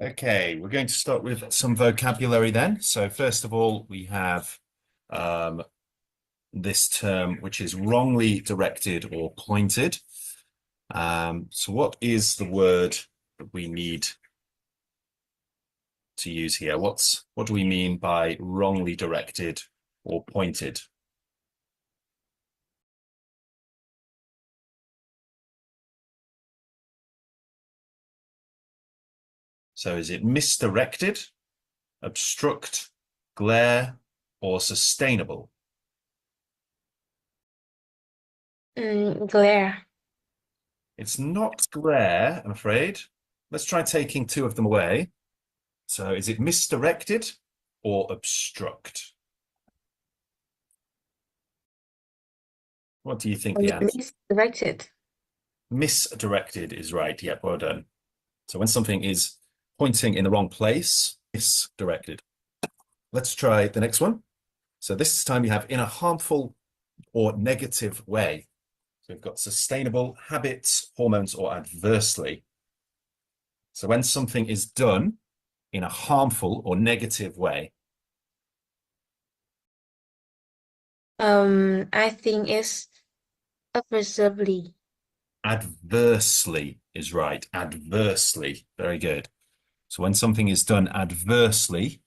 Okay, we're going to start with some vocabulary then. So first of all, we have um, this term, which is wrongly directed or pointed. So what is the word that we need to use here? What do we mean by wrongly directed or pointed? So is it misdirected, obstruct, glare, or sustainable? Glare. It's not glare, I'm afraid. Let's try taking two of them away. So is it misdirected or obstruct? What do you think the answer? Misdirected. Misdirected is right. Yep, well done. So when something is pointing in the wrong place, misdirected. Let's try the next one. So this time we have in a harmful or negative way. So we've got sustainable, habits, hormones, or adversely. So when something is done in a harmful or negative way, I think it's adversely. adversely is right. Adversely. Very good. So when something is done adversely,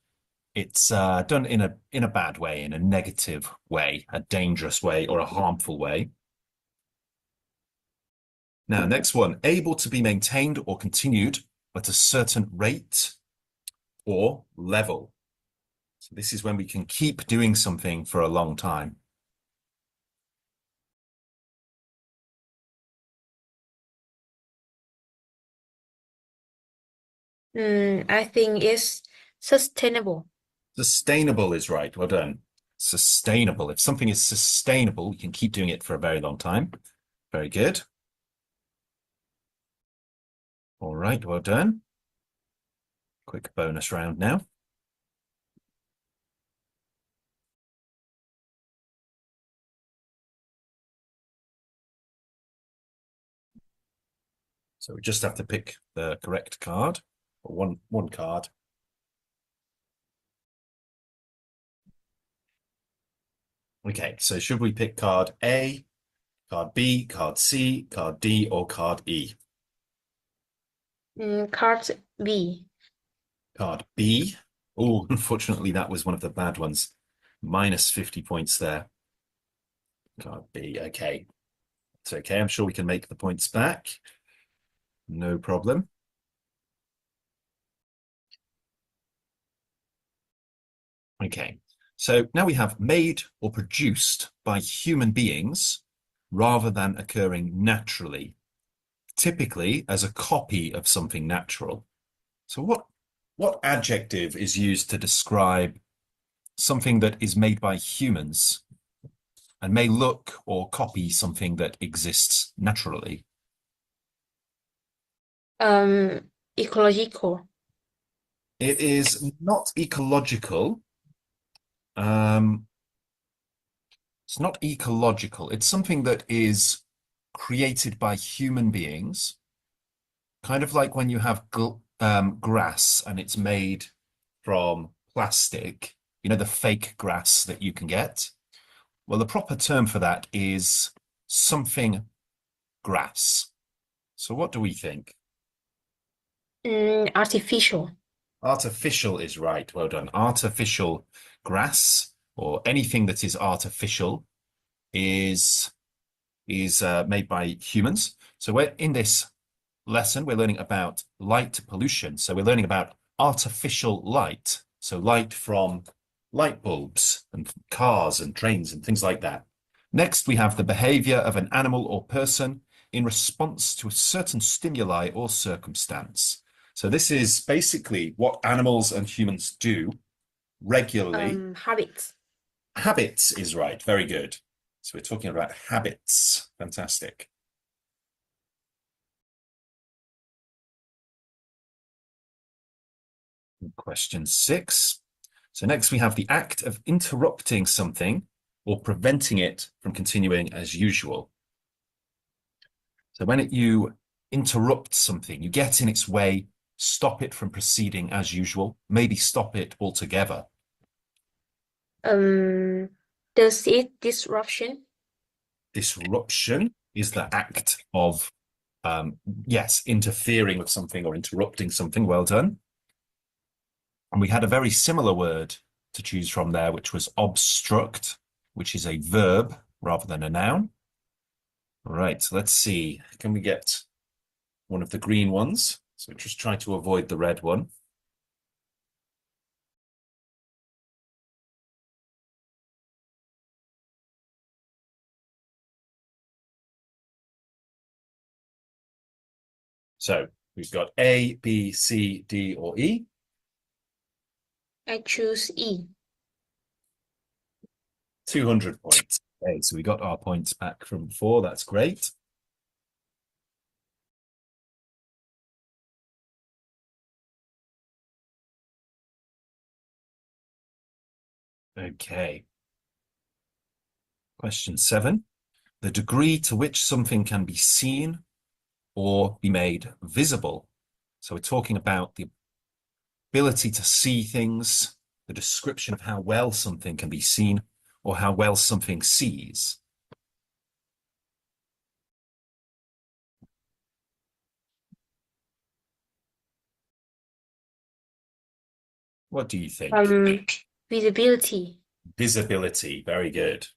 it's done in a bad way, in a negative way, a dangerous way, or a harmful way. Now, next one, able to be maintained or continued at a certain rate or level. So this is when we can keep doing something for a long time. I think it's sustainable. Sustainable is right. Well done. Sustainable. If something is sustainable, we can keep doing it for a very long time. Very good. All right, well done. Quick bonus round now. So we just have to pick the correct card, or one card. Okay, so should we pick card A, card B, card C, card D, or card E? Card B. Card B. Oh, unfortunately, that was one of the bad ones. Minus 50 points there. Card B. Okay. It's okay. I'm sure we can make the points back. No problem. Okay. So now we have made or produced by human beings rather than occurring naturally, typically as a copy of something natural. So what adjective is used to describe something that is made by humans and may look or copy something that exists naturally? Ecological. It is not ecological. Um, it's not ecological. It's something that is created by human beings, kind of like when you have grass and it's made from plastic, you know, the fake grass that you can get. Well, the proper term for that is something grass. So what do we think? Artificial. Artificial is right. Well done. Artificial grass or anything that is artificial is made by humans. So we're in this lesson, we're learning about light pollution. So we're learning about artificial light. So light from light bulbs and cars and trains and things like that. Next, we have the behavior of an animal or person in response to a certain stimuli or circumstance. So this is basically what animals and humans do regularly. Habits. Habits is right. Very good. So we're talking about habits. Fantastic. Question 6. So next we have the act of interrupting something or preventing it from continuing as usual. So when you interrupt something, you get in its way stop it from proceeding as usual, maybe stop it altogether. Does it disruption? Disruption is the act of, yes, interfering with something or interrupting something. Well done. And we had a very similar word to choose from there, which was obstruct, which is a verb rather than a noun. Right, so let's see. Can we get one of the green ones? So just try to avoid the red one. So we've got A, B, C, D, or E. I choose E. 200 points. Okay, so we got our points back from before. That's great. Okay. Question 7. The degree to which something can be seen or be made visible. So we're talking about the ability to see things, the description of how well something can be seen or how well something sees. What do you think? Visibility. Visibility, very good.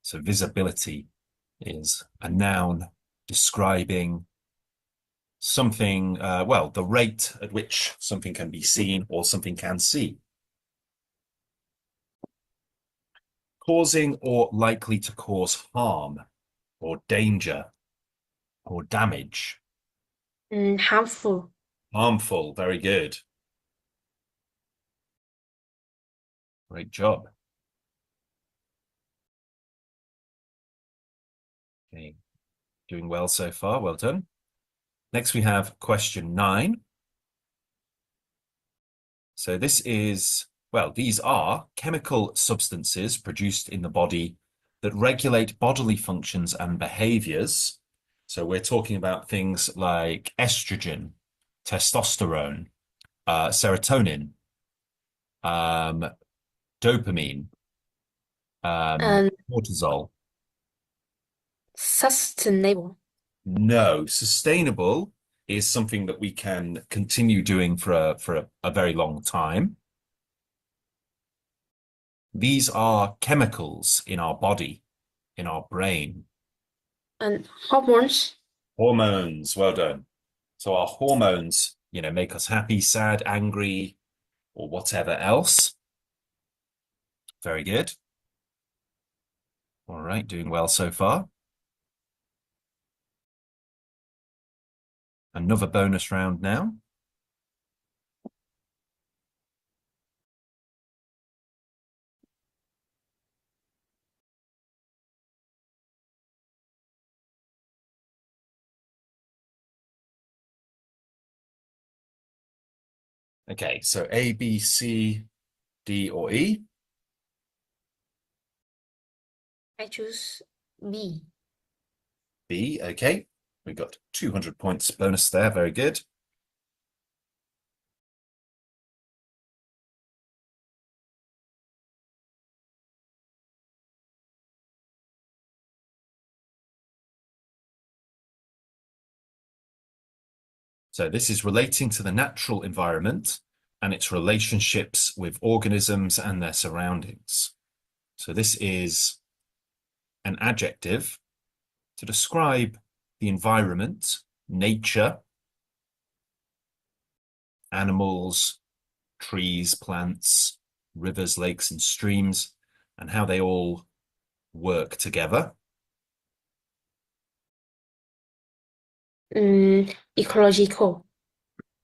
So visibility is a noun describing something, well, the rate at which something can be seen or something can see. Causing or likely to cause harm or danger or damage. Harmful. Harmful, very good. Great job. Okay, doing well so far, well done. Next we have question 9. So this is, well, these are chemical substances produced in the body that regulate bodily functions and behaviors. So we're talking about things like estrogen, testosterone, serotonin, dopamine, cortisol. Sustainable. No, sustainable is something that we can continue doing for a very long time. These are chemicals in our body, in our brain. And hormones. Hormones, well done. So our hormones, make us happy, sad, angry, or whatever else. Very good. All right, doing well so far. Another bonus round now. Okay, so A, B, C, D, or E? I choose B. B, okay. We got 200 points bonus there, very good. So this is relating to the natural environment and its relationships with organisms and their surroundings. So this is an adjective to describe the environment, nature, animals, trees, plants, rivers, lakes, and streams, and how they all work together. Ecological.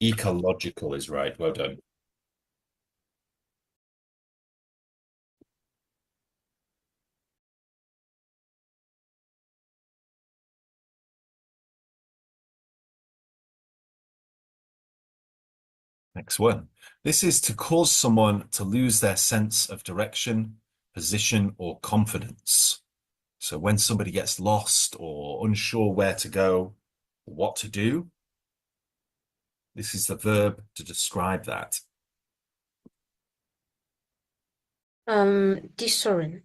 Ecological is right. Well done. Next one. This is to cause someone to lose their sense of direction, position, or confidence. So when somebody gets lost or unsure where to go, what to do. This is the verb to describe that. Disorient.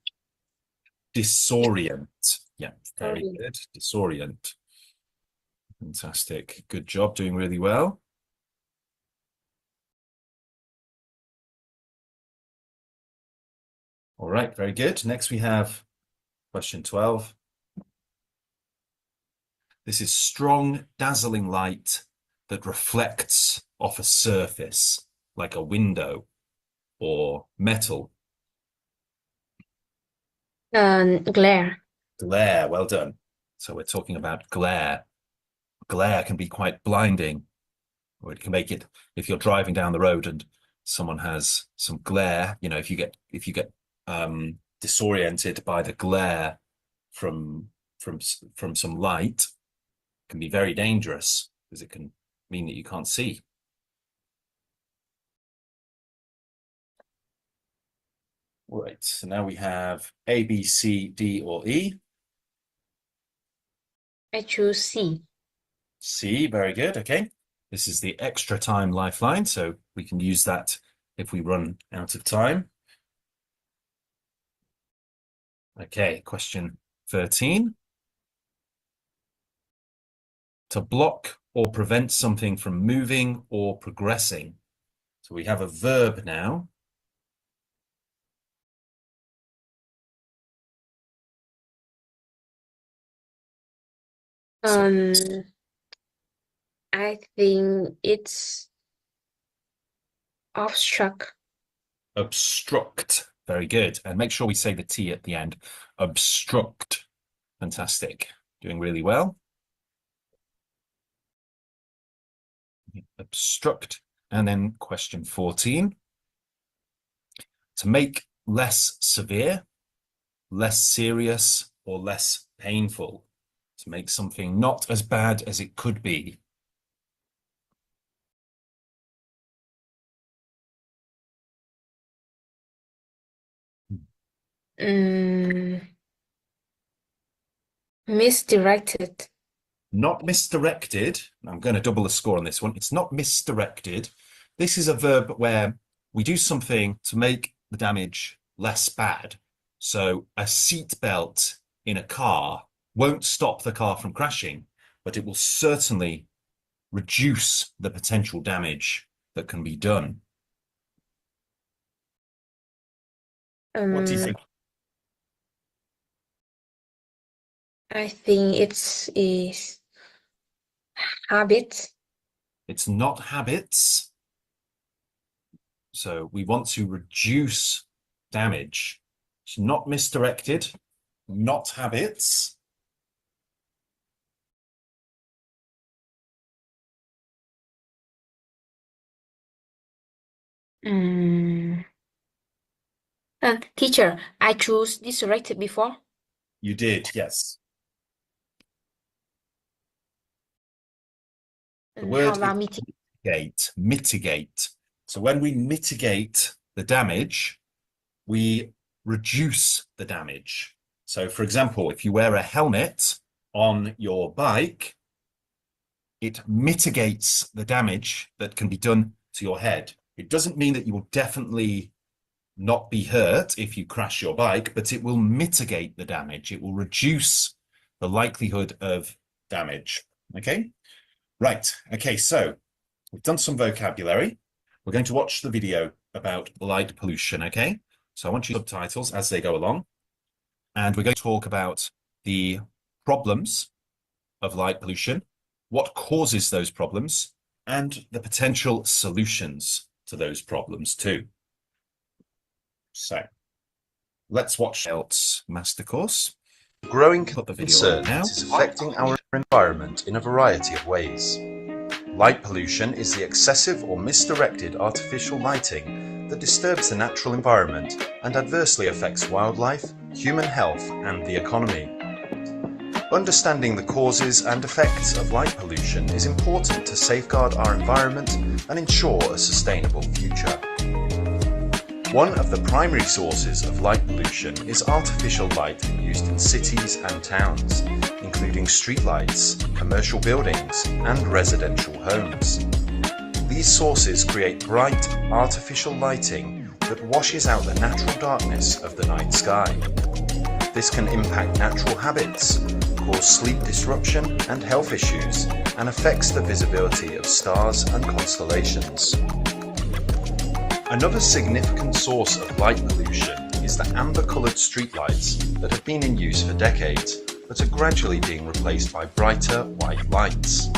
Disorient. Yeah, very Disorient. good. Disorient. Fantastic. Good job, doing really well. All right, very good. Next we have question 12. This is strong, dazzling light that reflects off a surface, like a window or metal. Glare. Glare, well done. So we're talking about glare. Glare can be quite blinding, or it can make it, if you're driving down the road and someone has some glare, you know, if you get disoriented by the glare from some light, it can be very dangerous because it can mean that you can't see. Right, so now we have A, B, C, D, or E. I choose C. C, very good. Okay. This is the extra time lifeline, so we can use that if we run out of time. Okay, question 13. To block or prevent something from moving or progressing. So we have a verb now. I think it's obstruct. Obstruct. Very good. And make sure we say the T at the end. Obstruct. Fantastic. Doing really well. Obstruct. And then question 14. To make less severe, less serious, or less painful. To make something not as bad as it could be. Misdirected. Not misdirected. I'm going to double the score on this one. It's not misdirected. This is a verb where we do something to make the damage less bad. So a seat belt in a car won't stop the car from crashing, but it will certainly reduce the potential damage that can be done. What do you think? I think is habit. It's not habits. So we want to reduce damage. It's not misdirected, not habits. Teacher, I choose disrupted before. You did, yes. The And word how about mitigate, mitigate. So when we mitigate the damage, we reduce the damage. So for example, if you wear a helmet on your bike, it mitigates the damage that can be done to your head. It doesn't mean that you will definitely not be hurt if you crash your bike, but it will mitigate the damage. It will reduce the likelihood of damage. Okay? Right. Okay, so we've done some vocabulary. We're going to watch the video about light pollution, okay? So I want you subtitles as they go along. And we're going to talk about the problems of light pollution, what causes those problems, and the potential solutions to those problems too. So let's watch IELTS Master Course. Growing Put the video concern on now. that is affecting our environment in a variety of ways. Light pollution is the excessive or misdirected artificial lighting that disturbs the natural environment and adversely affects wildlife, human health, and the economy. Understanding the causes and effects of light pollution is important to safeguard our environment and ensure a sustainable future. One of the primary sources of light pollution is artificial light used in cities and towns, including streetlights, commercial buildings, and residential homes. These sources create bright, artificial lighting that washes out the natural darkness of the night sky. This can impact natural habits, cause sleep disruption and health issues, and affects the visibility of stars and constellations. Another significant source of light pollution is the amber-coloured streetlights that have been in use for decades, but are gradually being replaced by brighter white lights.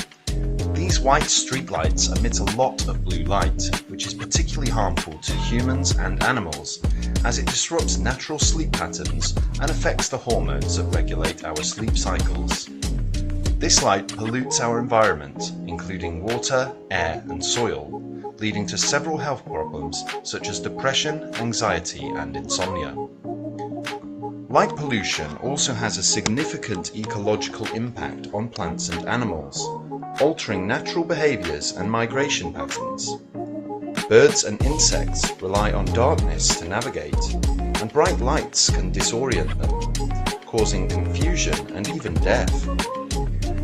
These white streetlights emit a lot of blue light, which is particularly harmful to humans and animals, as it disrupts natural sleep patterns and affects the hormones that regulate our sleep cycles. This light pollutes our environment, including water, air and soil, leading to several health problems such as depression, anxiety and insomnia. Light pollution also has a significant ecological impact on plants and animals, altering natural behaviours and migration patterns. Birds and insects rely on darkness to navigate, and bright lights can disorient them, causing confusion and even death.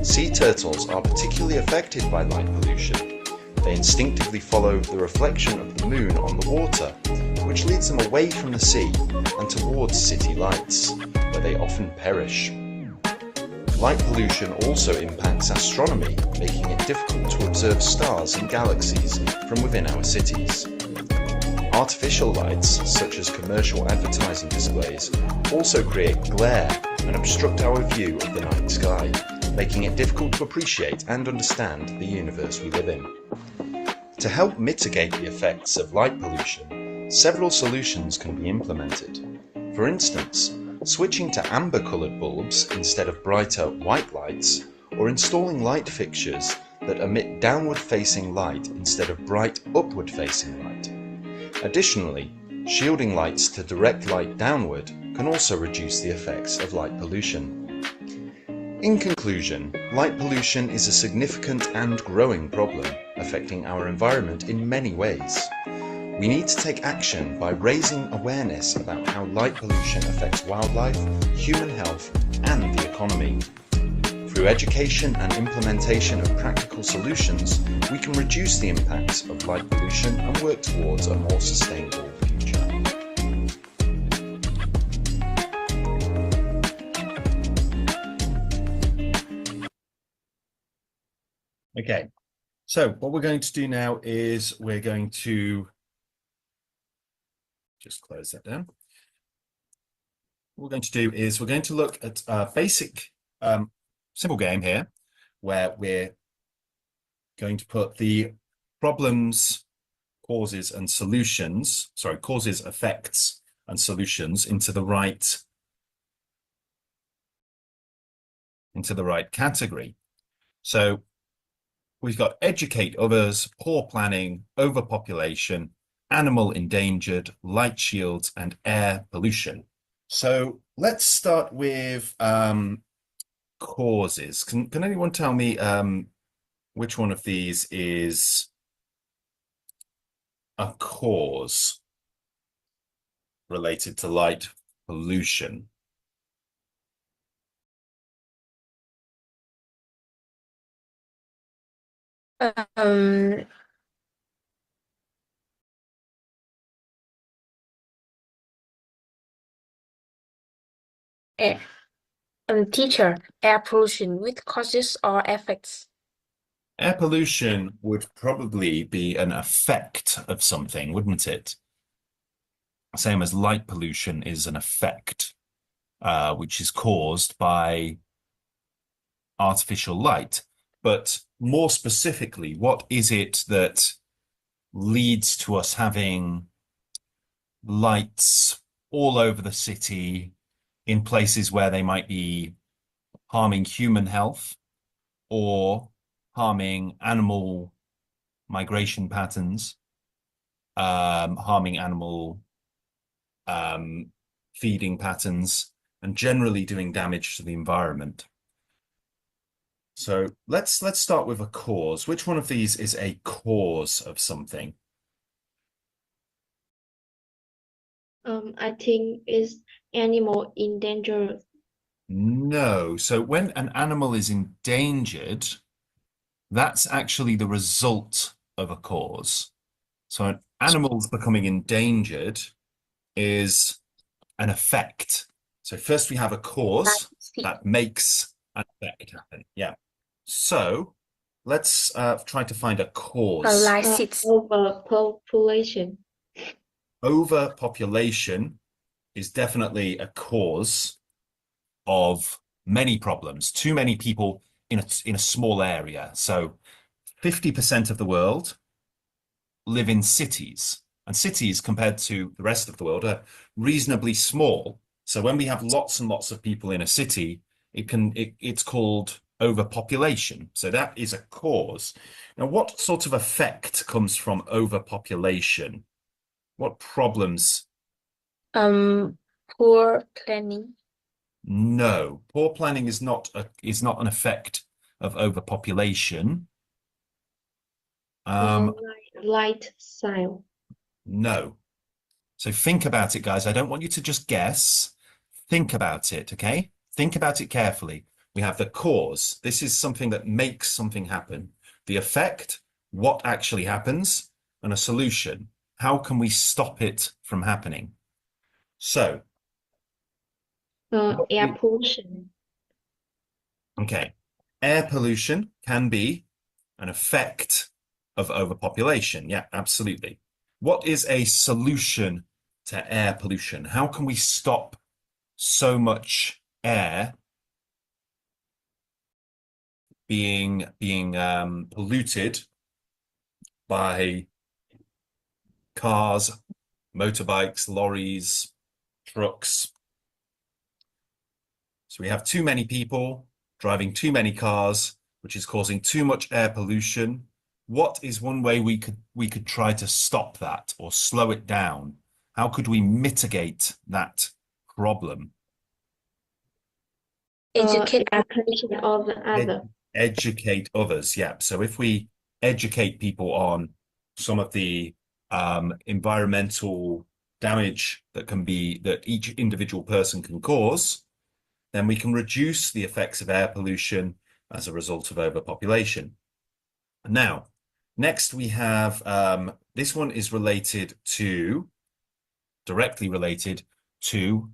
Sea turtles are particularly affected by light pollution. They instinctively follow the reflection of the moon on the water, which leads them away from the sea and towards city lights, where they often perish. Light pollution also impacts astronomy, making it difficult to observe stars and galaxies from within our cities. Artificial lights, such as commercial advertising displays, also create glare and obstruct our view of the night sky, making it difficult to appreciate and understand the universe we live in. To help mitigate the effects of light pollution, several solutions can be implemented. For instance, switching to amber-coloured bulbs instead of brighter white lights, or installing light fixtures that emit downward-facing light instead of bright upward-facing light. Additionally, shielding lights to direct light downward can also reduce the effects of light pollution. In conclusion, light pollution is a significant and growing problem affecting our environment in many ways. We need to take action by raising awareness about how light pollution affects wildlife, human health, and the economy. Through education and implementation of practical solutions, we can reduce the impacts of light pollution and work towards a more sustainable future. Okay, so what we're going to do now is we're going to just close that down. What we're going to do is we're going to look at a basic simple game here where we're going to put the problems, causes and solutions, causes, effects and solutions into the right category. So we've got educate others, poor planning, overpopulation, animal endangered, light shields, and air pollution. So let's start with causes. Can anyone tell me which one of these is a cause related to light pollution? Air, teacher, air pollution with causes or effects? Air pollution would probably be an effect of something, wouldn't it? Same as light pollution is an effect, which is caused by artificial light. But more specifically, what is it that leads to us having lights all over the city in places where they might be harming human health or harming animal migration patterns, harming animal feeding patterns, and generally doing damage to the environment? So let's start with a cause. Which one of these is a cause of something? I think it's animal endangered. No. So when an animal is endangered, that's actually the result of a cause. So animals becoming endangered is an effect. So first we have a cause that makes an effect happen. Yeah. So let's try to find a cause. Lysis. Overpopulation. Overpopulation is definitely a cause of many problems. Too many people in a small area. So 50% of the world live in cities, and cities compared to the rest of the world are reasonably small. So when we have lots and lots of people in a city, it's called overpopulation. So that is a cause. Now, what sort of effect comes from overpopulation? What problems? Poor planning. No, poor planning is not an effect of overpopulation. Lifestyle. No. So think about it, guys. I don't want you to just guess. Think about it, okay? Think about it carefully. We have the cause. This is something that makes something happen. The effect, what actually happens, and a solution. How can we stop it from happening? So, Air pollution. okay, air pollution can be an effect of overpopulation. Yeah, absolutely. What is a solution to air pollution? How can we stop so much air being polluted by cars, motorbikes, lorries, trucks? So we have too many people driving too many cars, which is causing too much air pollution. What is one way we could try to stop that or slow it down? How could we mitigate that problem? Educate Education of the other. Educate others. Yeah. So if we educate people on some of the environmental damage that each individual person can cause, then we can reduce the effects of air pollution as a result of overpopulation. Now, next we have this one is directly related to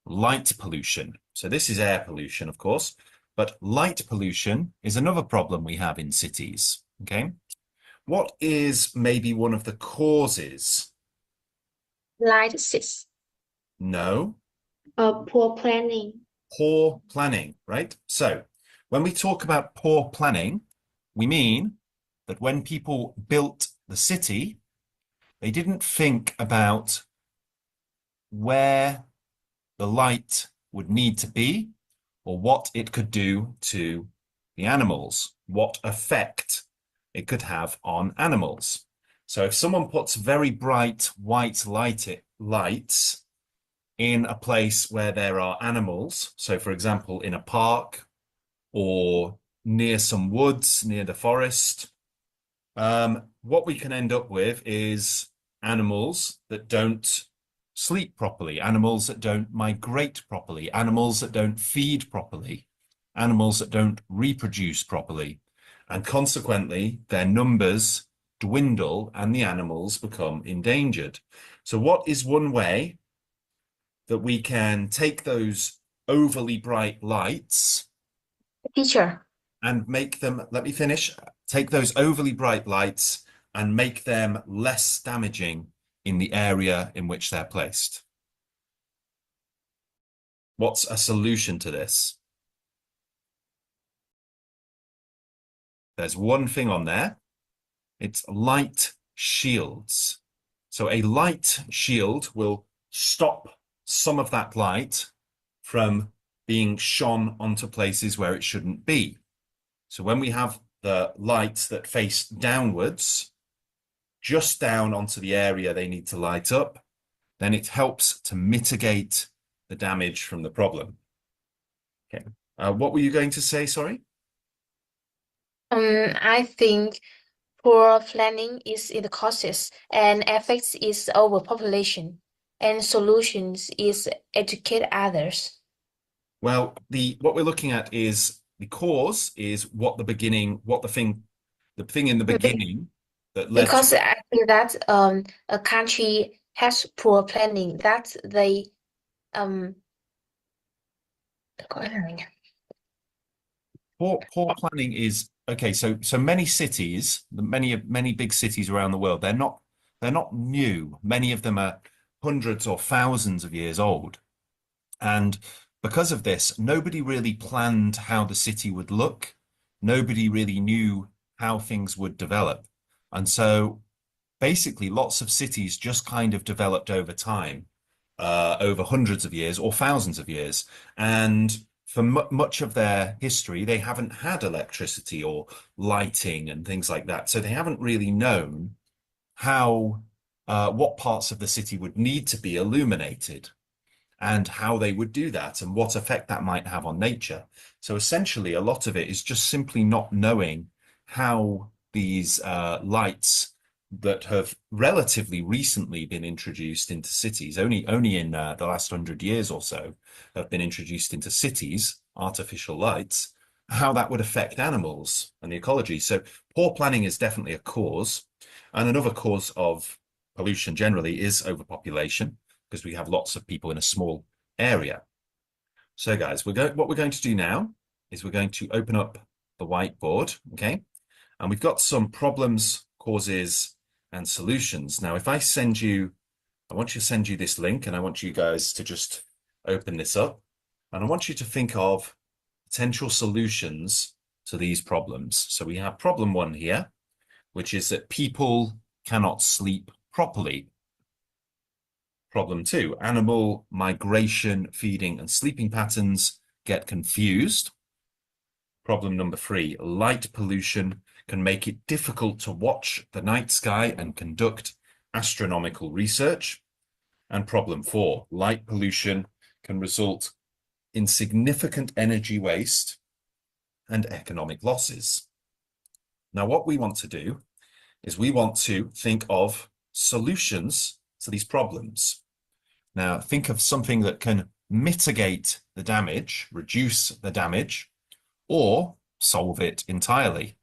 light pollution. So this is air pollution, of course, but light pollution is another problem we have in cities. Okay. What is maybe one of the causes? lysis. No. Poor planning. Poor planning, right? So when we talk about poor planning, we mean that when people built the city, they didn't think about where the light would need to be or what it could do to the animals, what effect it could have on animals. So if someone puts very bright white lights in a place where there are animals, so for example, in a park or near some woods, near the forest, what we can end up with is animals that don't sleep properly, animals that don't migrate properly, animals that don't feed properly, animals that don't reproduce properly. And consequently, their numbers dwindle and the animals become endangered. So what is one way that we can take those overly bright lights Teacher. and make them, let me finish, take those overly bright lights and make them less damaging in the area in which they're placed? What's a solution to this? There's one thing on there. It's light shields. So a light shield will stop some of that light from being shone onto places where it shouldn't be. So when we have the lights that face downwards, just down onto the area they need to light up, then it helps to mitigate the damage from the problem. Okay. What were you going to say? Sorry. I think poor planning is in the causes and effects is overpopulation and solutions is educate others. Well, what we're looking at is the cause is the thing in the beginning that led Because to. I think that a country has poor planning, that they um Poor planning is okay. So many cities, many big cities around the world, they're not new. Many of them are hundreds or thousands of years old. And because of this, nobody really planned how the city would look. Nobody really knew how things would develop. And so basically, lots of cities just kind of developed over time, over hundreds of years or thousands of years. And for much of their history, they haven't had electricity or lighting and things like that. So they haven't really known how, what parts of the city would need to be illuminated and how they would do that and what effect that might have on nature. So essentially, a lot of it is just simply not knowing how these lights that have relatively recently been introduced into cities, only in the last 100 years or so, have been introduced into cities, artificial lights, how that would affect animals and the ecology. So poor planning is definitely a cause. And another cause of pollution generally is overpopulation, because we have lots of people in a small area. So guys, what we're going to do now is we're going to open up the whiteboard, okay? And we've got some problems, causes, and solutions. Now, if I want you to send you this link, and I want you guys to just open this up, and I want you to think of potential solutions to these problems. So we have problem 1 here, which is that people cannot sleep properly. Problem 2, animal migration, feeding, and sleeping patterns get confused. Problem number 3, light pollution can make it difficult to watch the night sky and conduct astronomical research. And problem 4, light pollution can result in significant energy waste and economic losses. Now, what we want to do is we want to think of solutions to these problems. Now, think of something that can mitigate the damage, reduce the damage, or solve it entirely.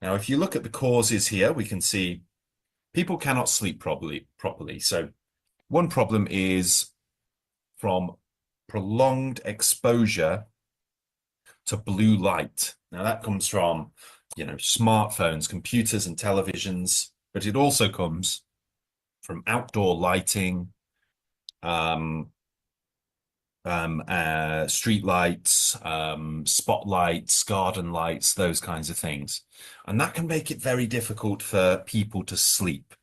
Now, if you look at the causes here, we can see people cannot sleep properly. So one problem is from prolonged exposure to blue light. Now, that comes from, smartphones, computers, and televisions, but it also comes from outdoor lighting, street lights, spotlights, garden lights, those kinds of things. And that can make it very difficult for people to sleep.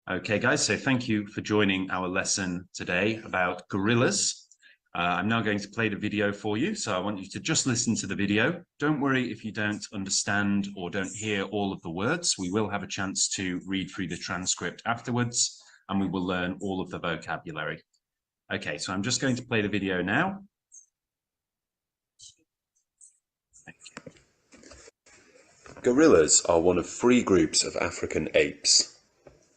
Okay, guys, so thank you for joining our lesson today about gorillas. I'm now going to play the video for you, so I want you to just listen to the video. Don't worry if you don't understand or don't hear all of the words. We will have a chance to read through the transcript afterwards, and we will learn all of the vocabulary. Okay, so I'm just going to play the video now. Thank you. Gorillas are one of 3 groups of African apes.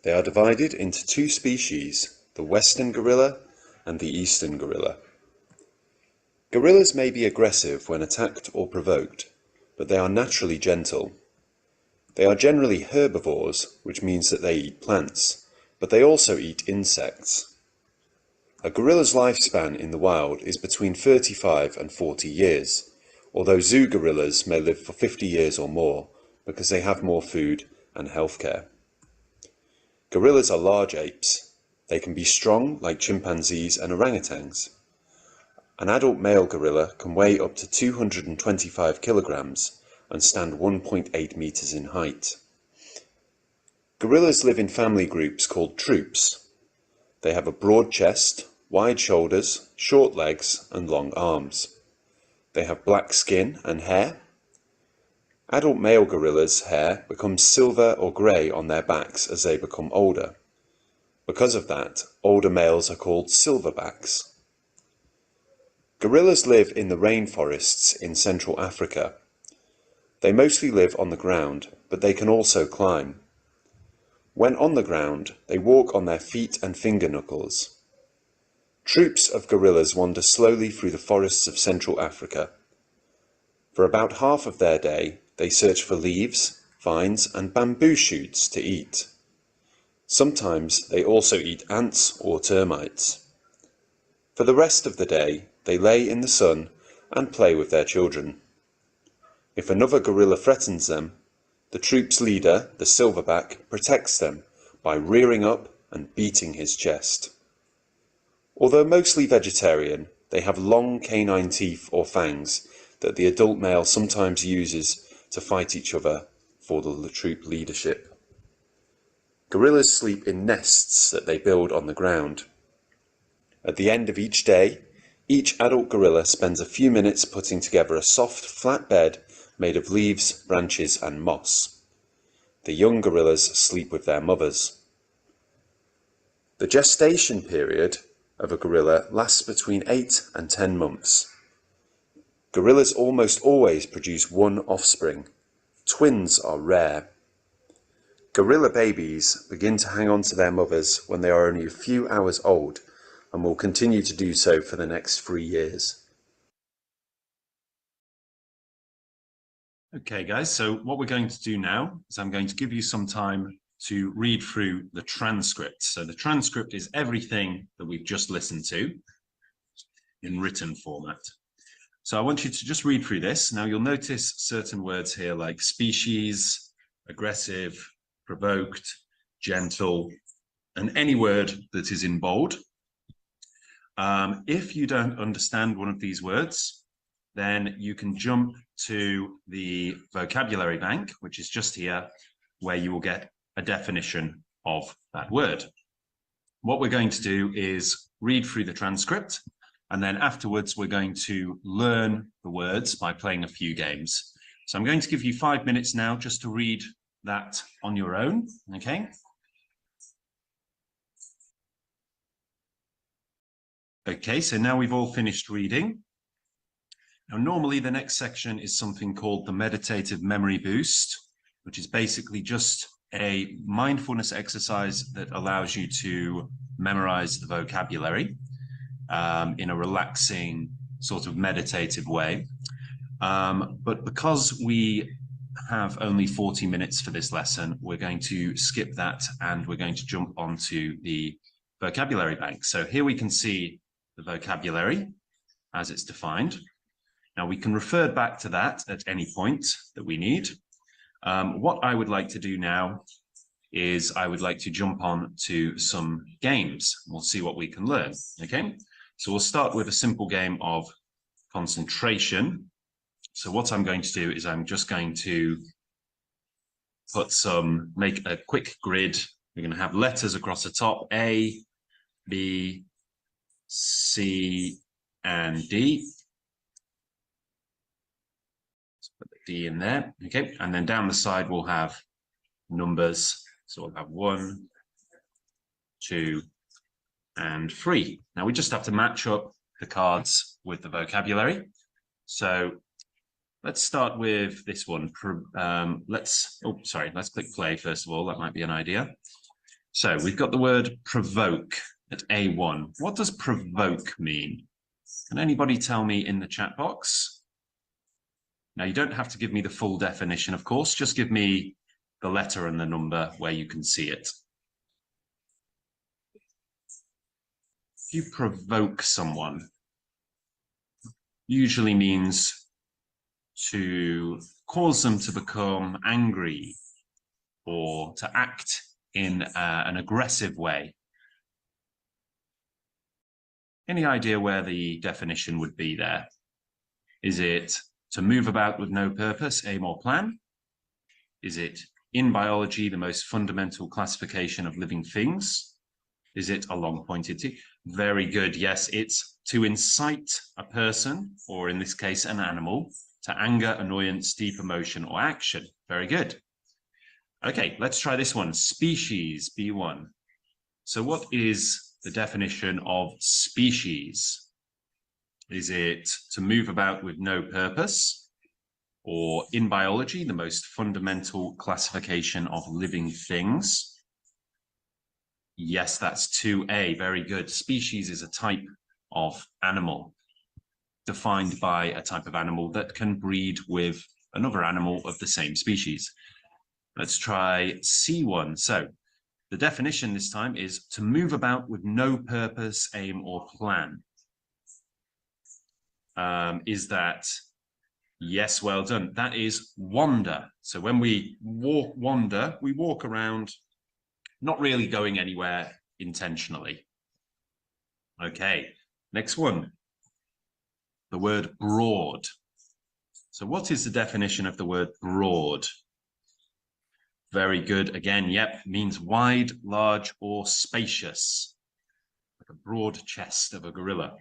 They are divided into 2 species, the western gorilla and the eastern gorilla. Gorillas may be aggressive when attacked or provoked, but they are naturally gentle. They are generally herbivores, which means that they eat plants, but they also eat insects. A gorilla's lifespan in the wild is between 35 and 40 years, although zoo gorillas may live for 50 years or more because they have more food and healthcare. Gorillas are large apes. They can be strong like chimpanzees and orangutans. An adult male gorilla can weigh up to 225 kilograms, and stand 1.8 meters in height. Gorillas live in family groups called troops. They have a broad chest, wide shoulders, short legs, and long arms. They have black skin and hair. Adult male gorillas' hair becomes silver or grey on their backs as they become older. Because of that, older males are called silverbacks. Gorillas live in the rainforests in Central Africa. They mostly live on the ground, but they can also climb. When on the ground, they walk on their feet and finger knuckles. Troops of gorillas wander slowly through the forests of Central Africa. For about half of their day, they search for leaves, vines, and bamboo shoots to eat. Sometimes they also eat ants or termites. For the rest of the day, they lay in the sun and play with their children. If another gorilla threatens them, the troop's leader, the silverback, protects them by rearing up and beating his chest. Although mostly vegetarian, they have long canine teeth or fangs that the adult male sometimes uses to fight each other for the troop leadership. Gorillas sleep in nests that they build on the ground. At the end of each day, each adult gorilla spends a few minutes putting together a soft, flat bed made of leaves, branches, and moss. The young gorillas sleep with their mothers. The gestation period of a gorilla lasts between 8 and 10 months. Gorillas almost always produce one offspring. Twins are rare. Gorilla babies begin to hang on to their mothers when they are only a few hours old and will continue to do so for the next 3 years. Okay, guys, so what we're going to do now is I'm going to give you some time to read through the transcript. So the transcript is everything that we've just listened to in written format. So I want you to just read through this. Now you'll notice certain words here like species, aggressive, provoked, gentle, and any word that is in bold. If you don't understand one of these words, then you can jump to the vocabulary bank, which is just here, where you will get a definition of that word. What we're going to do is read through the transcript, and then afterwards we're going to learn the words by playing a few games. So I'm going to give you 5 minutes now just to read that on your own, okay? Okay, so now we've all finished reading. Now, normally the next section is something called the meditative memory boost, which is basically just a mindfulness exercise that allows you to memorize the vocabulary in a relaxing sort of meditative way. But because we have only 40 minutes for this lesson, we're going to skip that and we're going to jump onto the vocabulary bank. So here we can see the vocabulary as it's defined. Now we can refer back to that at any point that we need. What I would like to do now is I would like to jump on to some games. We'll see what we can learn, okay? So we'll start with a simple game of concentration. So what I'm going to do is I'm just going to make a quick grid. We're going to have letters across the top, A, B, C, and D. Let's put the D in there, okay? And then down the side, we'll have numbers. So we'll have 1, 2, and 3. Now we just have to match up the cards with the vocabulary. So let's start with this one. Let's click play first of all. That might be an idea. So we've got the word provoke at A1. What does provoke mean? Can anybody tell me in the chat box? Now you don't have to give me the full definition, of course. Just give me the letter and the number where you can see it. If you provoke someone, usually means to cause them to become angry or to act in an aggressive way. Any idea where the definition would be there? Is it to move about with no purpose, aim, or plan? Is it in biology the most fundamental classification of living things? Is it a long pointed T? Very good. Yes, it's to incite a person, or in this case, an animal, to anger, annoyance, deep emotion, or action. Very good. Okay, let's try this one. Species, B1. So what is the definition of species? Is it to move about with no purpose? Or in biology, the most fundamental classification of living things? Yes, that's 2A. Very good. Species is a type of animal, defined by a type of animal that can breed with another animal of the same species. Let's try C1. So the definition this time is to move about with no purpose, aim, or plan. Is that... Yes, well done. That is wander. So when we wander, we walk around, not really going anywhere intentionally. Okay, next one. The word broad. So what is the definition of the word broad? Very good. Again, yep, means wide, large, or spacious. Like a broad chest of a gorilla.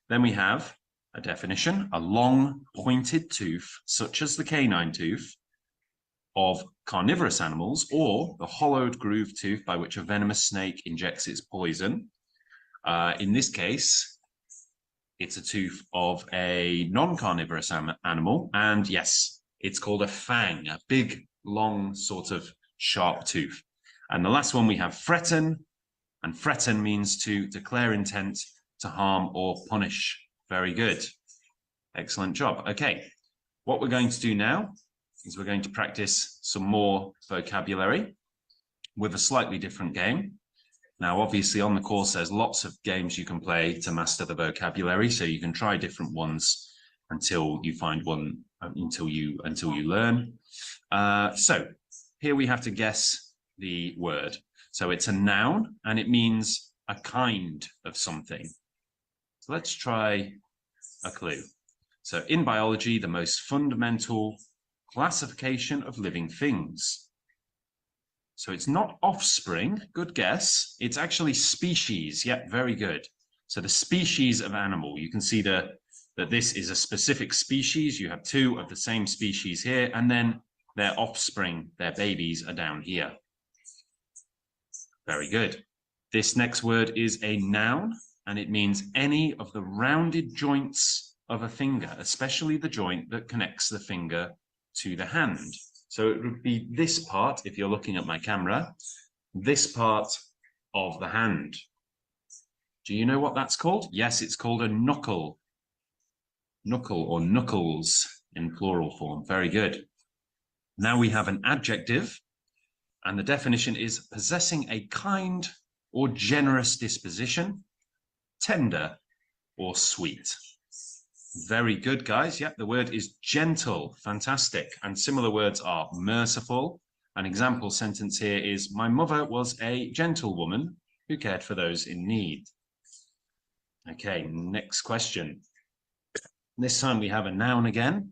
Then we have a definition, a long pointed tooth, such as the canine tooth of carnivorous animals, or the hollowed groove tooth by which a venomous snake injects its poison. In this case, it's a tooth of a non-carnivorous animal, and yes, it's called a fang, a big, long, sort of sharp tooth. And the last one we have threaten, and threaten means to declare intent to harm or punish. Very good. Excellent job. Okay, what we're going to do now is we're going to practice some more vocabulary with a slightly different game. Now, obviously, on the course, there's lots of games you can play to master the vocabulary, so you can try different ones until you find one, until you learn. So here we have to guess the word. So it's a noun, and it means a kind of something. So let's try a clue. So in biology, the most fundamental classification of living things. So it's not offspring, good guess. It's actually species. Yep, very good. So the species of animal, you can see that this is a specific species. You have two of the same species here, and then their offspring, their babies, are down here. Very good. This next word is a noun, and it means any of the rounded joints of a finger, especially the joint that connects the finger to the hand. So it would be this part, if you're looking at my camera, this part of the hand. Do you know what that's called? Yes, it's called a knuckle. Knuckle or knuckles in plural form. Very good. Now we have an adjective, and the definition is possessing a kind or generous disposition, tender or sweet. Very good, guys. Yep, the word is gentle. Fantastic. And similar words are merciful. An example sentence here is, my mother was a gentlewoman who cared for those in need. Okay, next question. This time we have a noun again,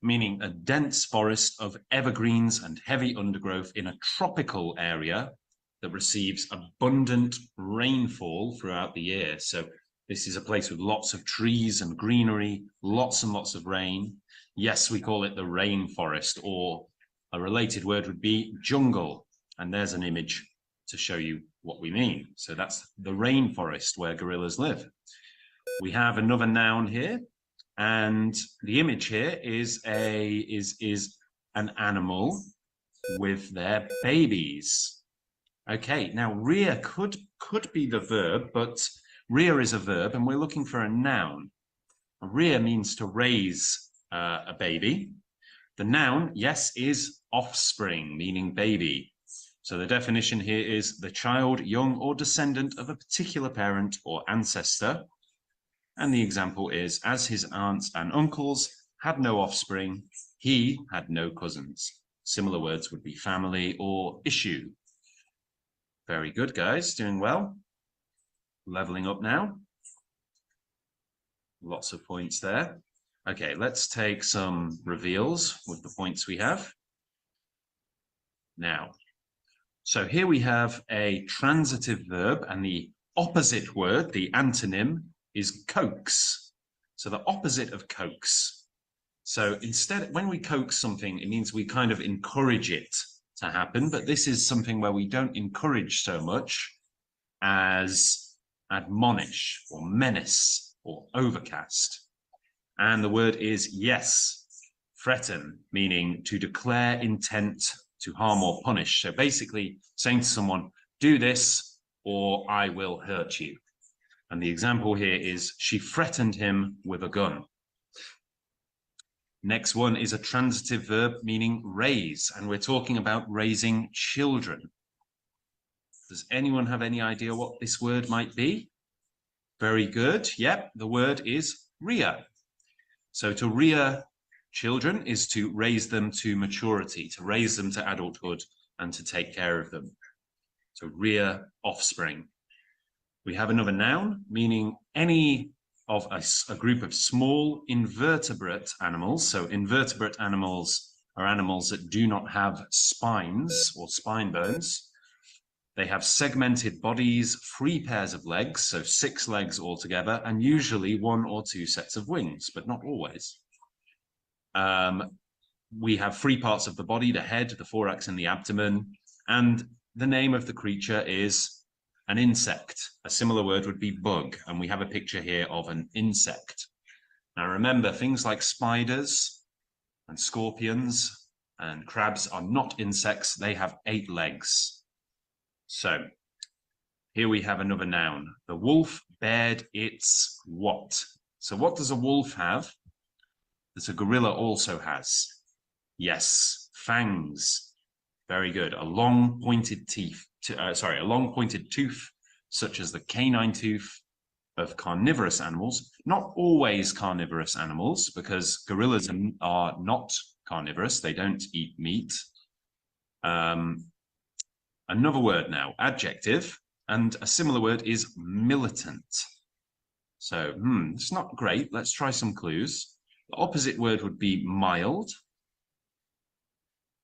meaning a dense forest of evergreens and heavy undergrowth in a tropical area that receives abundant rainfall throughout the year. So this is a place with lots of trees and greenery, lots and lots of rain. Yes, we call it the rainforest, or a related word would be jungle. And there's an image to show you what we mean. So that's the rainforest where gorillas live. We have another noun here, and the image here is an animal with their babies. Okay, now rear could be the verb, but rear is a verb, and we're looking for a noun. Rear means to raise a baby. The noun, yes, is offspring, meaning baby. So the definition here is the child, young, or descendant of a particular parent or ancestor. And the example is, as his aunts and uncles had no offspring, he had no cousins. Similar words would be family or issue. Very good, guys, doing well. Leveling up now. Lots of points there. Okay, let's take some reveals with the points we have. Now, so here we have a transitive verb, and the opposite word, the antonym, is coax. So the opposite of coax. So instead, when we coax something, it means we kind of encourage it to happen, but this is something where we don't encourage so much as admonish or menace or overcast. And the word is yes, threaten, meaning to declare intent to harm or punish. So basically saying to someone, do this or I will hurt you. And the example here is she threatened him with a gun. Next one is a transitive verb meaning raise, and we're talking about raising children. Does anyone have any idea what this word might be? Very good. Yep, the word is rear. So to rear children is to raise them to maturity, to raise them to adulthood and to take care of them. So rear offspring. We have another noun meaning any of a group of small invertebrate animals. So invertebrate animals are animals that do not have spines or spine bones. They have segmented bodies, 3 pairs of legs, so 6 legs altogether, and usually 1 or 2 sets of wings, but not always. We have 3 parts of the body, the head, the thorax, and the abdomen. And the name of the creature is an insect. A similar word would be bug, and we have a picture here of an insect. Now remember, things like spiders and scorpions and crabs are not insects. They have 8 legs. So here we have another noun. The wolf bared its what? So what does a wolf have that a gorilla also has? Yes, fangs. Very good. A long pointed teeth. A long pointed tooth, such as the canine tooth of carnivorous animals. Not always carnivorous animals, because gorillas are not carnivorous. They don't eat meat. Another word now, adjective, and a similar word is militant. So, it's not great. Let's try some clues. The opposite word would be mild.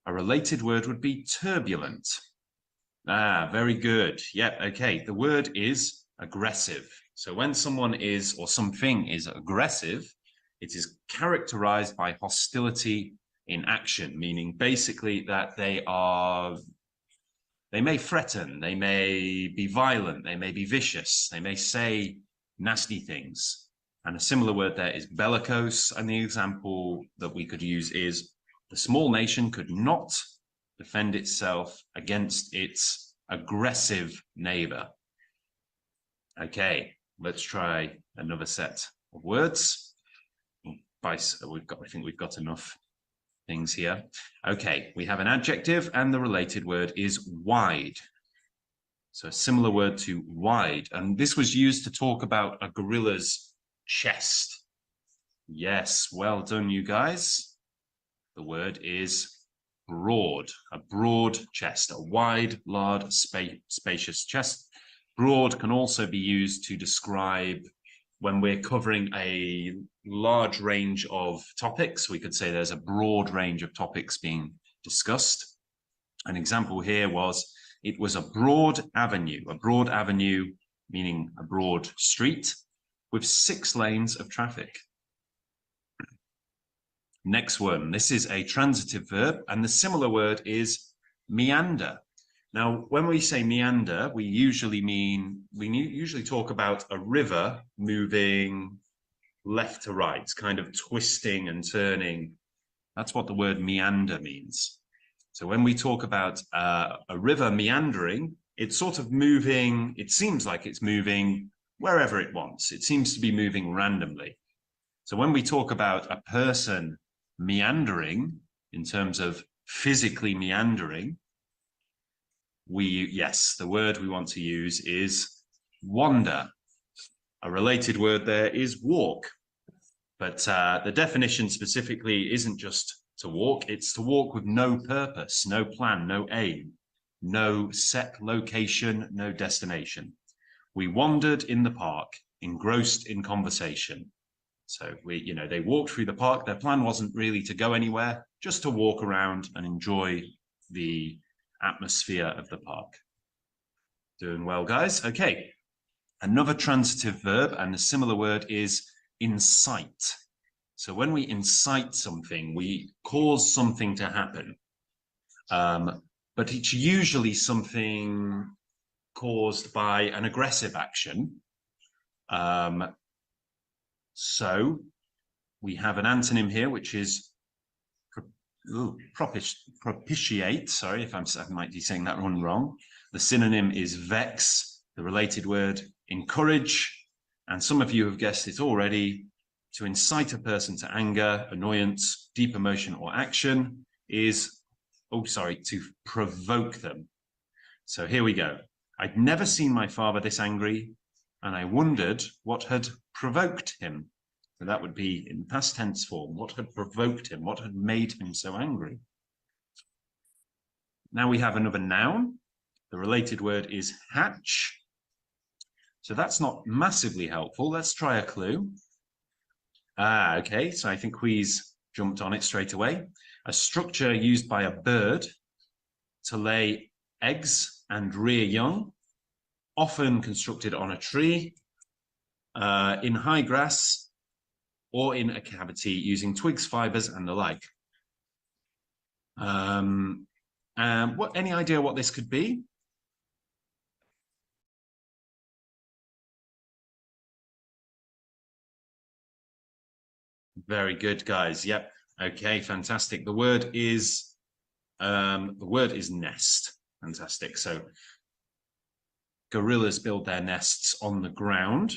A related word would be turbulent. Ah, very good. Yep, okay. The word is aggressive. So when someone is, or something is aggressive, it is characterized by hostility in action, meaning basically that they may threaten, they may be violent, they may be vicious, they may say nasty things. And a similar word there is bellicose. And the example that we could use is the small nation could not defend itself against its aggressive neighbor. Okay, let's try another set of words. I think we've got enough things here. Okay, we have an adjective, and the related word is wide. So a similar word to wide, and this was used to talk about a gorilla's chest. Yes, well done, you guys. The word is broad, a broad chest, a wide, large, spacious chest. Broad can also be used to describe when we're covering a large range of topics. We could say there's a broad range of topics being discussed. An example here was, it was a broad avenue meaning a broad street with 6 lanes of traffic. Next one, this is a transitive verb, and the similar word is meander. Now, when we say meander, we usually talk about a river moving left to right, kind of twisting and turning. That's what the word meander means. So when we talk about a river meandering, it's sort of moving, it seems like it's moving wherever it wants. It seems to be moving randomly. So when we talk about a person meandering, in terms of physically meandering, the word we want to use is wander. A related word there is walk. But the definition specifically isn't just to walk, it's to walk with no purpose, no plan, no aim, no set location, no destination. We wandered in the park, engrossed in conversation. So they walked through the park. Their plan wasn't really to go anywhere, just to walk around and enjoy the atmosphere of the park. Doing well, guys. Okay. Another transitive verb and a similar word is incite. So when we incite something, we cause something to happen. But it's usually something caused by an aggressive action. So we have an antonym here, which is propitiate. Sorry if I might be saying that one wrong. The synonym is vex. The related word, encourage. And some of you have guessed it already. To incite a person to anger, annoyance, deep emotion, or action is, to provoke them. So here we go. I'd never seen my father this angry, and I wondered what had provoked him. So that would be in past tense form. What had provoked him? What had made him so angry? Now we have another noun. The related word is hatch. So that's not massively helpful. Let's try a clue. Okay, so I think Quiz jumped on it straight away. A structure used by a bird to lay eggs and rear young, often constructed on a tree, in high grass, or in a cavity using twigs, fibers, and the like. Any idea what this could be? Very good, guys. Yep. Okay, fantastic. The word is nest. Fantastic. So gorillas build their nests on the ground.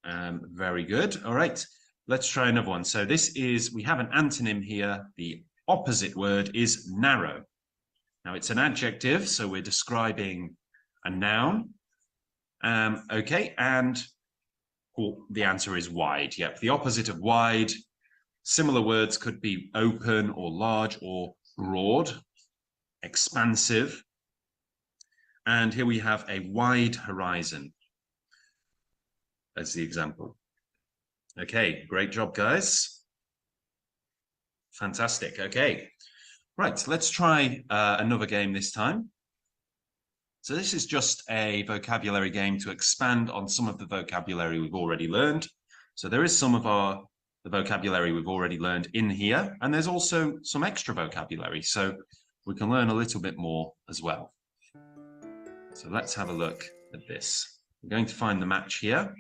Very good. All right. Let's try another one. So we have an antonym here. The opposite word is narrow. Now it's an adjective, so we're describing a noun. Okay, and the answer is wide. Yep, the opposite of wide. Similar words could be open or large or broad, expansive. And here we have a wide horizon as the example. Okay, great job, guys. Fantastic. Okay, right, let's try another game this time. So this is just a vocabulary game to expand on some of the vocabulary we've already learned. So there is some of the vocabulary we've already learned in here, and there's also some extra vocabulary, so we can learn a little bit more as well. So let's have a look at this. We're going to find the match here.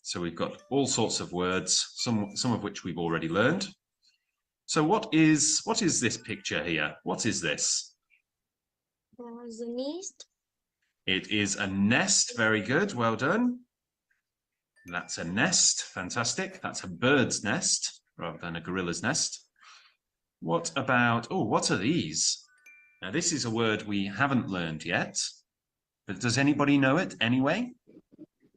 So we've got all sorts of words, some of which we've already learned. So what is this picture here? What is this? The nest. It is a nest. Very good. Well done. That's a nest. Fantastic. That's a bird's nest rather than a gorilla's nest. What about, what are these? Now, this is a word we haven't learned yet, but does anybody know it anyway?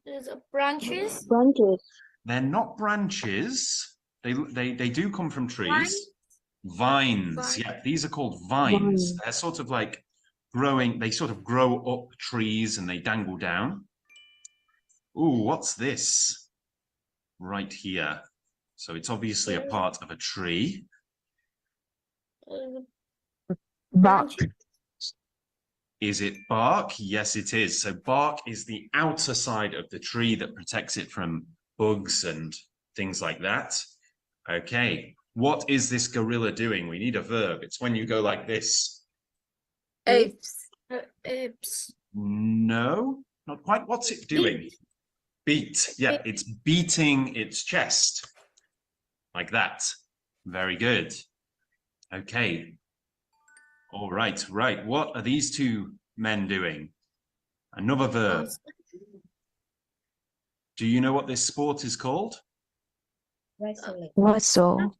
There's branches. Branches. They're not branches. They do come from trees. Vines. Yeah, these are called vines. They're sort of like growing. They sort of grow up trees and they dangle down. Ooh, what's this? Right here. So it's obviously a part of a tree. Bark. Is it bark? Yes, it is. So bark is the outer side of the tree that protects it from bugs and things like that. Okay, what is this gorilla doing? We need a verb. It's when you go like this. Apes. No, not quite. What's it doing? Beat. Yeah, it's beating its chest. Like that. Very good. Okay. All right, right. What are these two men doing? Another verb. Do you know what this sport is called? Wrestling.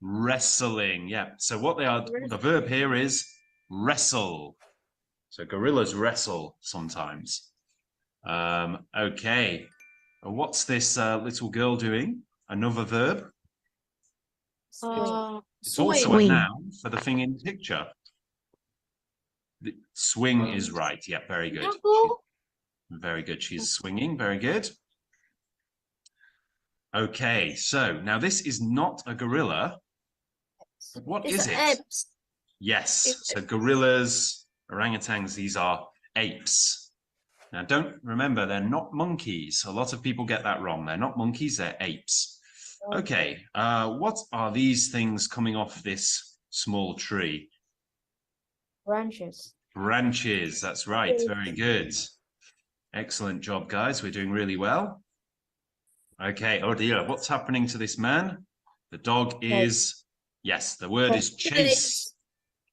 Wrestling, yeah. So what they are, the verb here is wrestle. So gorillas wrestle sometimes. Okay. What's this little girl doing? Another verb. It's also a noun for the thing in the picture. The swing is right. Yeah, very good. Very good. She's swinging. Very good. Okay, so now this is not a gorilla, but what It's is it? apes. Yes, It's so gorillas, orangutans, these are apes. Now, don't remember, they're not monkeys. A lot of people get that wrong. They're not monkeys, they're apes. Okay, what are these things coming off this small tree? branches. Branches, that's right. Very good. Excellent job, guys. We're doing really well. Okay, oh dear, what's happening to this man? The dog is, yes, the word is chase.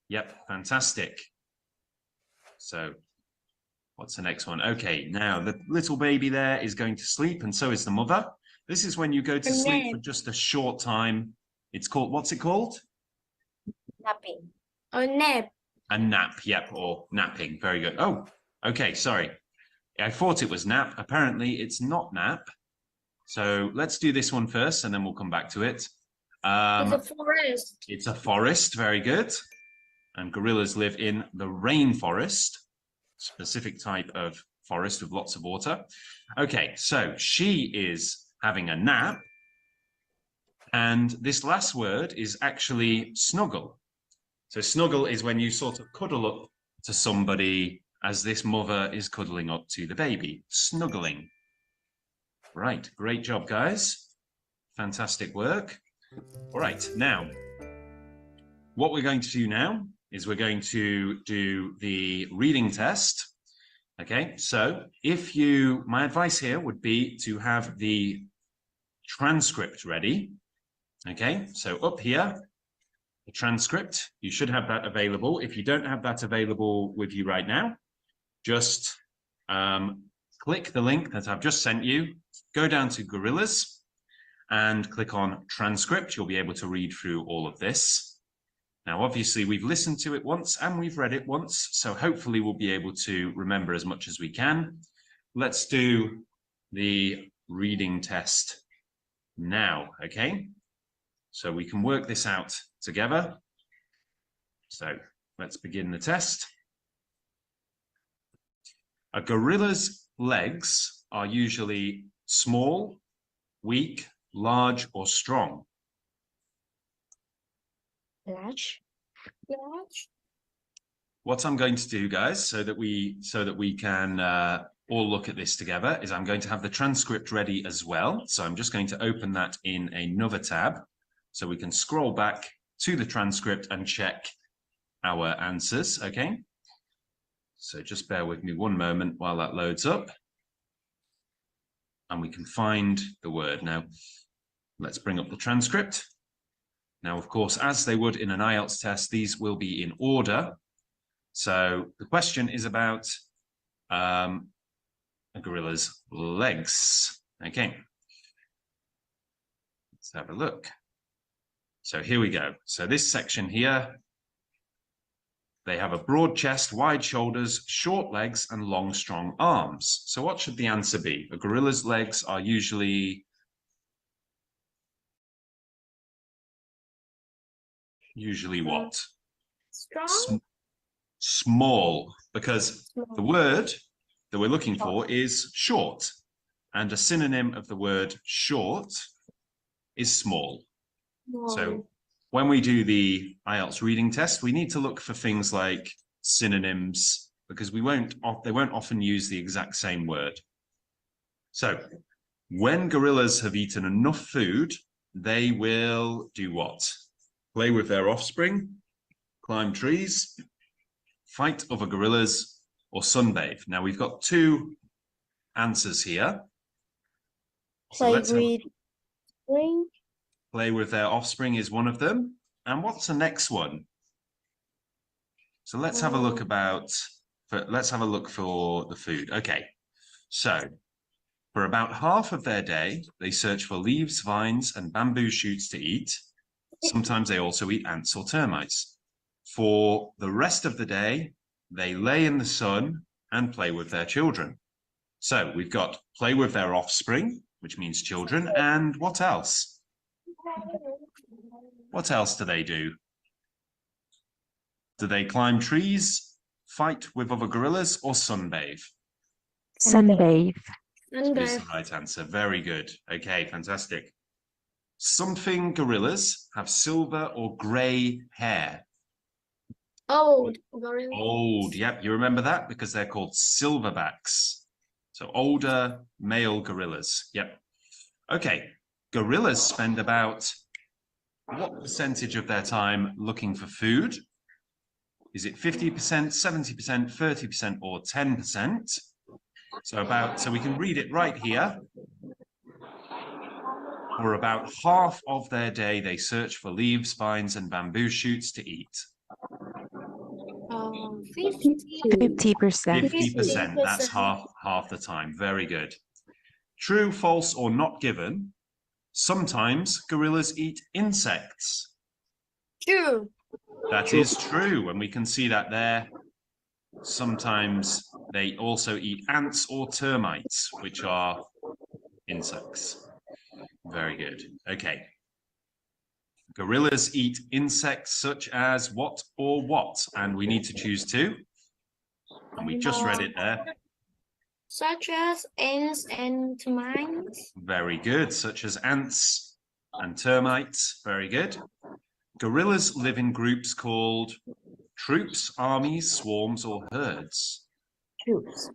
Yep, fantastic. So, what's the next one? Okay, now the little baby there is going to sleep, and so is the mother. This is when you go to sleep for just a short time. It's called, what's it called? Napping. A nap. A nap, yep, or napping. Very good. Oh, okay, sorry. I thought it was nap. Apparently, it's not nap. So let's do this one first, and then we'll come back to it. It's a forest. It's a forest. Very good. And gorillas live in the rainforest, specific type of forest with lots of water. Okay, so she is having a nap. And this last word is actually snuggle. So snuggle is when you sort of cuddle up to somebody as this mother is cuddling up to the baby. Snuggling. Right, great job, guys. Fantastic work. All right, now, what we're going to do now is we're going to do the reading test. Okay, so my advice here would be to have the transcript ready. Okay, so up here, the transcript, you should have that available. If you don't have that available with you right now, just click the link that I've just sent you, go down to Gorillas and click on transcript. You'll be able to read through all of this. Now, obviously, we've listened to it once and we've read it once, so hopefully we'll be able to remember as much as we can. Let's do the reading test now, okay? So we can work this out together. So let's begin the test. A gorilla's legs are usually small, weak, large, or strong. Large. What I'm going to do, guys, so that we can all look at this together, is I'm going to have the transcript ready as well. So I'm just going to open that in another tab, so we can scroll back to the transcript and check our answers. Okay. So just bear with me one moment while that loads up, and we can find the word. Now, let's bring up the transcript. Now, of course, as they would in an IELTS test, these will be in order. So the question is about a gorilla's legs. Okay. Let's have a look. So here we go. So this section here, they have a broad chest, wide shoulders, short legs, and long, strong arms. So what should the answer be? A gorilla's legs are usually what? Strong. Small, because the word that we're looking for is short, and a synonym of the word short is small. So when we do the IELTS reading test, we need to look for things like synonyms, because they won't often use the exact same word. So when gorillas have eaten enough food, they will do what? Play with their offspring, climb trees, fight other gorillas, or sunbathe. Now we've got two answers here. So let's play with their offspring is one of them. And what's the next one? So let's have a look for the food. Okay. So for about half of their day, they search for leaves, vines, and bamboo shoots to eat. Sometimes they also eat ants or termites. For the rest of the day, they lay in the sun and play with their children. So we've got play with their offspring, which means children, and what else? What else do they do? Do they climb trees, fight with other gorillas, or sunbathe? Sunbathe. Is the right answer. Very good. Okay, fantastic. Something gorillas have silver or grey hair. Old gorilla. Old, yep, you remember that because they're called silverbacks. So older male gorillas. Yep. Okay, gorillas spend about what percentage of their time looking for food? Is it 50%, 70%, 30%, or 10%? So we can read it right here. For about half of their day, they search for leaves, vines, and bamboo shoots to eat. 50%. 50%, that's half the time. Very good. True, false, or not given. Sometimes gorillas eat insects. True. That is true, and we can see that there. Sometimes they also eat ants or termites, which are insects. Very good. Okay. Gorillas eat insects such as what or what? And we need to choose two. And we just read it there. Such as ants and termites. Very good. Such as ants and termites. Very good. Gorillas live in groups called troops, armies, swarms, or herds. Troops.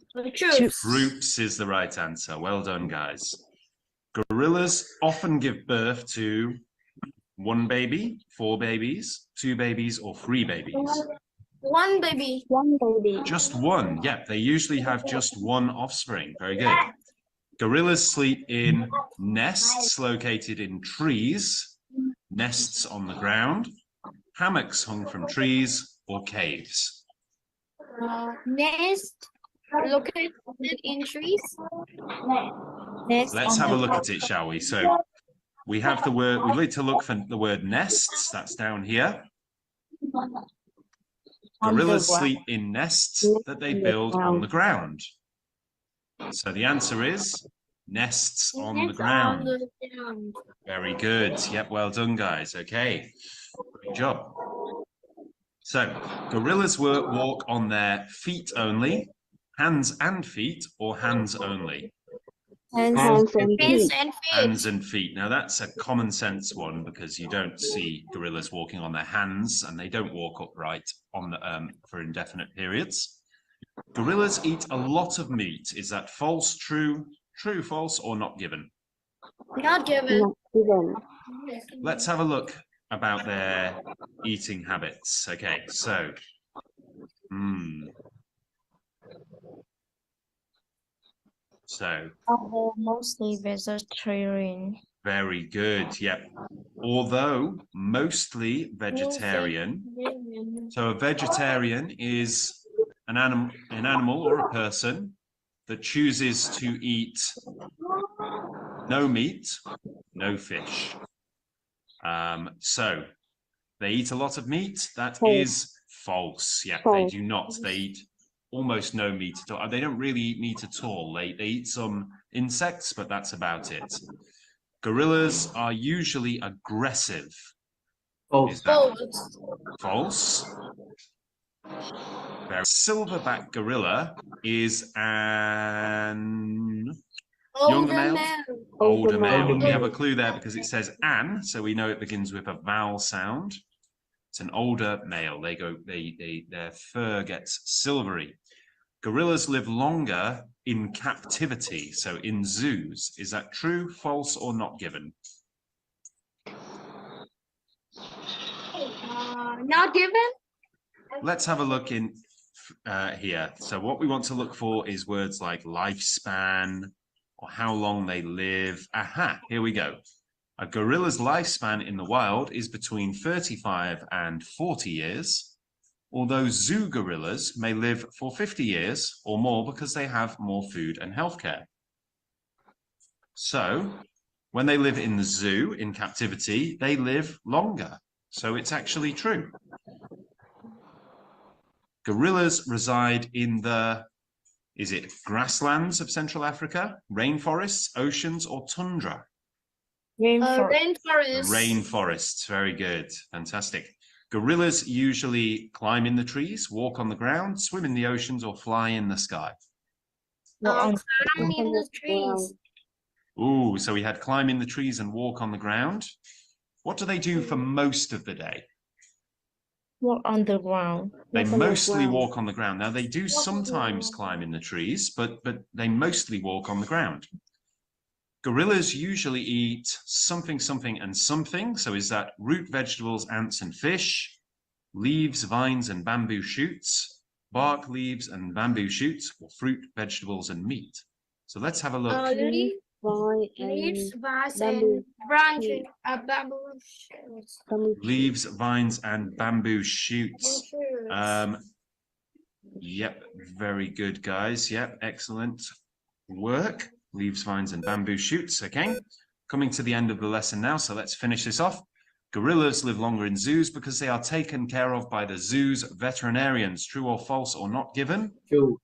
Troops is the right answer. Well done, guys. Gorillas often give birth to 1 baby, 4 babies, 2 babies, or 3 babies. 1 baby. Just one. Yep, they usually have just one offspring. Very good. Gorillas sleep in nests located in trees, nests on the ground, hammocks hung from trees, or caves. Nest located in trees. Let's have a look at it, shall we? So we have the word, we need to look for the word nests. That's down here. Gorillas sleep in nests that they build on the ground. So the answer is nests on the ground. Very good. Yep, well done, guys. Okay, great job. So gorillas walk on their feet only, hands and feet, or hands only? Hands and feet. Hands and feet. Now that's a common sense one because you don't see gorillas walking on their hands and they don't walk upright on the, for indefinite periods. Gorillas eat a lot of meat. Is that false, true, false, or not given? Not given. Not given. Let's have a look about their eating habits. Okay, so Mostly vegetarian. very good. Yep. Although mostly vegetarian. So a vegetarian is an animal or a person that chooses to eat no meat, no fish. So they eat a lot of meat. That is false. Yeah, they do not. They eat almost no meat at all. They don't really eat meat at all. They eat some insects, but that's about it. Gorillas are usually aggressive. Is that false? Silverback gorilla is an younger male? Older male. We have a clue there because it says an, so we know it begins with a vowel sound. It's an older male. Their fur gets silvery. Gorillas live longer in captivity, so in zoos. Is that true, false, or not given? Not given. Let's have a look in here. So what we want to look for is words like lifespan or how long they live. Aha, here we go. A gorilla's lifespan in the wild is between 35 and 40 years, although zoo gorillas may live for 50 years or more because they have more food and healthcare. So when they live in the zoo in captivity, they live longer. So it's actually true. Gorillas reside in the, is it grasslands of Central Africa, rainforests, oceans, or tundra? Rainforest. Rainforests, very good, fantastic. Gorillas usually climb in the trees, walk on the ground, swim in the oceans, or fly in the sky. Climb in the trees. Ooh, so we had climb in the trees and walk on the ground. What do they do for most of the day? Walk on the ground. They Walk on the mostly ground. walk on the ground. Now, they do Walk on the sometimes ground. climb in the trees, but they mostly walk on the ground. Gorillas usually eat something, something, and something. So is that root vegetables, ants, and fish, leaves, vines, and bamboo shoots, bark, leaves, and bamboo shoots, or fruit, vegetables, and meat? So let's have a look. Leaves, vines, bamboo and branches. Bamboo shoots. Leaves, vines, and bamboo shoots. Yep, very good, guys. Yep, excellent work. Leaves, vines, and bamboo shoots. Okay, coming to the end of the lesson now, so let's finish this off. Gorillas live longer in zoos because they are taken care of by the zoo's veterinarians. True or false or not given? True.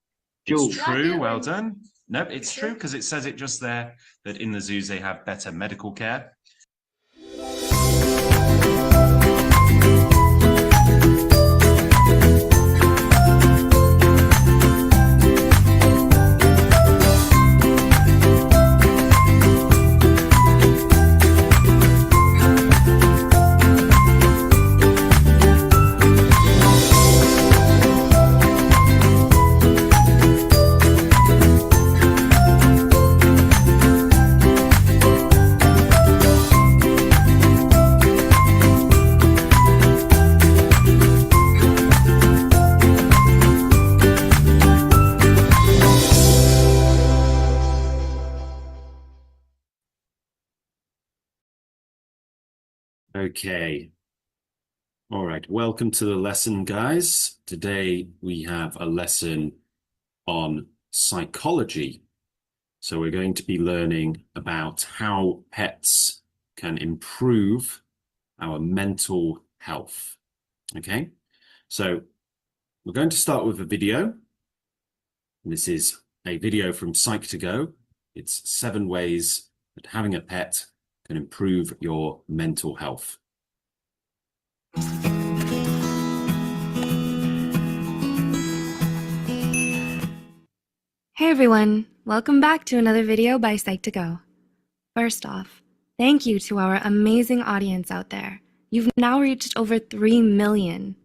It's true. Well done. Nope, it's true because it says it just there that in the zoos they have better medical care. Okay. All right. Welcome to the lesson, guys. Today we have a lesson on psychology. So we're going to be learning about how pets can improve our mental health. Okay. So we're going to start with a video. This is a video from Psych2Go. It's 7 ways that having a pet can improve your mental health. Hey everyone, welcome back to another video by Psych2Go. First off, thank you to our amazing audience out there. You've now reached over 3 million.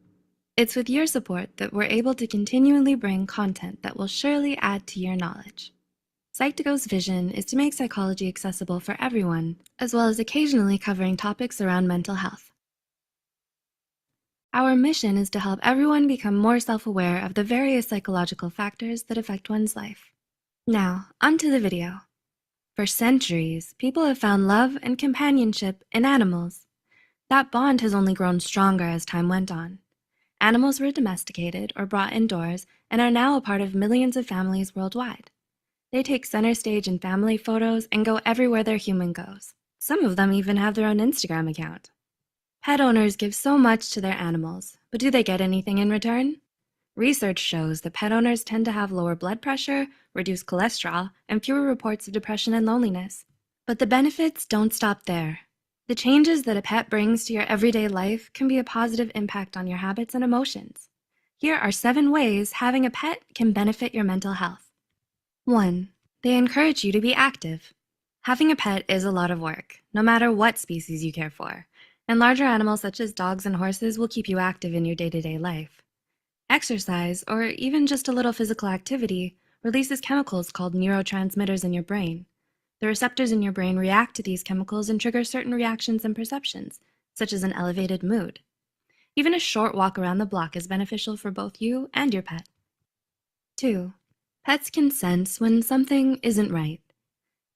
It's with your support that we're able to continually bring content that will surely add to your knowledge. Psych2Go's vision is to make psychology accessible for everyone, as well as occasionally covering topics around mental health. Our mission is to help everyone become more self-aware of the various psychological factors that affect one's life. Now, onto the video. For centuries, people have found love and companionship in animals. That bond has only grown stronger as time went on. Animals were domesticated or brought indoors and are now a part of millions of families worldwide. They take center stage in family photos and go everywhere their human goes. Some of them even have their own Instagram account. Pet owners give so much to their animals, but do they get anything in return? Research shows that pet owners tend to have lower blood pressure, reduced cholesterol, and fewer reports of depression and loneliness. But the benefits don't stop there. The changes that a pet brings to your everyday life can be a positive impact on your habits and emotions. Here are 7 ways having a pet can benefit your mental health. 1. They encourage you to be active. Having a pet is a lot of work, no matter what species you care for, and larger animals such as dogs and horses will keep you active in your day-to-day life. Exercise, or even just a little physical activity, releases chemicals called neurotransmitters in your brain. The receptors in your brain react to these chemicals and trigger certain reactions and perceptions, such as an elevated mood. Even a short walk around the block is beneficial for both you and your pet. 2. Pets can sense when something isn't right.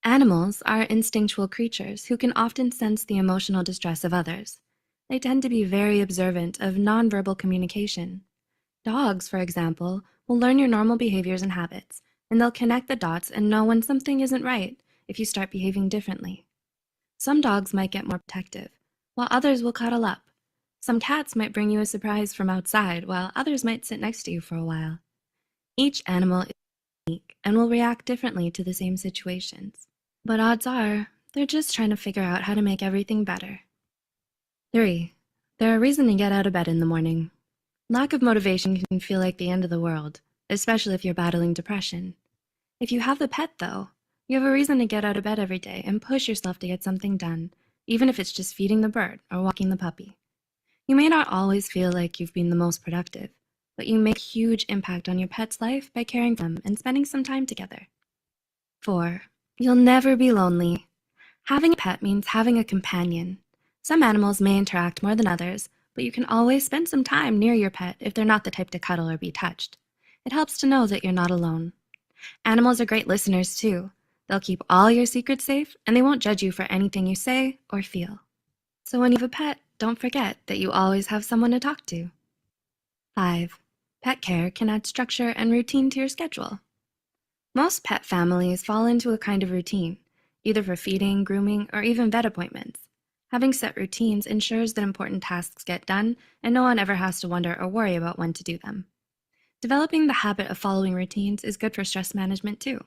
Animals are instinctual creatures who can often sense the emotional distress of others. They tend to be very observant of nonverbal communication. Dogs, for example, will learn your normal behaviors and habits, and they'll connect the dots and know when something isn't right if you start behaving differently. Some dogs might get more protective, while others will cuddle up. Some cats might bring you a surprise from outside, while others might sit next to you for a while. Each animal is unique and will react differently to the same situations. But odds are, they're just trying to figure out how to make everything better. 3. They're a reason to get out of bed in the morning. Lack of motivation can feel like the end of the world, especially if you're battling depression. If you have the pet, though, you have a reason to get out of bed every day and push yourself to get something done, even if it's just feeding the bird or walking the puppy. You may not always feel like you've been the most productive, but you make a huge impact on your pet's life by caring for them and spending some time together. 4. You'll never be lonely. Having a pet means having a companion. Some animals may interact more than others, but you can always spend some time near your pet if they're not the type to cuddle or be touched. It helps to know that you're not alone. Animals are great listeners too. They'll keep all your secrets safe, and they won't judge you for anything you say or feel. So when you have a pet, don't forget that you always have someone to talk to. 5. Pet care can add structure and routine to your schedule. Most pet families fall into a kind of routine, either for feeding, grooming, or even vet appointments. Having set routines ensures that important tasks get done and no one ever has to wonder or worry about when to do them. Developing the habit of following routines is good for stress management too.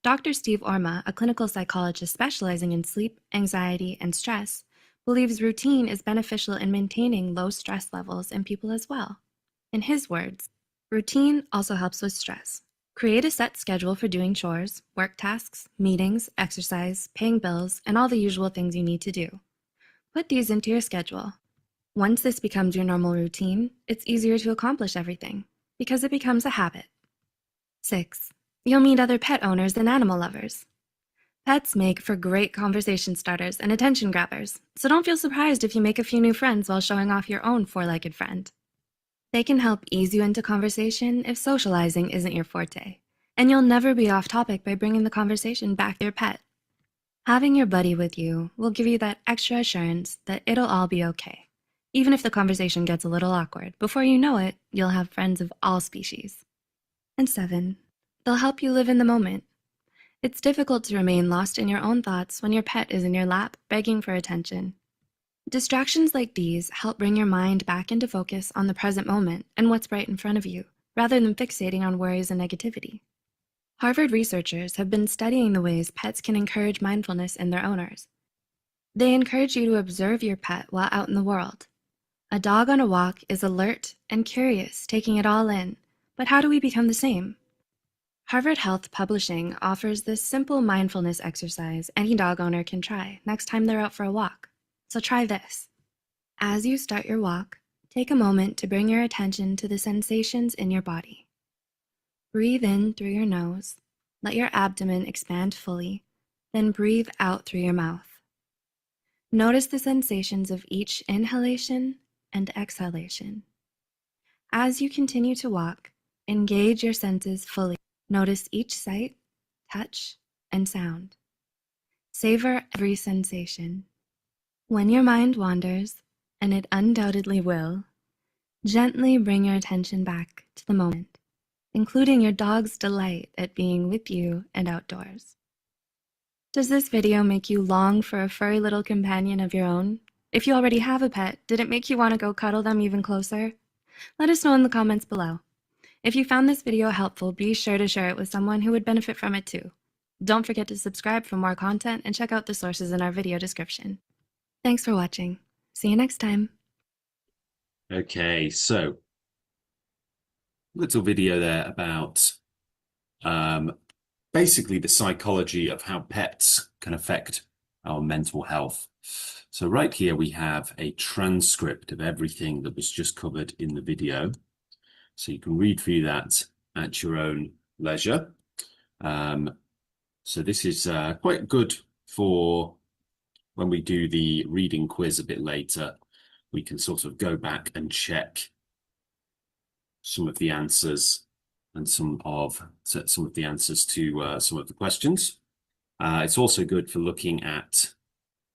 Dr. Steve Orma, a clinical psychologist specializing in sleep, anxiety, and stress, believes routine is beneficial in maintaining low stress levels in people as well. In his words, routine also helps with stress. Create a set schedule for doing chores, work tasks, meetings, exercise, paying bills, and all the usual things you need to do. Put these into your schedule. Once this becomes your normal routine, it's easier to accomplish everything because it becomes a habit. 6. You'll meet other pet owners and animal lovers. Pets make for great conversation starters and attention grabbers, so don't feel surprised if you make a few new friends while showing off your own four-legged friend. They can help ease you into conversation if socializing isn't your forte, and you'll never be off topic by bringing the conversation back to your pet. Having your buddy with you will give you that extra assurance that it'll all be okay. Even if the conversation gets a little awkward, before you know it, you'll have friends of all species. And 7, they'll help you live in the moment. It's difficult to remain lost in your own thoughts when your pet is in your lap begging for attention. Distractions like these help bring your mind back into focus on the present moment and what's right in front of you, rather than fixating on worries and negativity. Harvard researchers have been studying the ways pets can encourage mindfulness in their owners. They encourage you to observe your pet while out in the world. A dog on a walk is alert and curious, taking it all in. But how do we become the same? Harvard Health Publishing offers this simple mindfulness exercise any dog owner can try next time they're out for a walk. So try this. As you start your walk, take a moment to bring your attention to the sensations in your body. Breathe in through your nose, let your abdomen expand fully, then breathe out through your mouth. Notice the sensations of each inhalation and exhalation. As you continue to walk, engage your senses fully. Notice each sight, touch, and sound. Savor every sensation. When your mind wanders, and it undoubtedly will, gently bring your attention back to the moment, including your dog's delight at being with you and outdoors. Does this video make you long for a furry little companion of your own? If you already have a pet, did it make you want to go cuddle them even closer? Let us know in the comments below. If you found this video helpful, be sure to share it with someone who would benefit from it too. Don't forget to subscribe for more content and check out the sources in our video description. Thanks for watching. See you next time. Okay, so little video there about basically the psychology of how pets can affect our mental health. So right here we have a transcript of everything that was just covered in the video. So you can read through that at your own leisure. So this is quite good for when we do the reading quiz a bit later. We can sort of go back and check some of the answers and some of the answers to some of the questions. It's also good for looking at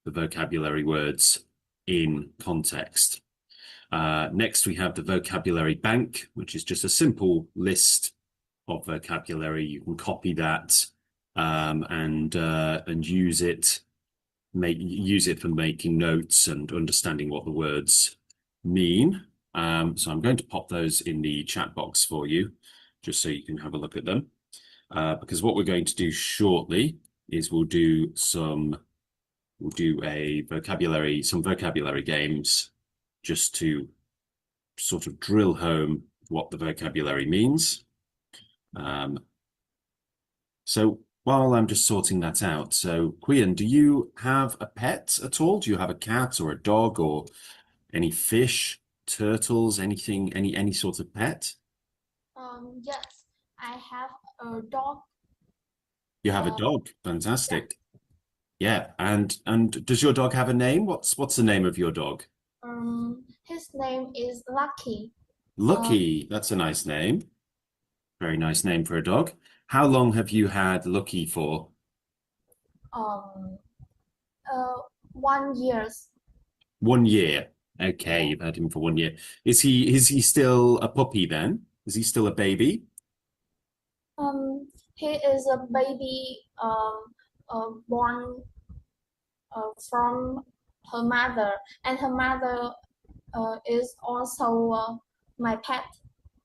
the vocabulary words in context. Next, we have the vocabulary bank, which is just a simple list of vocabulary. You can copy that and use it. Use it for making notes and understanding what the words mean. So I'm going to pop those in the chat box for you, just so you can have a look at them. Because what we're going to do shortly is we'll do some vocabulary games, just to sort of drill home what the vocabulary means. So while I'm just sorting that out, so Quian, do you have a pet at all? Do you have a cat or a dog or any fish, turtles, anything, any sort of pet? Yes, I have a dog. You have a dog. Fantastic. Yeah. And does your dog have a name? What's the name of your dog? His name is Lucky. Lucky. That's a nice name. Very nice name for a dog. How long have you had Lucky for? 1 year. 1 year. Okay, you've had him for 1 year. Is he still a puppy then? Is he still a baby? He is a baby born from her mother, and her mother is also my pet.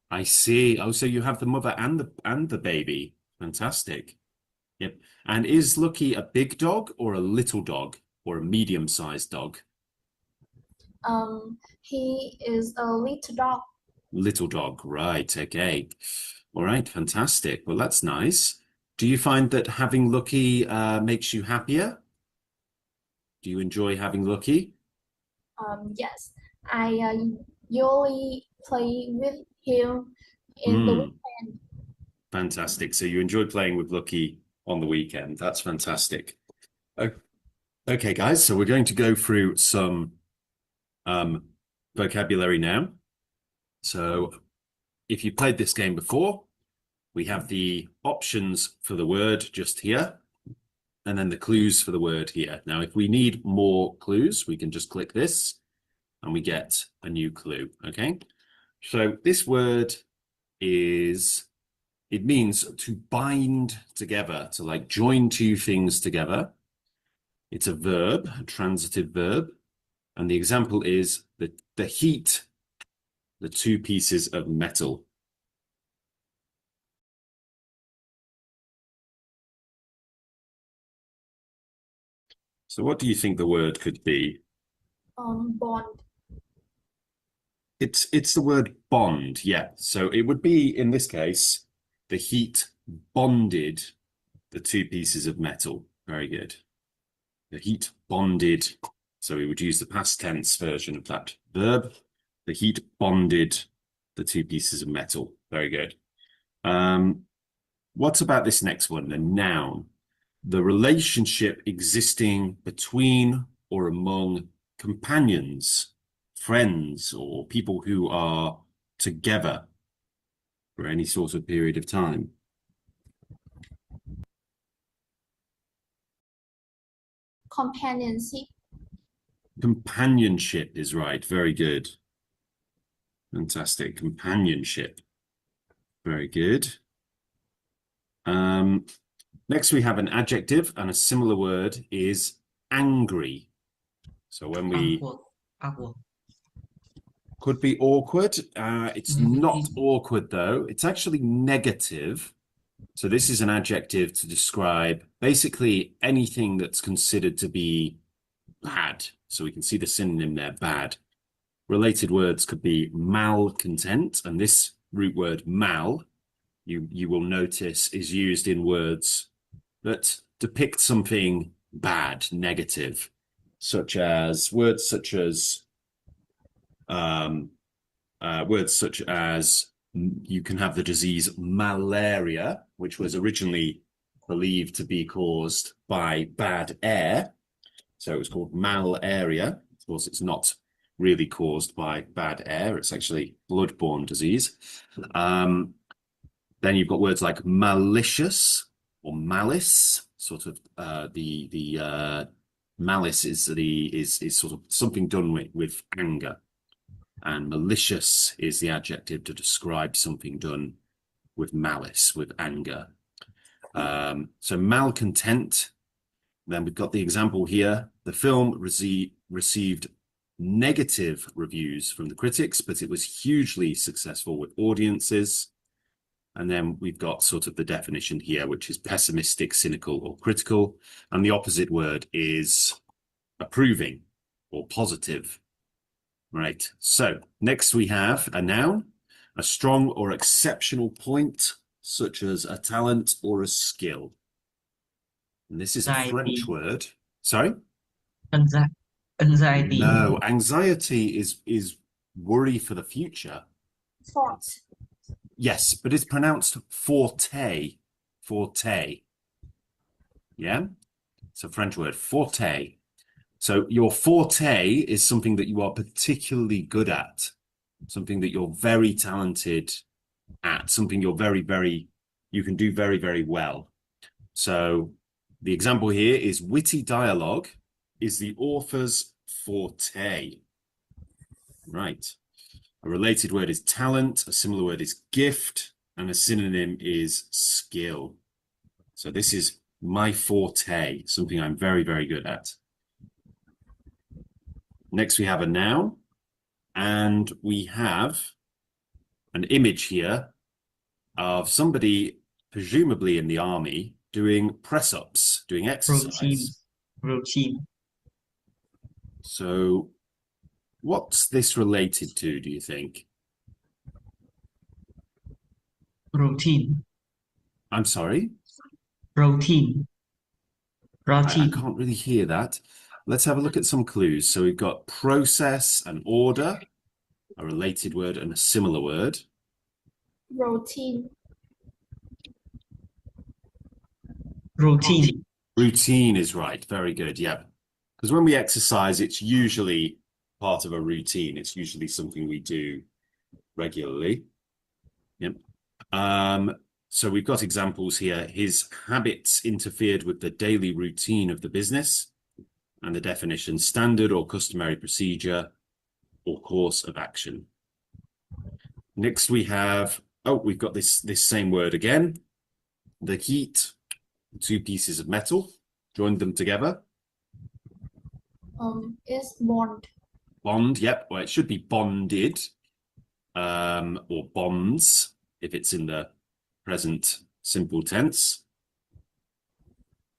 I see. Oh, so you have the mother and the baby. Fantastic. Yep. And is Lucky a big dog or a little dog or a medium-sized dog? He is a little dog. Little dog, right. Okay. All right, fantastic. Well, that's nice. Do you find that having Lucky makes you happier? Do you enjoy having Lucky? Yes, I usually play with him in the weekend. Fantastic. So you enjoy playing with Lucky on the weekend. That's fantastic. Okay, guys, so we're going to go through some vocabulary now. So if you played this game before, we have the options for the word just here, and then the clues for the word here. Now, if we need more clues, we can just click this and we get a new clue, okay? So this word it means to bind together, to like join two things together. It's a verb, a transitive verb. And the example is the heat, the two pieces of metal. So what do you think the word could be? Bond. It's the word bond, yeah. So it would be, in this case, the heat bonded the two pieces of metal. Very good. The heat bonded. So we would use the past tense version of that verb. The heat bonded the two pieces of metal. Very good. What about this next one, the noun? The relationship existing between or among companions, friends, or people who are together for any sort of period of time. Companionship. Companionship is right. Very good. Fantastic. Companionship. Very good. Next, we have an adjective, and a similar word is angry. So when we could be awkward, it's not awkward though. It's actually negative. So this is an adjective to describe basically anything that's considered to be bad. So we can see the synonym there, bad. Related words could be malcontent, and this root word mal, you will notice, is used in words that depict something bad, negative, such as words such as you can have the disease malaria, which was originally believed to be caused by bad air. So it was called malaria. Of course, it's not really caused by bad air. It's actually blood-borne disease. Then you've got words like malicious or malice. Sort of the malice is sort of something done with anger. And malicious is the adjective to describe something done with malice, with anger. So malcontent. Then we've got the example here. The film received negative reviews from the critics, but it was hugely successful with audiences. And then we've got sort of the definition here, which is pessimistic, cynical, or critical. And the opposite word is approving or positive. Right. So next we have a noun, a strong or exceptional point, such as a talent or a skill. And this is a French word. Sorry? Anxiety. No, anxiety is worry for the future. Fort. Yes, but it's pronounced forte. Forte. Yeah? It's a French word, forte. So your forte is something that you are particularly good at, something that you're very talented at, something you're you can do very, very well. So the example here is witty dialogue is the author's forte. Right. A related word is talent, a similar word is gift, and a synonym is skill. So this is my forte, something I'm very, very good at. Next, we have a noun, and we have an image here of somebody, presumably in the army, doing press-ups, doing exercise. Routine. So what's this related to, do you think? Routine. I'm sorry? Routine. I can't really hear that. Let's have a look at some clues. So we've got process and order, a related word and a similar word. Routine. Routine. Routine is right. Very good. Yeah. Because when we exercise, it's usually part of a routine. It's usually something we do regularly. Yep. So we've got examples here. His habits interfered with the daily routine of the business, and the definition standard or customary procedure or course of action. Next we have, we've got this same word again. The heat, two pieces of metal, joined them together. Is bond. Bond, yep. Well, it should be bonded, or bonds if it's in the present simple tense.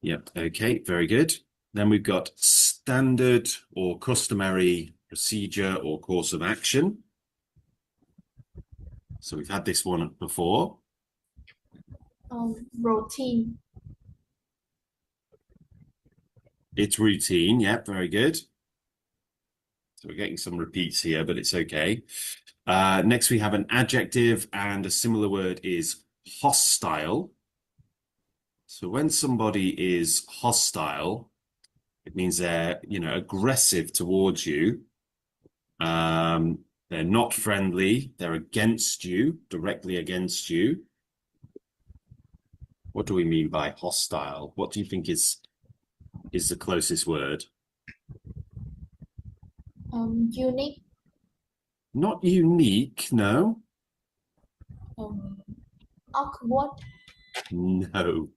Yep, okay, very good. Then we've got standard or customary procedure or course of action. So we've had this one before. Routine. It's routine, yep, very good. So we're getting some repeats here, but it's okay. Next we have an adjective, and a similar word is hostile. So when somebody is hostile, it means they're, aggressive towards you. They're not friendly. They're against you, directly against you. What do we mean by hostile? What do you think is the closest word? Unique. Not unique, no. Awkward. No,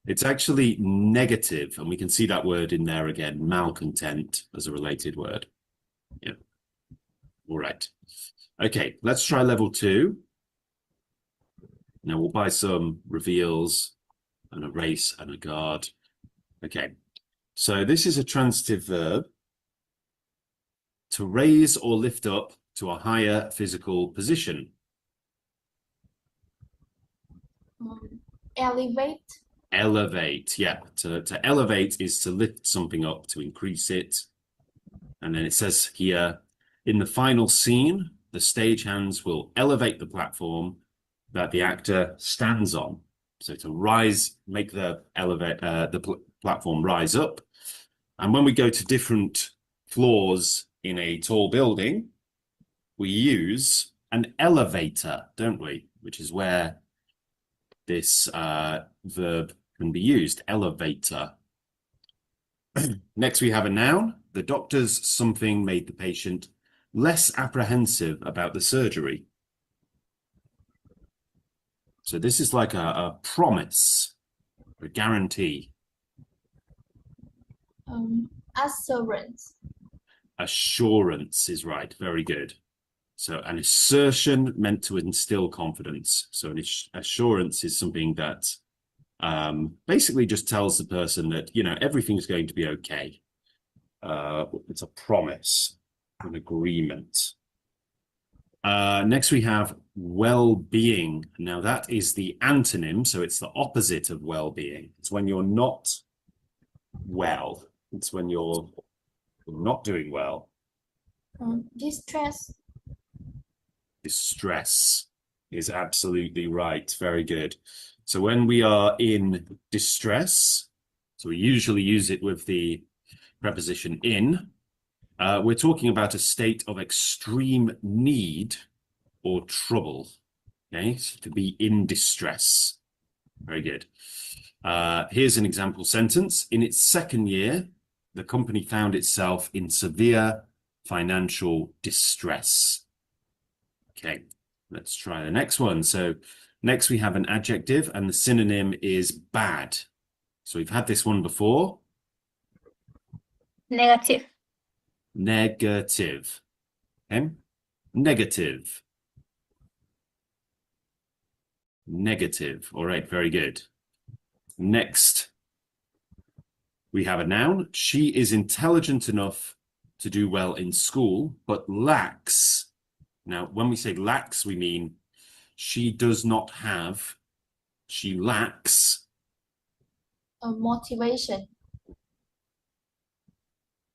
it's actually negative, and we can see that word in there again, malcontent, as a related word. Yeah. All right. Okay, let's try level 2. Now we'll buy some reveals and a race and a guard. Okay, so this is a transitive verb. To raise or lift up to a higher physical position. Elevate. Elevate, yeah. To elevate is to lift something up, to increase it. And then it says here, in the final scene, the stagehands will elevate the platform that the actor stands on. So to rise, make the platform rise up. And when we go to different floors in a tall building, we use an elevator, don't we? Which is where this verb can be used, elevator. Next, we have a noun. The doctor's something made the patient less apprehensive about the surgery. So this is like a promise, a guarantee. Assurance. Assurance is right. Very good. So an assertion meant to instill confidence. So an assurance is something that basically just tells the person that, everything's going to be okay. It's a promise, an agreement. Next we have well-being. Now that is the antonym, so it's the opposite of well-being. It's when you're not well. It's when you're not doing well. Distress. Distress is absolutely right. Very good. So when we are in distress, so we usually use it with the preposition in, we're talking about a state of extreme need or trouble. Okay, so to be in distress. Very good. Here's an example sentence. In its second year, the company found itself in severe financial distress. Okay, let's try the next one. So next we have an adjective and the synonym is bad. So we've had this one before. Negative. Negative. Okay, negative. Negative. All right, very good. Next, we have a noun. She is intelligent enough to do well in school, but lacks. Now, when we say lacks, we mean she does not have, she lacks. Motivation.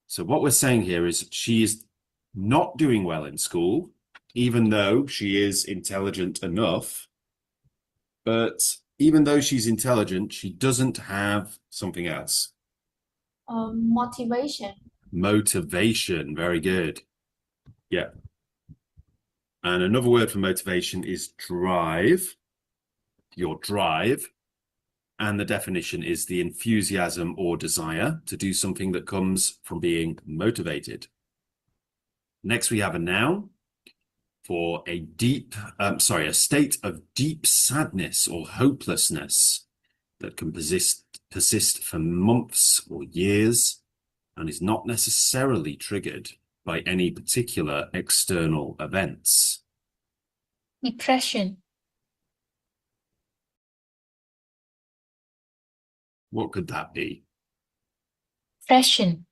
So what we're saying here is she is not doing well in school, even though she is intelligent enough. But even though she's intelligent, she doesn't have something else. Motivation. Motivation. Very good. Yeah. And another word for motivation is drive. Your drive. And the definition is the enthusiasm or desire to do something that comes from being motivated. Next, we have a noun for a state of deep sadness or hopelessness that can persist for months or years and is not necessarily triggered by any particular external events. Depression. What could that be? Depression.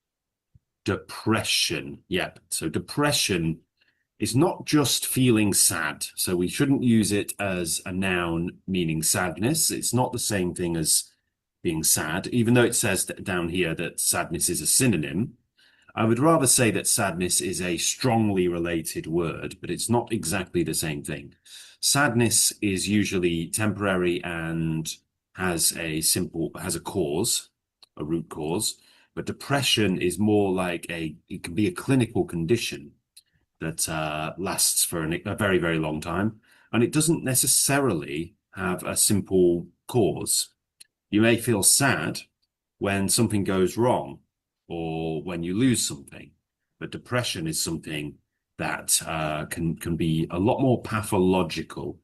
Depression. Yep. So depression is not just feeling sad. So we shouldn't use it as a noun meaning sadness. It's not the same thing as being sad, even though it says down here that sadness is a synonym. I would rather say that sadness is a strongly related word, but it's not exactly the same thing. Sadness is usually temporary and has a cause, a root cause, but depression is more like it can be a clinical condition that lasts for a very, very long time, and it doesn't necessarily have a simple cause. You may feel sad when something goes wrong or when you lose something, but depression is something that can be a lot more pathological.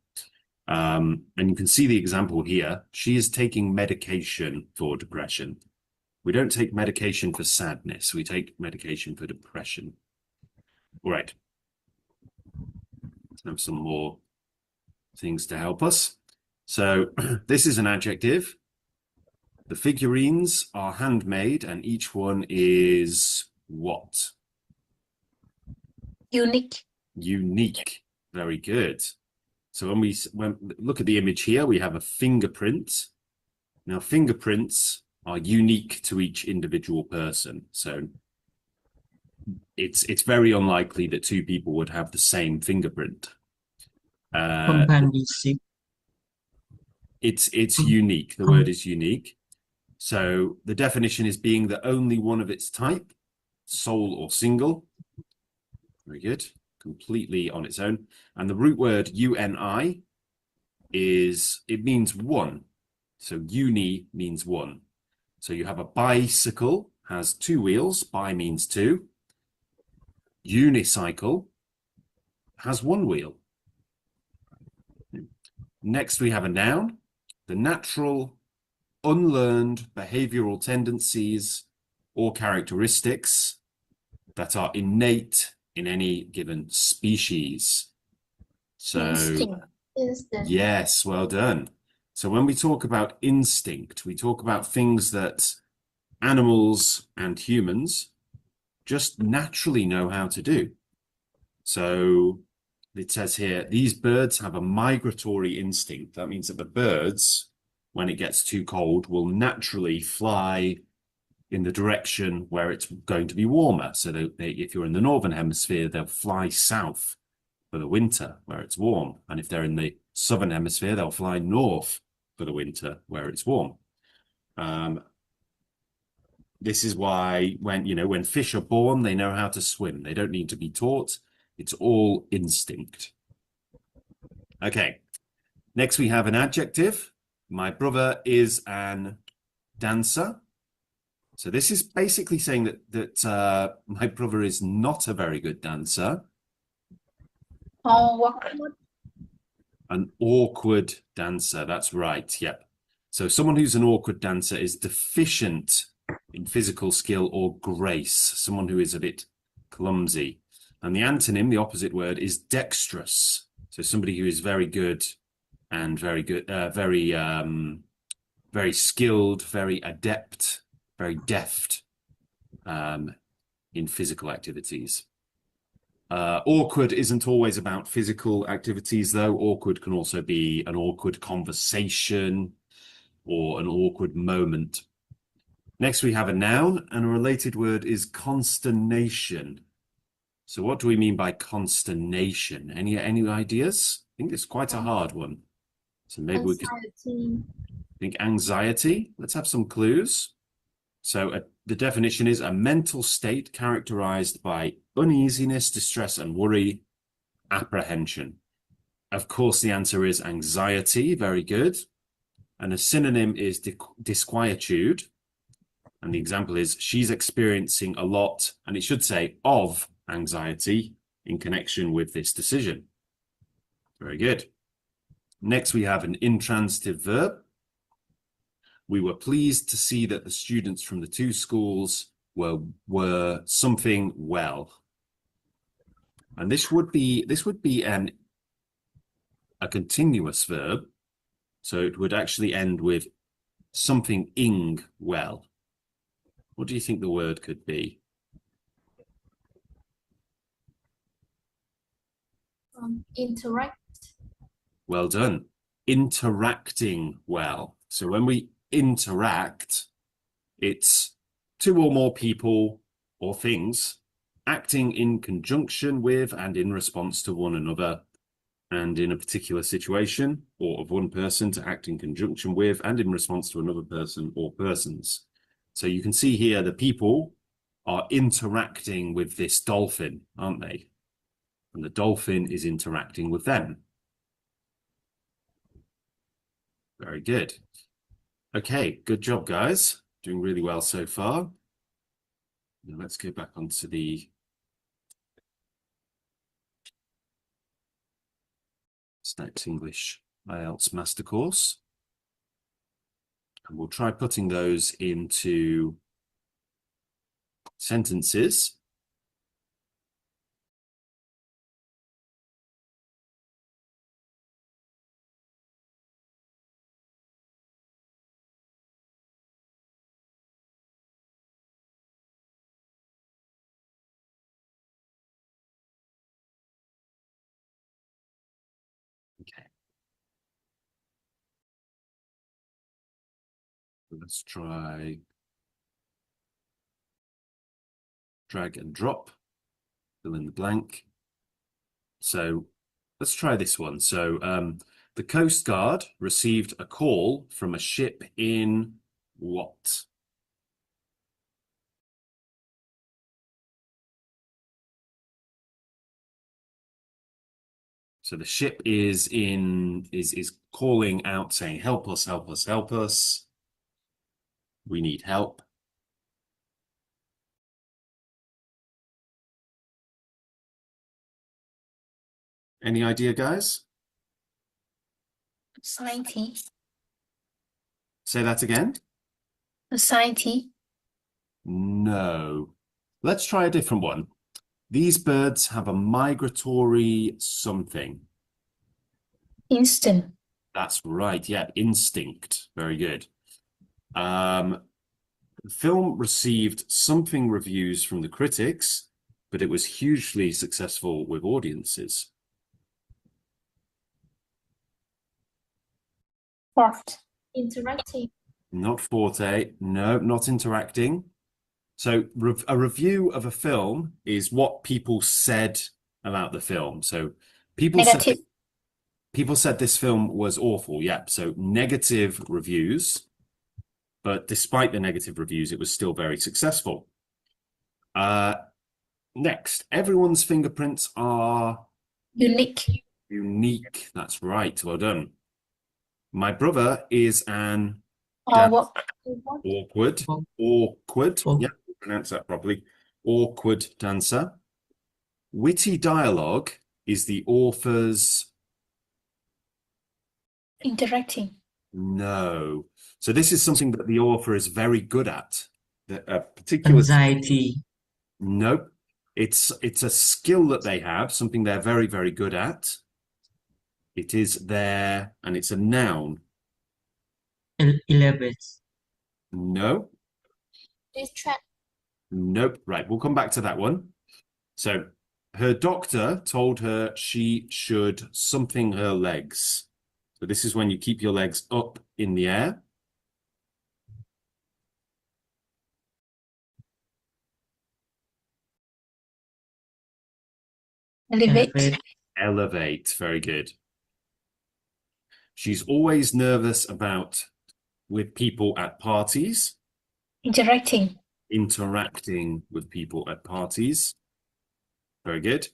And you can see the example here. She is taking medication for depression. We don't take medication for sadness. We take medication for depression. All right. Let's have some more things to help us. So this is an adjective. The figurines are handmade and each one is what? Unique. Unique. Very good. So when we look at the image here, we have a fingerprint. Now, fingerprints are unique to each individual person. So it's very unlikely that two people would have the same fingerprint. Companionship. It's unique. The word is unique. So the definition is being the only one of its type, sole or single. Very good. Completely on its own. And the root word uni it means one. So uni means one. So you have a bicycle, has two wheels, bi means two. Unicycle has one wheel. Next we have a noun. The natural, unlearned behavioral tendencies or characteristics that are innate in any given species. So, Instinct. yes, well done. So when we talk about instinct, we talk about things that animals and humans just naturally know how to do. So it says here, these birds have a migratory instinct. That means that the birds, when it gets too cold, will naturally fly in the direction where it's going to be warmer. So if you're in the northern hemisphere, they'll fly south for the winter where it's warm. And if they're in the southern hemisphere, they'll fly north for the winter where it's warm. This is why when fish are born, they know how to swim. They don't need to be taught. It's all instinct. Okay. Next, we have an adjective. My brother is an dancer. So this is basically saying that my brother is not a very good dancer. An awkward dancer. That's right. Yep. So someone who's an awkward dancer is deficient in physical skill or grace. Someone who is a bit clumsy. And the antonym, the opposite word, is dexterous. So somebody who is very good and very skilled, very adept, very deft in physical activities. Awkward isn't always about physical activities, though. Awkward can also be an awkward conversation or an awkward moment. Next, we have a noun, and a related word is consternation. So what do we mean by consternation? Any ideas? I think it's quite a hard one. So maybe we could think anxiety. Let's have some clues. So the definition is a mental state characterized by uneasiness, distress, and worry, apprehension. Of course, the answer is anxiety. Very good. And a synonym is disquietude. And the example is she's experiencing a lot, and it should say of anxiety in connection with this decision. Very good. Next, we have an intransitive verb. We were pleased to see that the students from the two schools were something well. And this would be a continuous verb. So it would actually end with something ing well. What do you think the word could be? Interact. Well done. Interacting well. So when we interact, it's two or more people or things acting in conjunction with and in response to one another, and in a particular situation, or of one person to act in conjunction with and in response to another person or persons. So you can see here the people are interacting with this dolphin, aren't they? And the dolphin is interacting with them. Very good. Okay, good job, guys. Doing really well so far. Now let's go back onto the Stax English IELTS Master Course. And we'll try putting those into sentences. Okay. Let's try drag and drop, fill in the blank. So let's try this one. So the Coast Guard received a call from a ship in what? So the ship is calling out saying, help us, help us, help us. We need help. Any idea, guys? Society. Say that again. Society. No. Let's try a different one. These birds have a migratory something. Instant. That's right. Yeah, instinct. Very good. The film received something reviews from the critics, but it was hugely successful with audiences. Fourth. Interacting. Not forte. No, not interacting. So a review of a film is what people said about the film. So Negative. people said this film was awful. Yep. So negative reviews. But despite the negative reviews, it was still very successful. Next, everyone's fingerprints are Unique. unique. That's right. Well done. My brother is an Awkward. awkward. Yeah, pronounce that properly. Awkward dancer. Witty dialogue is the author's. Interacting. No. So this is something that the author is very good at. A particular. Anxiety. Nope. It's a skill that they have, something they're very, very good at. It is their, and it's a noun. Elaborate. No. Distract. Nope. Right. We'll come back to that one. So her doctor told her she should something her legs. So this is when you keep your legs up in the air. Elevate. Elevate. Very good. She's always nervous with people at parties. Interacting. Interacting with people at parties. Very good.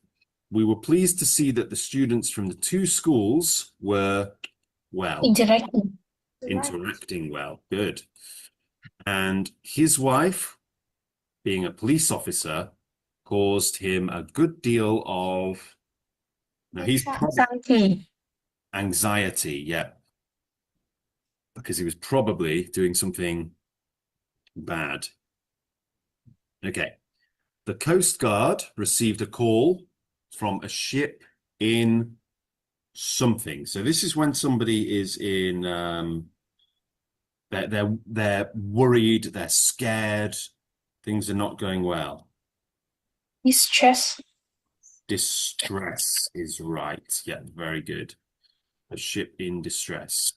We were pleased to see that the students from the two schools were, well, interacting well. Good. And his wife, being a police officer, caused him a good deal of, no, he's anxiety, yeah. Because he was probably doing something bad. Okay. The Coast Guard received a call from a ship in something. So this is when somebody is in, they're worried, they're scared, things are not going well. Distress. Distress is right. Yeah, very good. A ship in distress.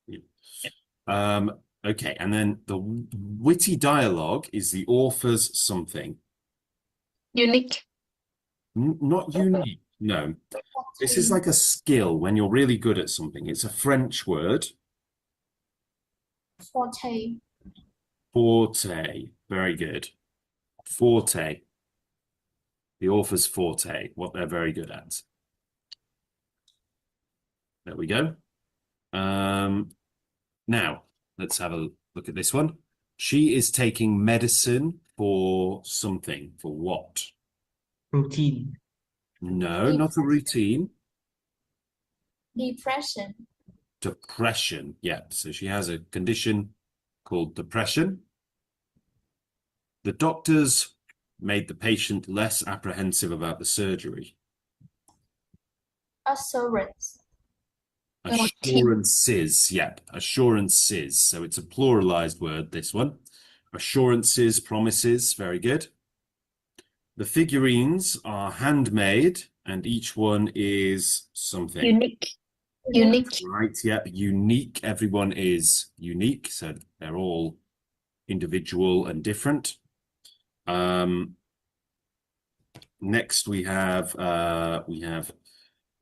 Yeah. Okay, and then the witty dialogue is the author's something. Unique. Not unique, no. This is like a skill when you're really good at something. It's a French word. Forte. Forte. Very good. Forte. The author's forte, what they're very good at. There we go. Now, let's have a look at this one. She is taking medicine for something. For what? Routine. No, not a routine. Depression. Depression. Yeah, so she has a condition called depression. The doctors made the patient less apprehensive about the surgery. Assurance. Assurances, yep, assurances. So it's a pluralized word, this one. Assurances, promises, very good. The figurines are handmade and each one is something. Unique. Right, yep, unique. Everyone is unique, so they're all individual and different. Next we have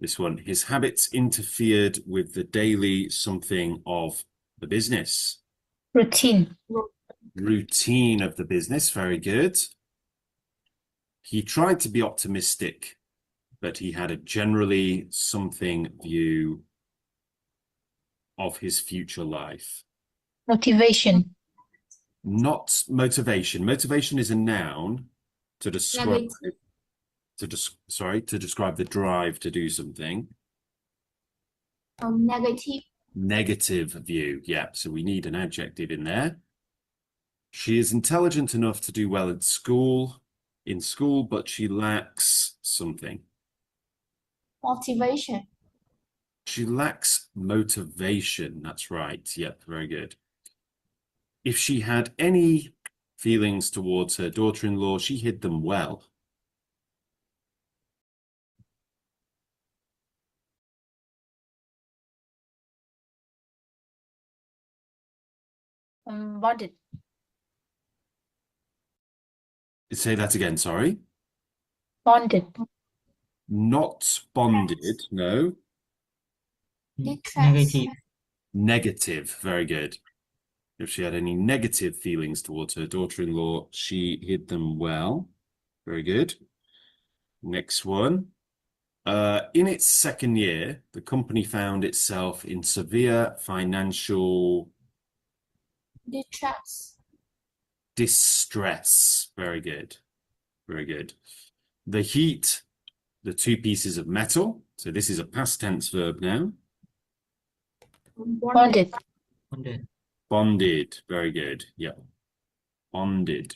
this one. His habits interfered with the daily something of the business. Routine. Routine of the business, very good. He tried to be optimistic, but he had a generally something view of his future life. Motivation. Not motivation. Motivation is a noun to describe to describe the drive to do something. Negative. Negative view. Yeah, so we need an adjective in there. She is intelligent enough to do well in school, but she lacks something. Motivation. She lacks motivation. That's right. Yep, very good. If she had any feelings towards her daughter-in-law, she hid them well. Bonded. Say that again, sorry. Bonded. Not bonded, no. Negative. Negative, very good. If she had any negative feelings towards her daughter-in-law, she hid them well. Very good. Next one. In its second year, the company found itself in severe financial distress. Very good. Very good. The heat, the two pieces of metal. So this is a past tense verb now. Bonded. Bonded. Bonded. Very good. Yeah. Bonded.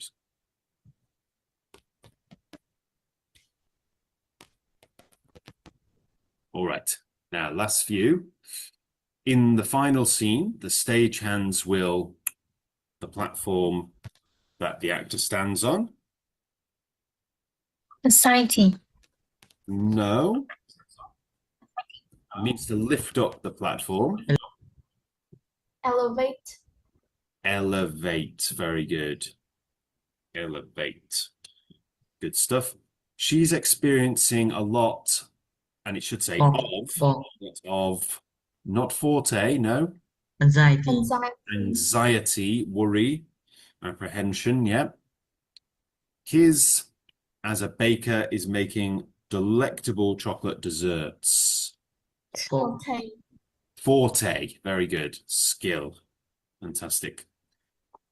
All right. Now, last few. In the final scene, the stagehands will the platform that the actor stands on. Society. No. It means to lift up the platform. Elevate. Elevate. Very good. Elevate. Good stuff. She's experiencing a lot, and it should say of, not forte, no. Anxiety. Anxiety, worry, apprehension, yeah. His, as a baker, is making delectable chocolate desserts. Forte, very good. Skill, fantastic.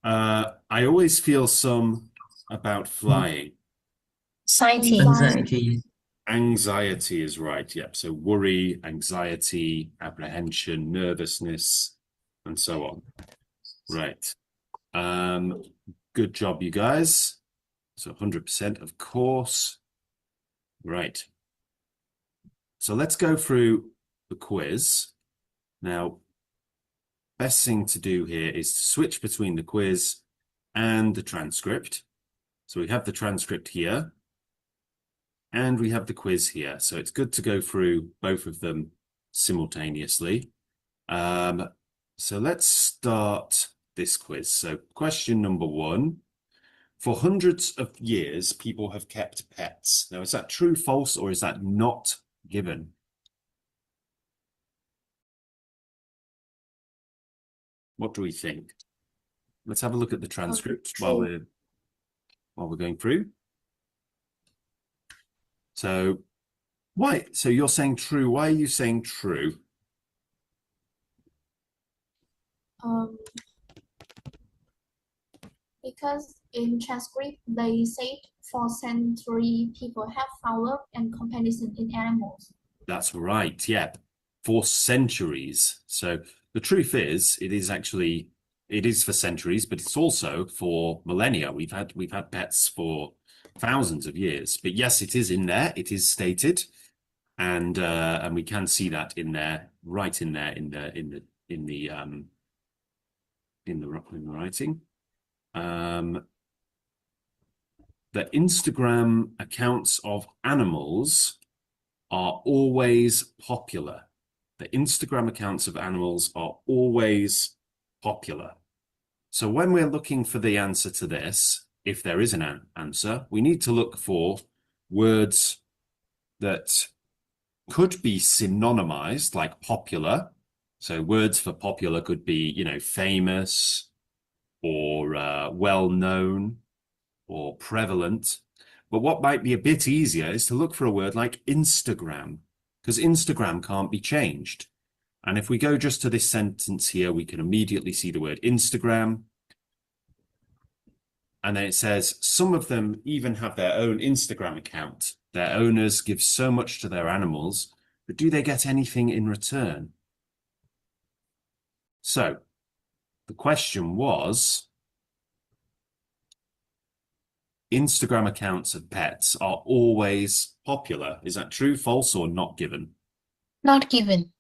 I always feel some about flying. Anxiety. Anxiety is right, yep. So worry, anxiety, apprehension, nervousness, and so on. Right. Good job, you guys. So 100%, of course. Right. So let's go through the quiz. Now, best thing to do here is to switch between the quiz and the transcript. So we have the transcript here, and we have the quiz here. So it's good to go through both of them simultaneously. So let's start this quiz. So question number 1. For hundreds of years, people have kept pets. Now, is that true, false, or is that not given? What do we think? Let's have a look at the transcript while we're going through. So why? So you're saying true. Why are you saying true? Because in transcript they said for centuries people have found love and companionship in animals. That's right. Yeah, for centuries. So the truth is, it is for centuries, but it's also for millennia. We've had pets for thousands of years. But yes, it is in there. It is stated, and we can see that in there, right in there, in the writing. The Instagram accounts of animals are always popular. The Instagram accounts of animals are always popular. So when we're looking for the answer to this, if there is an answer, we need to look for words that could be synonymized, like popular. So words for popular could be, you know, famous or well-known or prevalent. But what might be a bit easier is to look for a word like Instagram, because Instagram can't be changed. And if we go just to this sentence here, we can immediately see the word Instagram. And then it says, some of them even have their own Instagram account. Their owners give so much to their animals, but do they get anything in return? So the question was, Instagram accounts of pets are always popular. Is that true, false, or not given? Not given.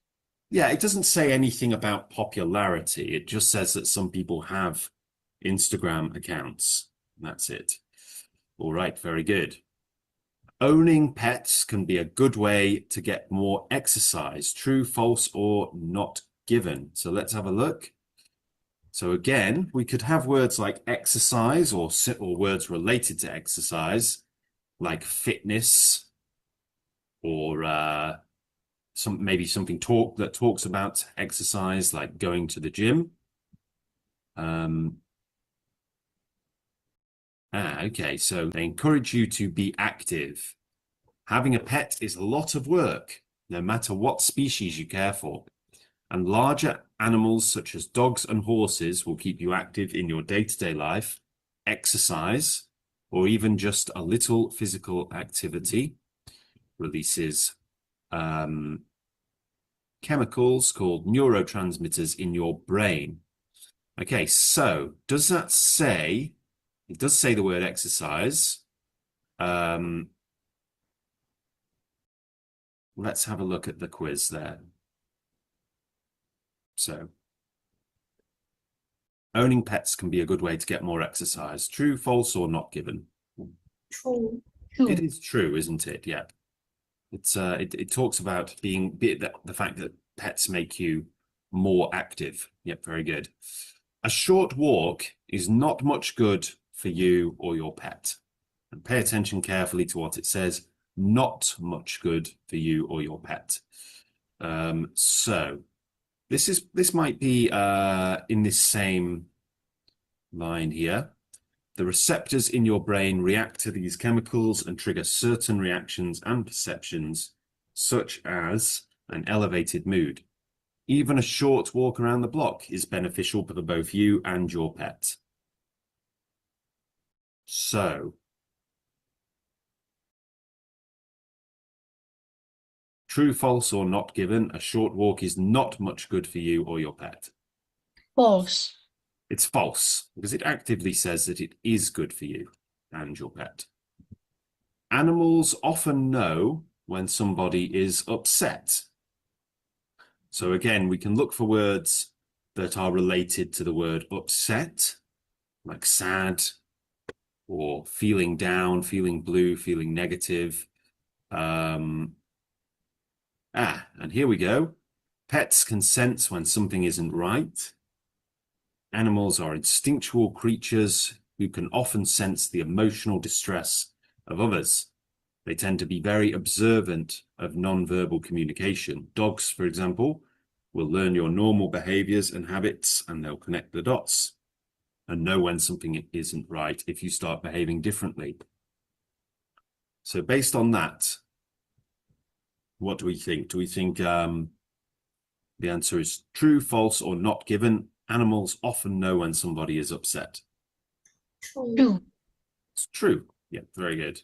Yeah, it doesn't say anything about popularity. It just says that some people have Instagram accounts. That's it. All right, very good. Owning pets can be a good way to get more exercise. True, false, or not given? So let's have a look. So again, we could have words like exercise or words related to exercise, like fitness, or maybe something that talks about exercise, like going to the gym. Okay, so they encourage you to be active. Having a pet is a lot of work, no matter what species you care for. And larger animals such as dogs and horses will keep you active in your day-to-day life, exercise, or even just a little physical activity releases chemicals called neurotransmitters in your brain. Okay, so does that say, it does say the word exercise. Let's have a look at the quiz there. So, owning pets can be a good way to get more exercise. True, false, or not given? True. It is true, isn't it? Yeah. It talks about the fact that pets make you more active. Yep, very good. A short walk is not much good for you or your pet. And pay attention carefully to what it says. Not much good for you or your pet. So this might be in this same line here. The receptors in your brain react to these chemicals and trigger certain reactions and perceptions, such as an elevated mood. Even a short walk around the block is beneficial for both you and your pet. So, true, false, or not given, a short walk is not much good for you or your pet. False. It's false, because it actively says that it is good for you and your pet. Animals often know when somebody is upset. So again, we can look for words that are related to the word upset, like sad, or feeling down, feeling blue, feeling negative. And here we go. Pets can sense when something isn't right. Animals are instinctual creatures who can often sense the emotional distress of others. They tend to be very observant of non-verbal communication. Dogs, for example, will learn your normal behaviors and habits, and they'll connect the dots and know when something isn't right if you start behaving differently. So based on that, what do we think? Do we think the answer is true, false, or not given? Animals often know when somebody is upset. True. It's true. Yeah, very good.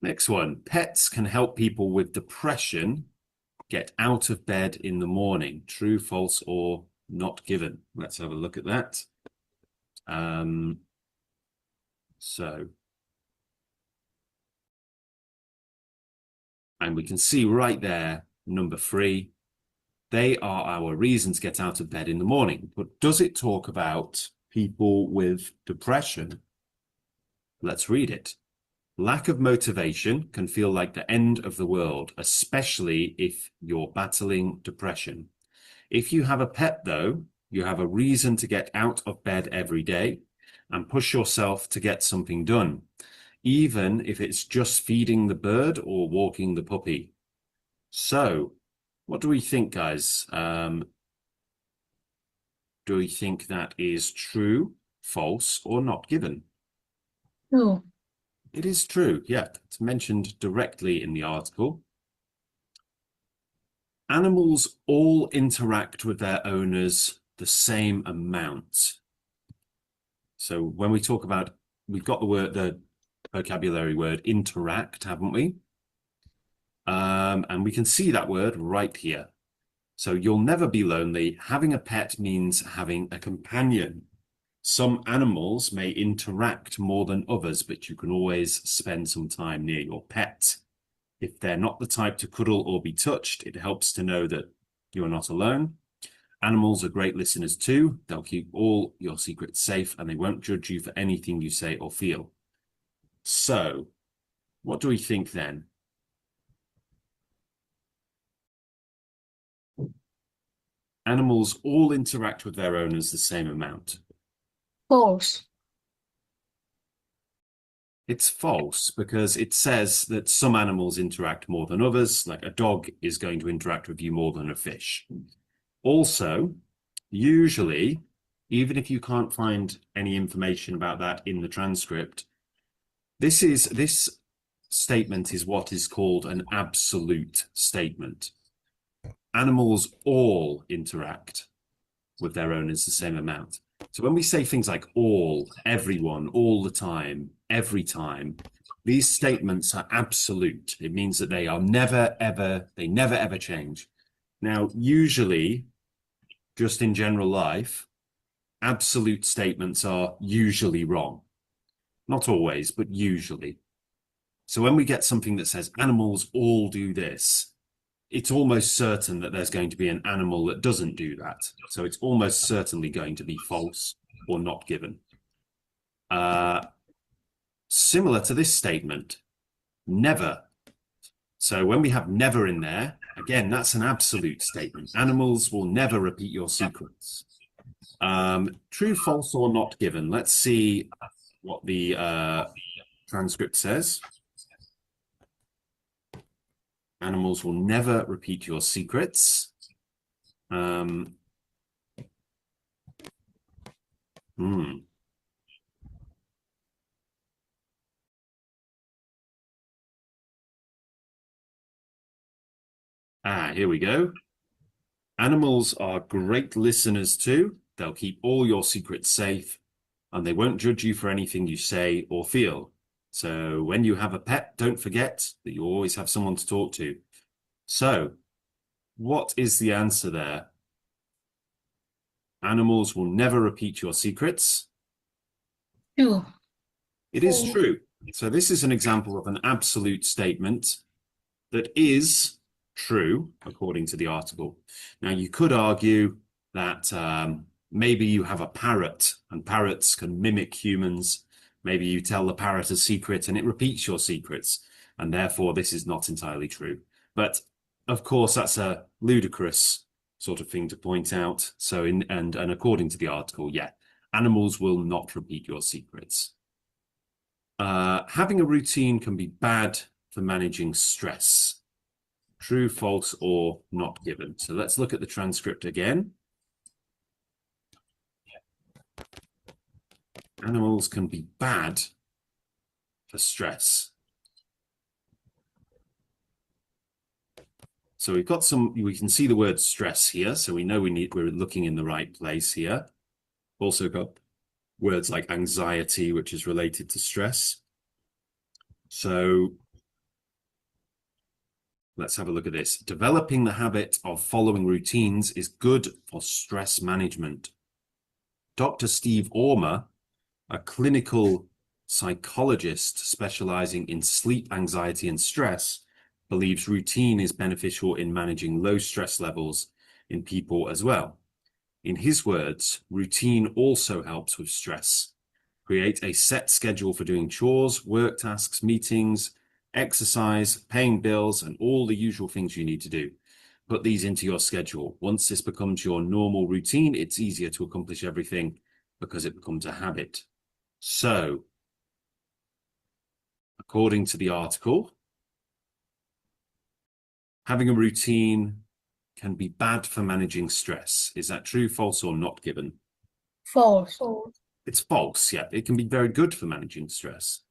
Next one. Pets can help people with depression get out of bed in the morning. True, false, or not given? Let's have a look at that. And we can see right there, number 3, they are our reason to get out of bed in the morning. But does it talk about people with depression? Let's read it. Lack of motivation can feel like the end of the world, especially if you're battling depression. If you have a pet, though, you have a reason to get out of bed every day and push yourself to get something done, even if it's just feeding the bird or walking the puppy. So, what do we think, guys? Do we think that is true, false, or not given? True. It is true, yeah. It's mentioned directly in the article. Animals all interact with their owners the same amount. So when we talk about, we've got the vocabulary word interact, haven't we? And we can see that word right here. So you'll never be lonely. Having a pet means having a companion. Some animals may interact more than others, but you can always spend some time near your pet. If they're not the type to cuddle or be touched, it helps to know that you're not alone. Animals are great listeners too. They'll keep all your secrets safe and they won't judge you for anything you say or feel. So, what do we think then? Animals all interact with their owners the same amount. False. It's false because it says that some animals interact more than others, like a dog is going to interact with you more than a fish. Also, usually, even if you can't find any information about that in the transcript, this statement is what is called an absolute statement. Animals all interact with their owners the same amount. So when we say things like all, everyone, all the time, every time, these statements are absolute. It means that they are never, ever change. Now, usually, just in general life, absolute statements are usually wrong. Not always, but usually. So when we get something that says animals all do this, it's almost certain that there's going to be an animal that doesn't do that. So it's almost certainly going to be false or not given. Similar to this statement, never. So when we have never in there, again, that's an absolute statement. Animals will never repeat your secrets. True, false, or not given. Let's see what the transcript says. Animals will never repeat your secrets. Here we go. Animals are great listeners too. They'll keep all your secrets safe, and they won't judge you for anything you say or feel. So when you have a pet, don't forget that you always have someone to talk to. So what is the answer there? Animals will never repeat your secrets. True. It is true. So this is an example of an absolute statement that is true, according to the article. Now, you could argue that maybe you have a parrot, and parrots can mimic humans. Maybe you tell the parrot a secret and it repeats your secrets, and therefore this is not entirely true. But of course, that's a ludicrous sort of thing to point out. So, and according to the article, yeah, animals will not repeat your secrets. Having a routine can be bad for managing stress. True, false, or not given. So let's look at the transcript again. Animals can be bad for stress. So we've got we can see the word stress here. So we know we're looking in the right place here. Also got words like anxiety, which is related to stress. So let's have a look at this. Developing the habit of following routines is good for stress management. Dr. Steve Ormer, a clinical psychologist specializing in sleep anxiety and stress, believes routine is beneficial in managing low stress levels in people as well. In his words, routine also helps with stress. Create a set schedule for doing chores, work tasks, meetings, exercise, paying bills, and all the usual things you need to do. Put these into your schedule. Once this becomes your normal routine, it's easier to accomplish everything because it becomes a habit. So, according to the article, having a routine can be bad for managing stress. Is that true, false, or not given? False. It's false, yeah. It can be very good for managing stress.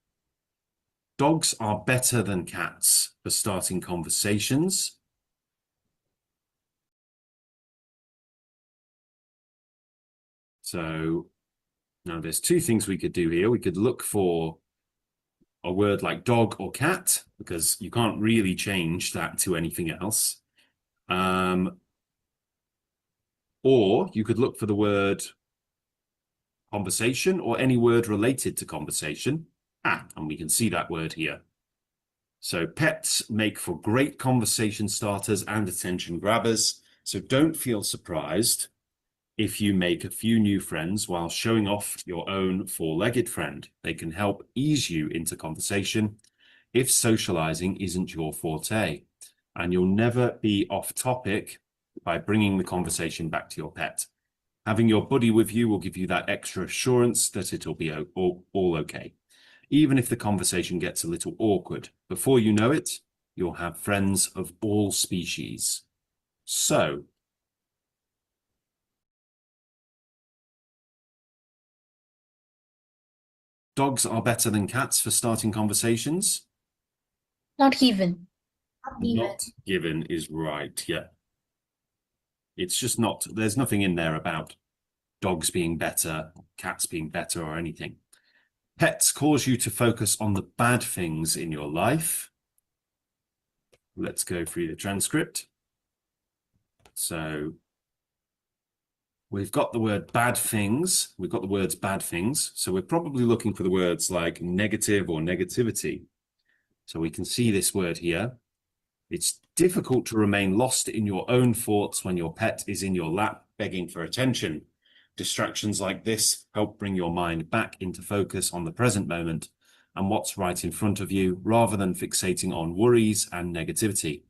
Dogs are better than cats for starting conversations. So now there's two things we could do here. We could look for a word like dog or cat, because you can't really change that to anything else. Or you could look for the word conversation or any word related to conversation. And we can see that word here. So pets make for great conversation starters and attention grabbers. So don't feel surprised if you make a few new friends while showing off your own four-legged friend. They can help ease you into conversation if socializing isn't your forte. And you'll never be off topic by bringing the conversation back to your pet. Having your buddy with you will give you that extra assurance that it'll be all okay. Even if the conversation gets a little awkward, before you know it, you'll have friends of all species. So, dogs are better than cats for starting conversations? Not given. Not given is right, yeah. It's just not, there's nothing in there about dogs being better, cats being better, or anything. Pets cause you to focus on the bad things in your life. Let's go through the transcript. So we've got the word bad things. We've got the words bad things. So we're probably looking for the words like negative or negativity. So we can see this word here. It's difficult to remain lost in your own thoughts when your pet is in your lap begging for attention. Distractions like this help bring your mind back into focus on the present moment and what's right in front of you, rather than fixating on worries and negativity.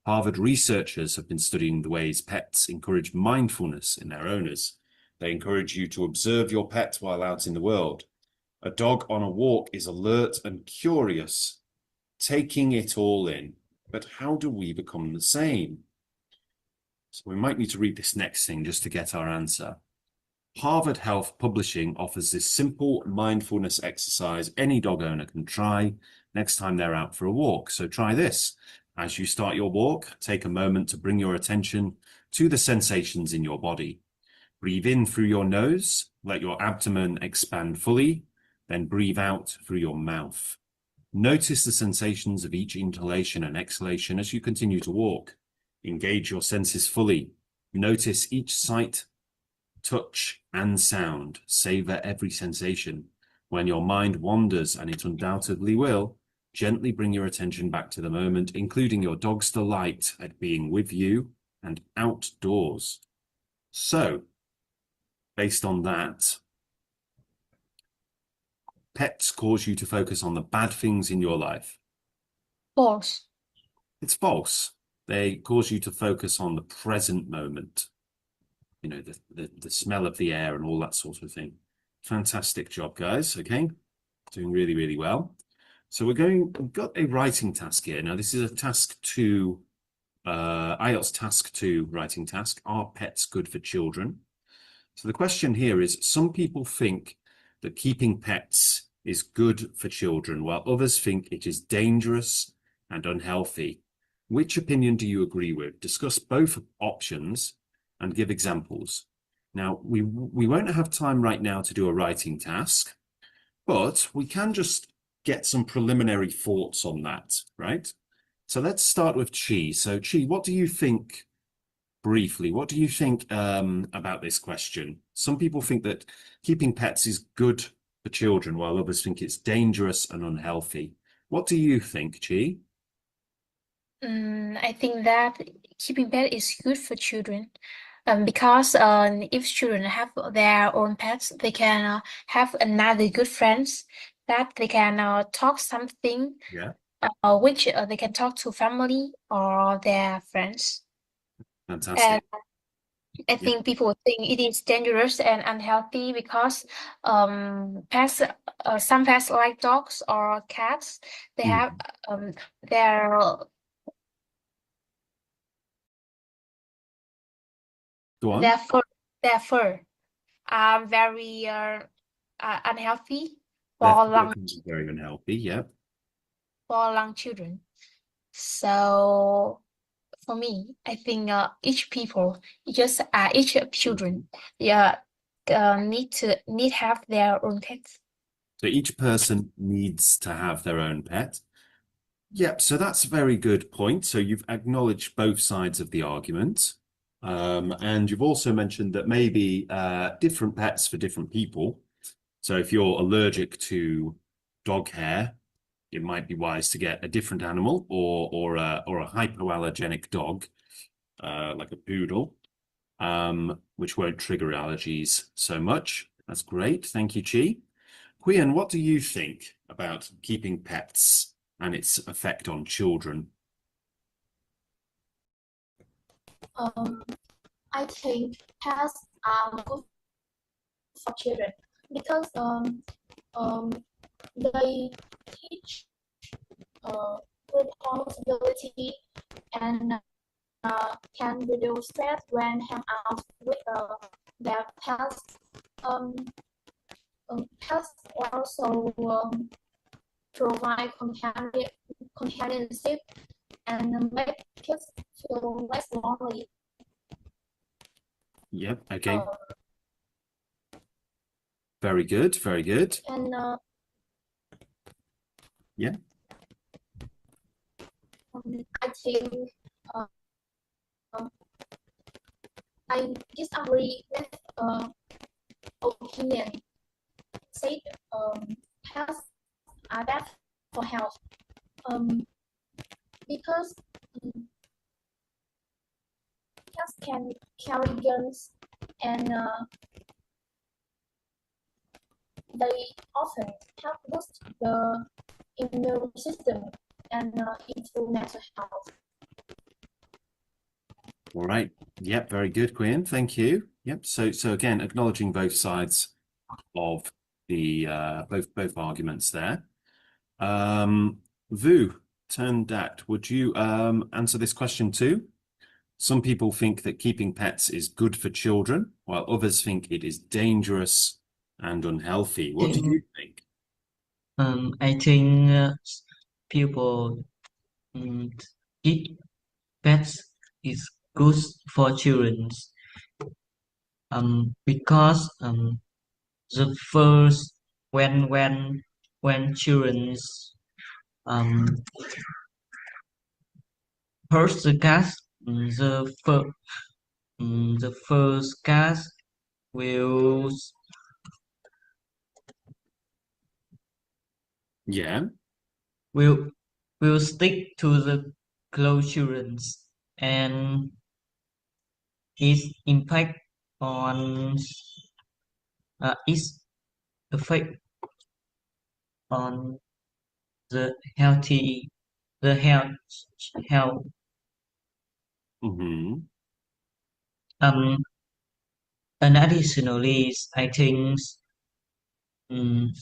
Harvard researchers have been studying the ways pets encourage mindfulness in their owners. They encourage you to observe your pet while out in the world. A dog on a walk is alert and curious, taking it all in. But how do we become the same? So we might need to read this next thing just to get our answer. Harvard Health Publishing offers this simple mindfulness exercise any dog owner can try next time they're out for a walk. So try this. As you start your walk, take a moment to bring your attention to the sensations in your body. Breathe in through your nose, let your abdomen expand fully, then breathe out through your mouth. Notice the sensations of each inhalation and exhalation as you continue to walk. Engage your senses fully. Notice each sight, touch, and sound. Savor every sensation. When your mind wanders, and it undoubtedly will, gently bring your attention back to the moment, including your dog's delight at being with you and outdoors. So, based on that, pets cause you to focus on the bad things in your life. False. It's false. They cause you to focus on the present moment. You know, the smell of the air and all that sort of thing. Fantastic job, guys. Okay, doing really, really well. So we've got a writing task here. Now, this is a task 2, IELTS task 2 writing task. Are pets good for children? So the question here is, some people think that keeping pets is good for children, while others think it is dangerous and unhealthy. Which opinion do you agree with? Discuss both options and give examples. Now, we won't have time right now to do a writing task, but we can just get some preliminary thoughts on that, right? So let's start with Chi. So Chi, what do you think, briefly, what do you think about this question? Some people think that keeping pets is good for children, while others think it's dangerous and unhealthy. What do you think, Chi? I think that keeping pet is good for children. Because if children have their own pets, they can have another good friends that they can talk something, Yeah. which they can talk to family or their friends. Fantastic. And I think people think it is dangerous and unhealthy because pets, some pets like dogs or cats, they have their Go on. their fur are very unhealthy Their for fur long can be very unhealthy, yeah. children. So for me, I think each children, need have their own pets. So each person needs to have their own pet. Yep, so that's a very good point. So you've acknowledged both sides of the argument. And you've also mentioned that maybe different pets for different people. So if you're allergic to dog hair, it might be wise to get a different animal or a hypoallergenic dog, like a poodle, which won't trigger allergies so much. That's great. Thank you, Chi. Quian, what do you think about keeping pets and its effect on children? I think pets are good for children because they teach responsibility and can reduce stress when hang out with their pets. Um, Pets also provide companionship and make kids feel less lonely. Yep. Okay. Very good. Very good. And Yeah. I think I disagree with opinion. Said pets are bad for health. Because cats can carry germs and they often help boost the immune system and improve mental health. All right. Yep. Very good, Quinn. Thank you. Yep. So again, acknowledging both sides of the both arguments there. Vu, turn dat. Would you answer this question too? Some people think that keeping pets is good for children, while others think it is dangerous and unhealthy. What do you think? I think people keep pets is good for children. Because the first when children first the cat the first cat will Yeah. will will stick to the close children and its impact on its effect on the the health. Mm-hmm. And additionally, I think um,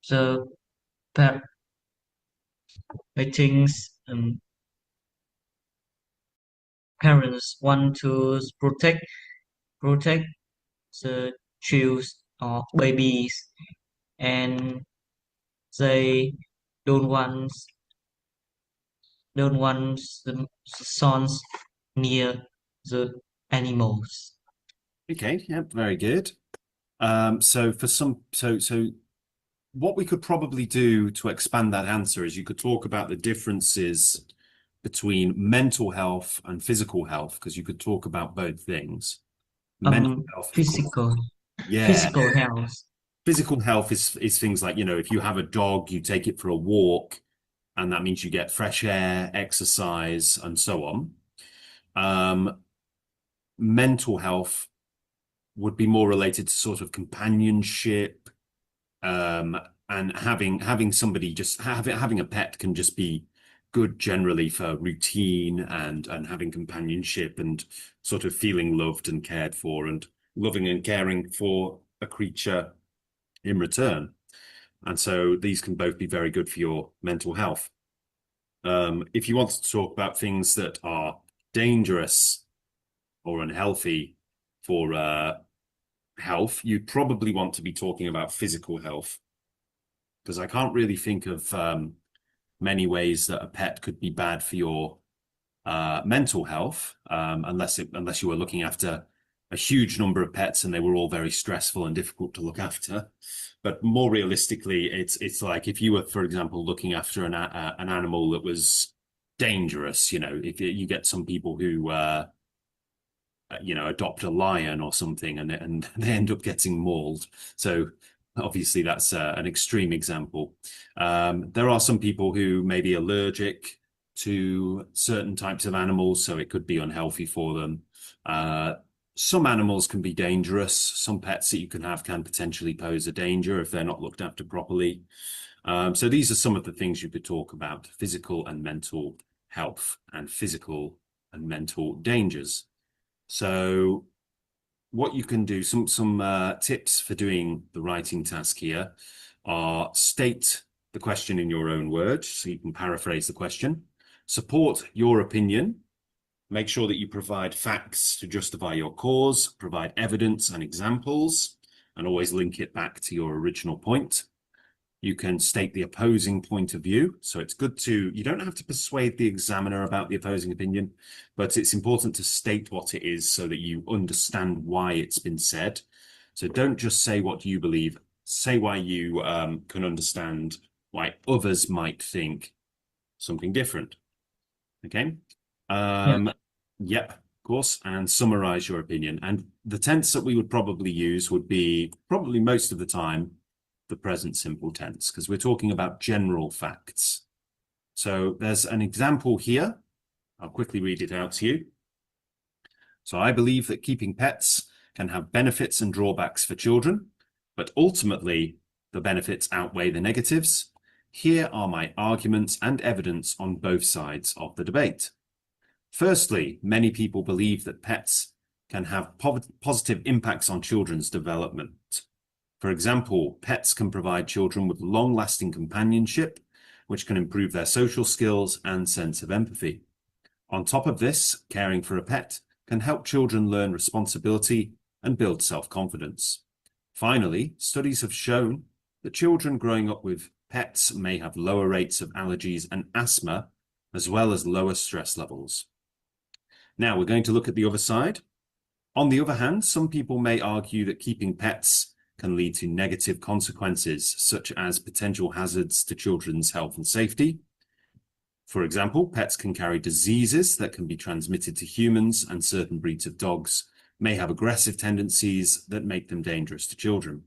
the pa- I think um, parents want to protect the children or babies, and they don't want the sons near the animals. Okay. Yep. Very good. So for so what we could probably do to expand that answer is you could talk about the differences between mental health and physical health, because you could talk about both things. Mental health, of course. Yeah. Physical health. Physical health is things like, if you have a dog, you take it for a walk, and that means you get fresh air, exercise, and so on. Mental health would be more related to sort of companionship, and having somebody just having a pet can just be good generally for routine and having companionship and sort of feeling loved and cared for and loving and caring for a creature in return. And so these can both be very good for your mental health. If you want to talk about things that are dangerous or unhealthy for health, you'd probably want to be talking about physical health, because I can't really think of many ways that a pet could be bad for your mental health, unless you were looking after a huge number of pets and they were all very stressful and difficult to look after. But more realistically, it's like if you were, for example, looking after an animal that was dangerous. If you get some people who adopt a lion or something and they end up getting mauled. So obviously that's an extreme example. There are some people who may be allergic to certain types of animals, so it could be unhealthy for them. Some animals can be dangerous. Some pets that you can have can potentially pose a danger if they're not looked after properly. So these are some of the things you could talk about: physical and mental health and physical and mental dangers. So what you can do, some tips for doing the writing task here are: state the question in your own words, so you can paraphrase the question, support your opinion, make sure that you provide facts to justify your cause, provide evidence and examples, and always link it back to your original point. You can state the opposing point of view. So it's good to, you don't have to persuade the examiner about the opposing opinion, but it's important to state what it is so that you understand why it's been said. So don't just say what you believe, say why you can understand why others might think something different. Okay. Yep, of course, and summarize your opinion. And the tense that we would probably use would be, probably most of the time, the present simple tense, because we're talking about general facts. So there's an example here. I'll quickly read it out to you. So I believe that keeping pets can have benefits and drawbacks for children, but ultimately the benefits outweigh the negatives. Here are my arguments and evidence on both sides of the debate. Firstly, many people believe that pets can have positive impacts on children's development. For example, pets can provide children with long-lasting companionship, which can improve their social skills and sense of empathy. On top of this, caring for a pet can help children learn responsibility and build self-confidence. Finally, studies have shown that children growing up with pets may have lower rates of allergies and asthma, as well as lower stress levels. Now we're going to look at the other side. On the other hand, some people may argue that keeping pets can lead to negative consequences, such as potential hazards to children's health and safety. For example, pets can carry diseases that can be transmitted to humans, and certain breeds of dogs may have aggressive tendencies that make them dangerous to children.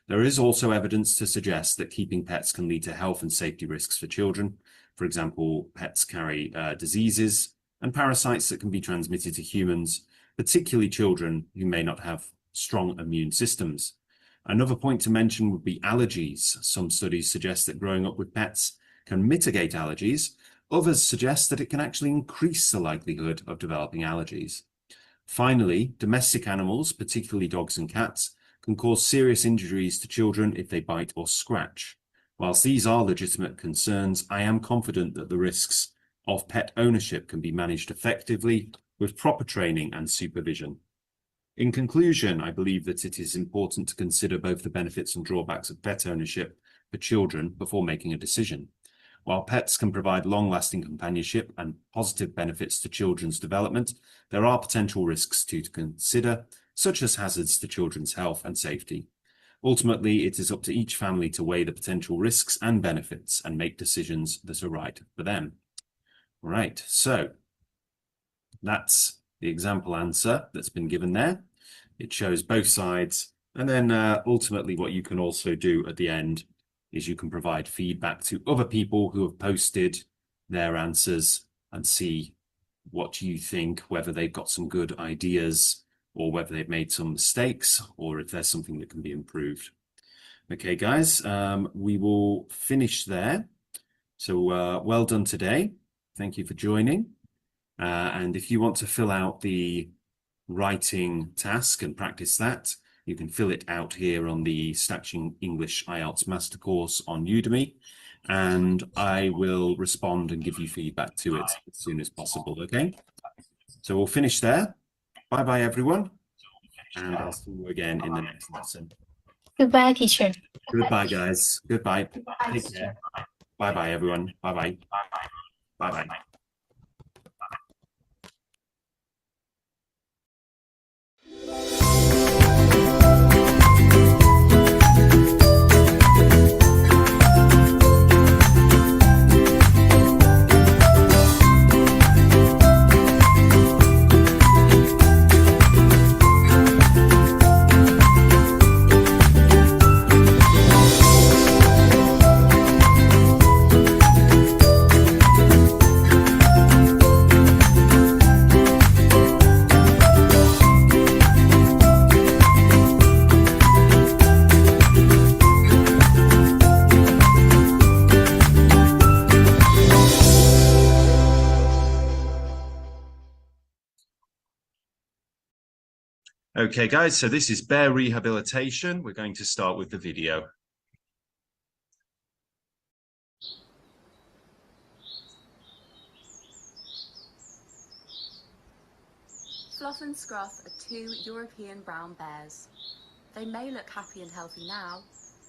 There is also evidence to suggest that keeping pets can lead to health and safety risks for children. For example, pets carry diseases and parasites that can be transmitted to humans, particularly children who may not have strong immune systems. Another point to mention would be allergies. Some studies suggest that growing up with pets can mitigate allergies. Others suggest that it can actually increase the likelihood of developing allergies. Finally, domestic animals, particularly dogs and cats, can cause serious injuries to children if they bite or scratch. Whilst these are legitimate concerns, I am confident that the risks of pet ownership can be managed effectively with proper training and supervision. In conclusion, I believe that it is important to consider both the benefits and drawbacks of pet ownership for children before making a decision. While pets can provide long-lasting companionship and positive benefits to children's development, there are potential risks to consider, such as hazards to children's health and safety. Ultimately, it is up to each family to weigh the potential risks and benefits and make decisions that are right for them. Right, so that's the example answer that's been given there. It shows both sides. And then ultimately what you can also do at the end is you can provide feedback to other people who have posted their answers and see what you think, whether they've got some good ideas or whether they've made some mistakes or if there's something that can be improved. Okay, guys, we will finish there. So well done today. Thank you for joining. And if you want to fill out the writing task and practice that, you can fill it out here on the Stax English IELTS Master Course on Udemy, and I will respond and give you feedback to it as soon as possible, okay? So we'll finish there. Bye-bye, everyone, and I'll see you again in the next lesson. Goodbye, teacher. Goodbye, guys. Goodbye. Take care. Bye-bye, everyone. Bye-bye. Bye-bye. Okay, guys, so this is bear rehabilitation. We're going to start with the video. Fluff and Scruff are two European brown bears. They may look happy and healthy now,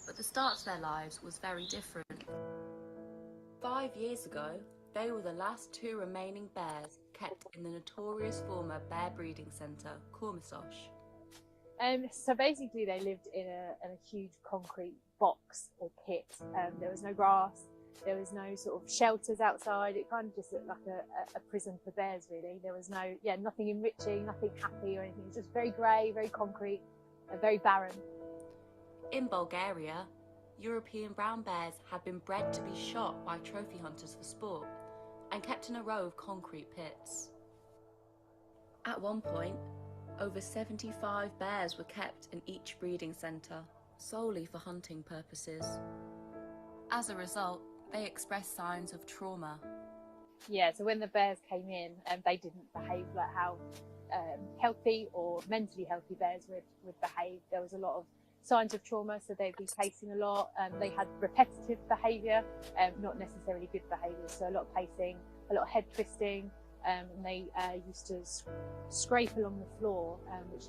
but the start to their lives was very different. 5 years ago, they were the last two remaining bears kept in the notorious former bear breeding centre, Cormisosh. So basically they lived in a huge concrete box or pit. There was no grass, there was no sort of shelters outside. It kind of just looked like a prison for bears, really. There was nothing enriching, nothing happy or anything. It was just very grey, very concrete, and very barren. In Bulgaria, European brown bears had been bred to be shot by trophy hunters for sport and kept in a row of concrete pits. At one point, over 75 bears were kept in each breeding centre, solely for hunting purposes. As a result, they expressed signs of trauma. Yeah, so when the bears came in, they didn't behave like how healthy or mentally healthy bears would behave. There was a lot of signs of trauma, so they'd be pacing a lot. They had repetitive behaviour, not necessarily good behaviour, so a lot of pacing, a lot of head twisting, and they used to scrape along the floor, which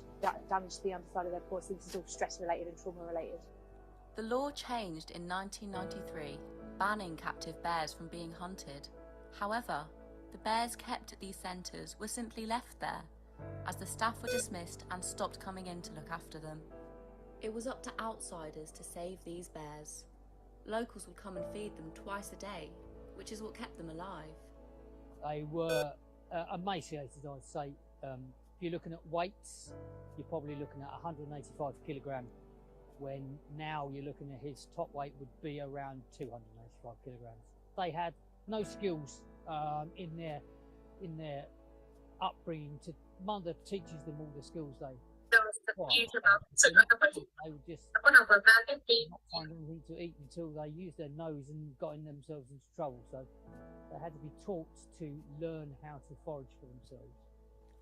damaged the underside of their paws. So this is all stress related and trauma related. The law changed in 1993, banning captive bears from being hunted. However, the bears kept at these centres were simply left there, as the staff were dismissed and stopped coming in to look after them. It was up to outsiders to save these bears. Locals would come and feed them twice a day, which is what kept them alive. They were emaciated, I'd say. If you're looking at weights, you're probably looking at 185 kilogram, when now you're looking at his top weight would be around 285 kilograms. They had no skills in their upbringing. Mother teaches them all the skills they were just not find anything to eat until they used their nose and got in themselves into trouble. So they had to be taught to learn how to forage for themselves.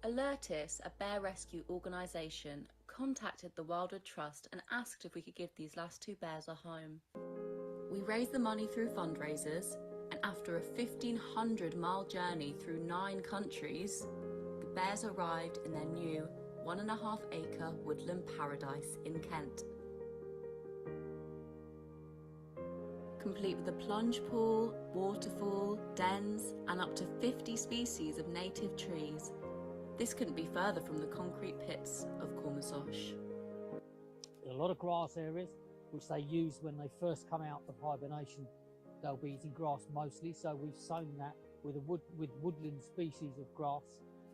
Alertis, a bear rescue organisation, contacted the Wildwood Trust and asked if we could give these last two bears a home. We raised the money through fundraisers, and after a 1,500-mile journey through 9 countries, the bears arrived in their new 1.5-acre woodland paradise in Kent. Complete with a plunge pool, waterfall, dens, and up to 50 species of native trees. This couldn't be further from the concrete pits of Cormisosh. There's a lot of grass areas which they use when they first come out of hibernation. They'll be eating grass mostly, so we've sown that with woodland species of grass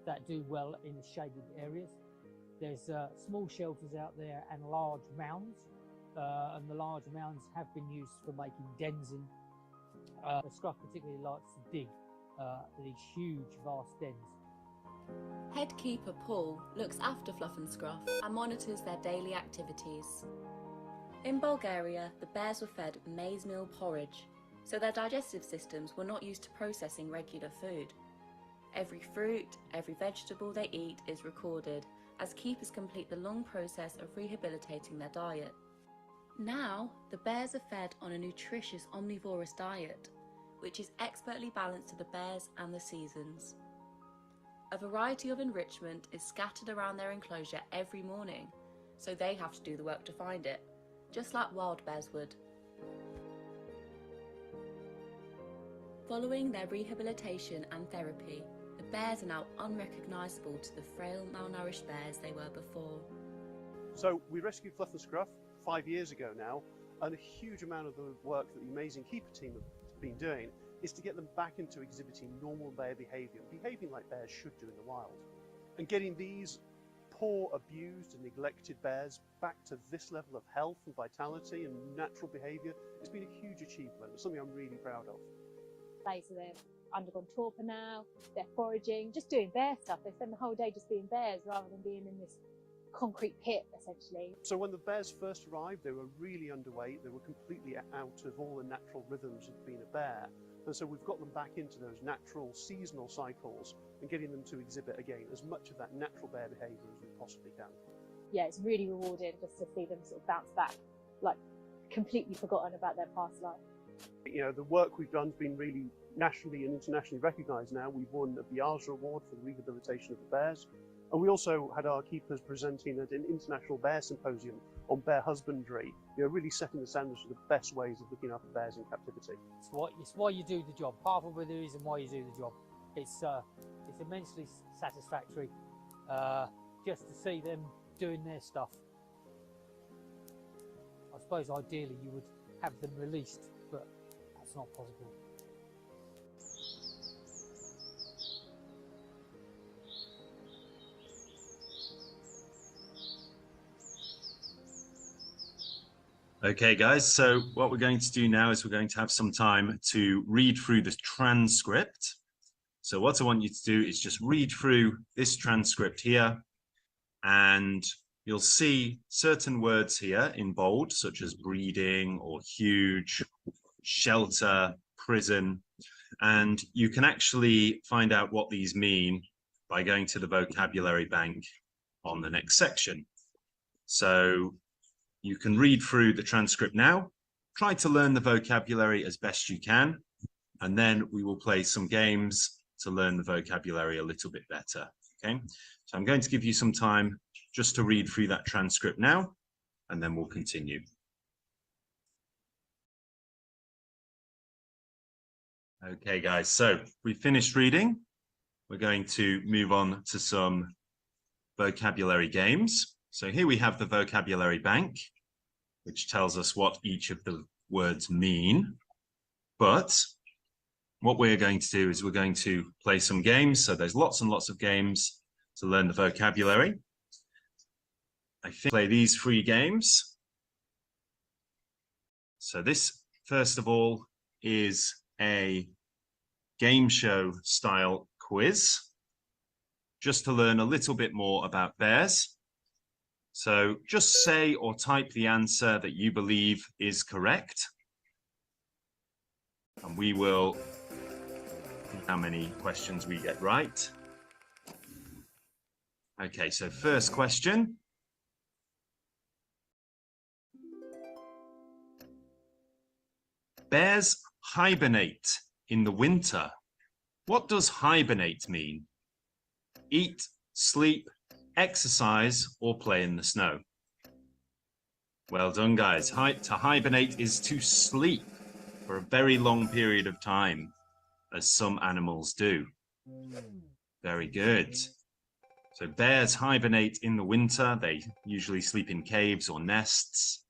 that do well in the shaded areas. There's small shelters out there and large mounds, and the large mounds have been used for making dens in. The Scruff particularly likes to dig these huge, vast dens. Head keeper Paul looks after Fluff and Scruff and monitors their daily activities. In Bulgaria, the bears were fed maize meal porridge, so their digestive systems were not used to processing regular food. Every fruit, every vegetable they eat is recorded, as keepers complete the long process of rehabilitating their diet. Now, the bears are fed on a nutritious omnivorous diet, which is expertly balanced to the bears and the seasons. A variety of enrichment is scattered around their enclosure every morning, so they have to do the work to find it, just like wild bears would. Following their rehabilitation and therapy, the bears are now unrecognisable to the frail, malnourished bears they were before. So we rescued Fluff and Scruff 5 years ago now, and a huge amount of the work that the amazing keeper team have been doing is to get them back into exhibiting normal bear behaviour, behaving like bears should do in the wild. And getting these poor, abused and neglected bears back to this level of health and vitality and natural behaviour has been a huge achievement. It's something I'm really proud of. So they've undergone torpor now, they're foraging, just doing bear stuff. They spend the whole day just being bears rather than being in this concrete pit, essentially. So when the bears first arrived, they were really underweight. They were completely out of all the natural rhythms of being a bear. And so we've got them back into those natural seasonal cycles and getting them to exhibit again as much of that natural bear behaviour as we possibly can. yeah, it's really rewarding just to see them sort of bounce back, like completely forgotten about their past life. You know, the work we've done has been really nationally and internationally recognised now. We've won the Piazza Award for the rehabilitation of the bears. And we also had our keepers presenting at an international bear symposium on bear husbandry, you know, really setting the standards for the best ways of looking after bears in captivity. It's why you do the job. Part of the reason why you do the job. It's immensely satisfactory just to see them doing their stuff. I suppose ideally you would have them released, but that's not possible. Okay, guys, so what we're going to do now is we're going to have some time to read through the transcript. So what I want you to do is just read through this transcript here, and you'll see certain words here in bold, such as breeding or huge, shelter, prison, and you can actually find out what these mean by going to the vocabulary bank on the next section. So you can read through the transcript now, try to learn the vocabulary as best you can, and then we will play some games to learn the vocabulary a little bit better, okay? So I'm going to give you some time just to read through that transcript now, and then we'll continue. Okay, guys, so we finished reading. We're going to move on to some vocabulary games. So here we have the vocabulary bank, which tells us what each of the words mean. But what we're going to do is we're going to play some games. So there's lots and lots of games to learn the vocabulary. I think play these 3 games. So this, first of all, is a game show style quiz, just to learn a little bit more about bears. So just say or type the answer that you believe is correct, and we will see how many questions we get right. Okay, so first question. Bears hibernate in the winter. What does hibernate mean? Eat, sleep, exercise, or play in the snow? Well done, guys. To hibernate is to sleep for a very long period of time, as some animals do. Very good. So bears hibernate in the winter. They usually sleep in caves or nests,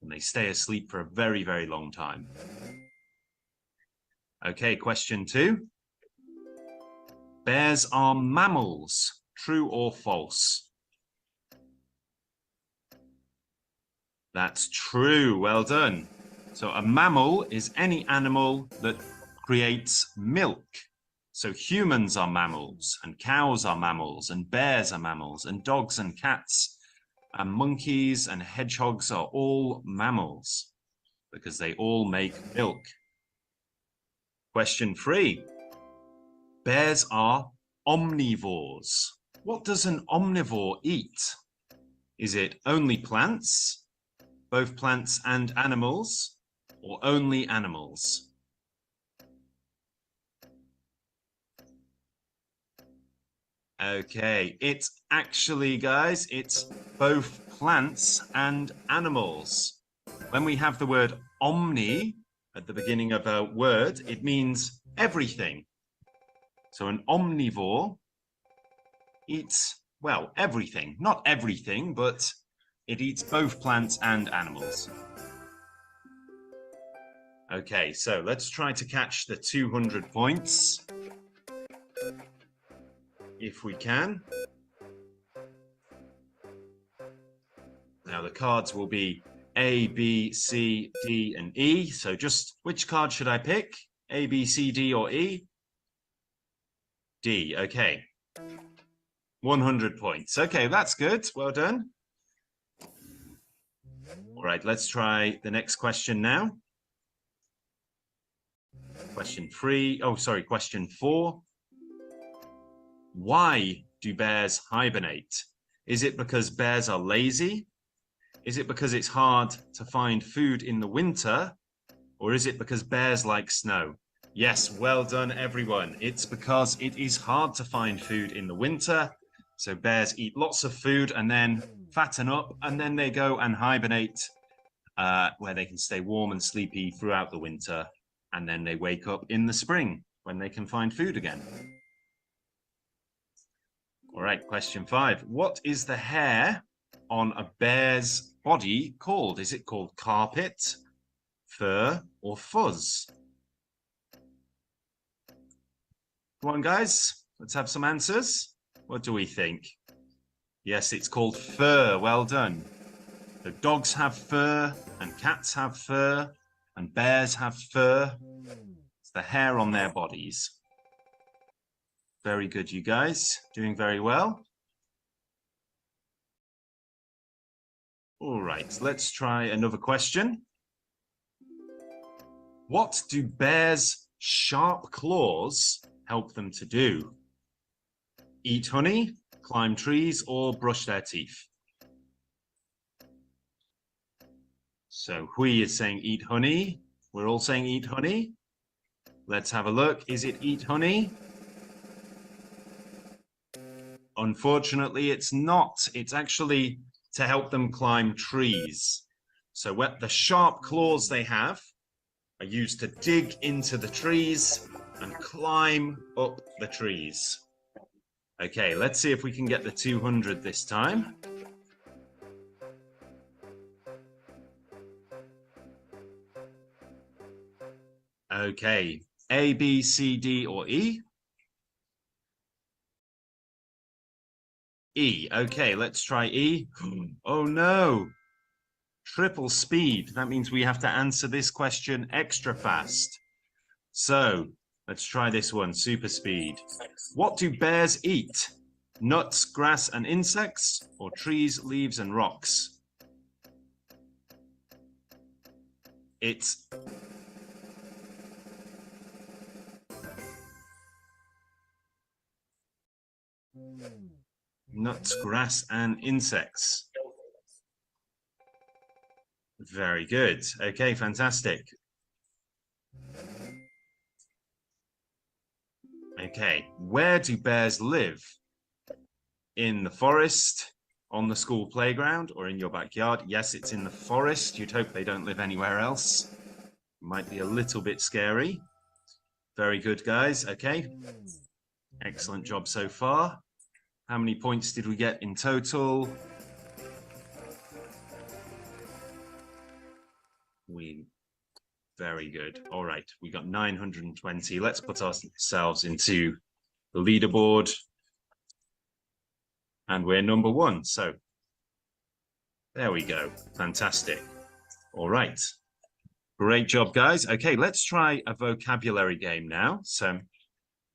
and they stay asleep for a very, very long time. Okay, question 2. Bears are mammals. True or false? That's true. Well done. So a mammal is any animal that creates milk. So humans are mammals, and cows are mammals, and bears are mammals, and dogs and cats and monkeys and hedgehogs are all mammals because they all make milk. Question 3. Bears are omnivores. What does an omnivore eat? Is it only plants, both plants and animals, or only animals? Okay, it's actually, guys, it's both plants and animals. When we have the word omni at the beginning of a word, it means everything. So an omnivore eats, well, everything. Not everything, but it eats both plants and animals. Okay, so let's try to catch the 200 points. If we can. Now the cards will be A, B, C, D, and E. So just which card should I pick? A, B, C, D, or E? D, okay. 100 points. Okay, that's good. Well done. All right, let's try the next question now. Question 4. Why do bears hibernate? Is it because bears are lazy? Is it because it's hard to find food in the winter? Or is it because bears like snow? Yes, well done, everyone. It's because it is hard to find food in the winter. So bears eat lots of food and then fatten up, and then they go and hibernate where they can stay warm and sleepy throughout the winter. And then they wake up in the spring when they can find food again. All right, question 5. What is the hair on a bear's body called? Is it called carpet, fur, or fuzz? Come on, guys, let's have some answers. What do we think? Yes, it's called fur. Well done. The dogs have fur, and cats have fur, and bears have fur. It's the hair on their bodies. Very good, you guys. Doing very well. All right, let's try another question. What do bears' sharp claws help them to do? Eat honey, climb trees, or brush their teeth? So Hui is saying eat honey. We're all saying eat honey. Let's have a look. Is it eat honey? Unfortunately, it's not. It's actually to help them climb trees. So what the sharp claws they have are used to dig into the trees and climb up the trees. Okay, let's see if we can get the 200 this time. Okay, A, B, C, D, or E? E. Okay, let's try E. Oh no, triple speed. That means we have to answer this question extra fast. So let's try this one, super speed. What do bears eat? Nuts, grass, and insects, or trees, leaves, and rocks? It's nuts, grass, and insects. Very good. Okay, fantastic. Okay, where do bears live? In the forest, on the school playground, or in your backyard? Yes, it's in the forest. You'd hope they don't live anywhere else. Might be a little bit scary. Very good, guys. Okay. Excellent job so far. How many points did we get in total? Very good. All right, we got 920. Let's put ourselves into the leaderboard. And we're number 1. So there we go. Fantastic. All right. Great job, guys. Okay, let's try a vocabulary game now. So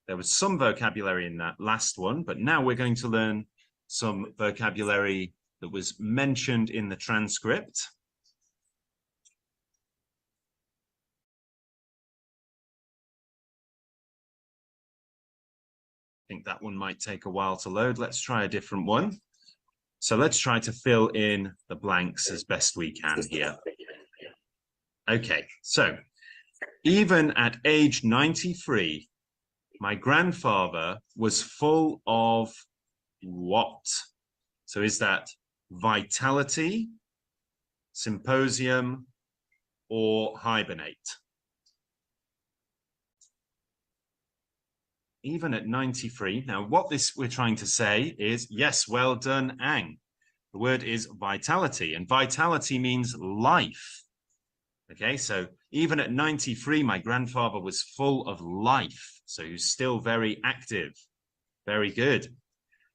there was some vocabulary in that last one, but now we're going to learn some vocabulary that was mentioned in the transcript. I think that one might take a while to load. Let's try a different one. So let's try to fill in the blanks as best we can here. Okay, so even at age 93, my grandfather was full of what? So is that vitality, symposium, or hibernate? Even at 93. Now, what we're trying to say is, yes, well done, Ang. The word is vitality, and vitality means life. Okay, so even at 93, my grandfather was full of life. So he's still very active. Very good.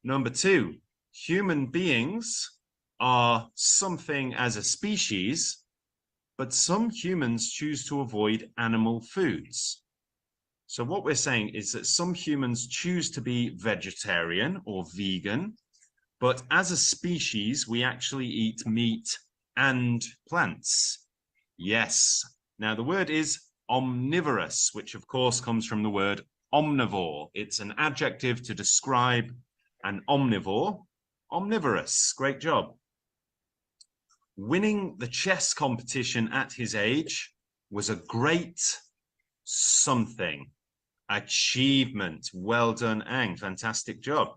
Number 2, human beings are something as a species, but some humans choose to avoid animal foods. So what we're saying is that some humans choose to be vegetarian or vegan, but as a species, we actually eat meat and plants. Yes. Now, the word is omnivorous, which of course comes from the word omnivore. It's an adjective to describe an omnivore. Omnivorous. Great job. Winning the chess competition at his age was a great something. Achievement. Well done, Ang. Fantastic job.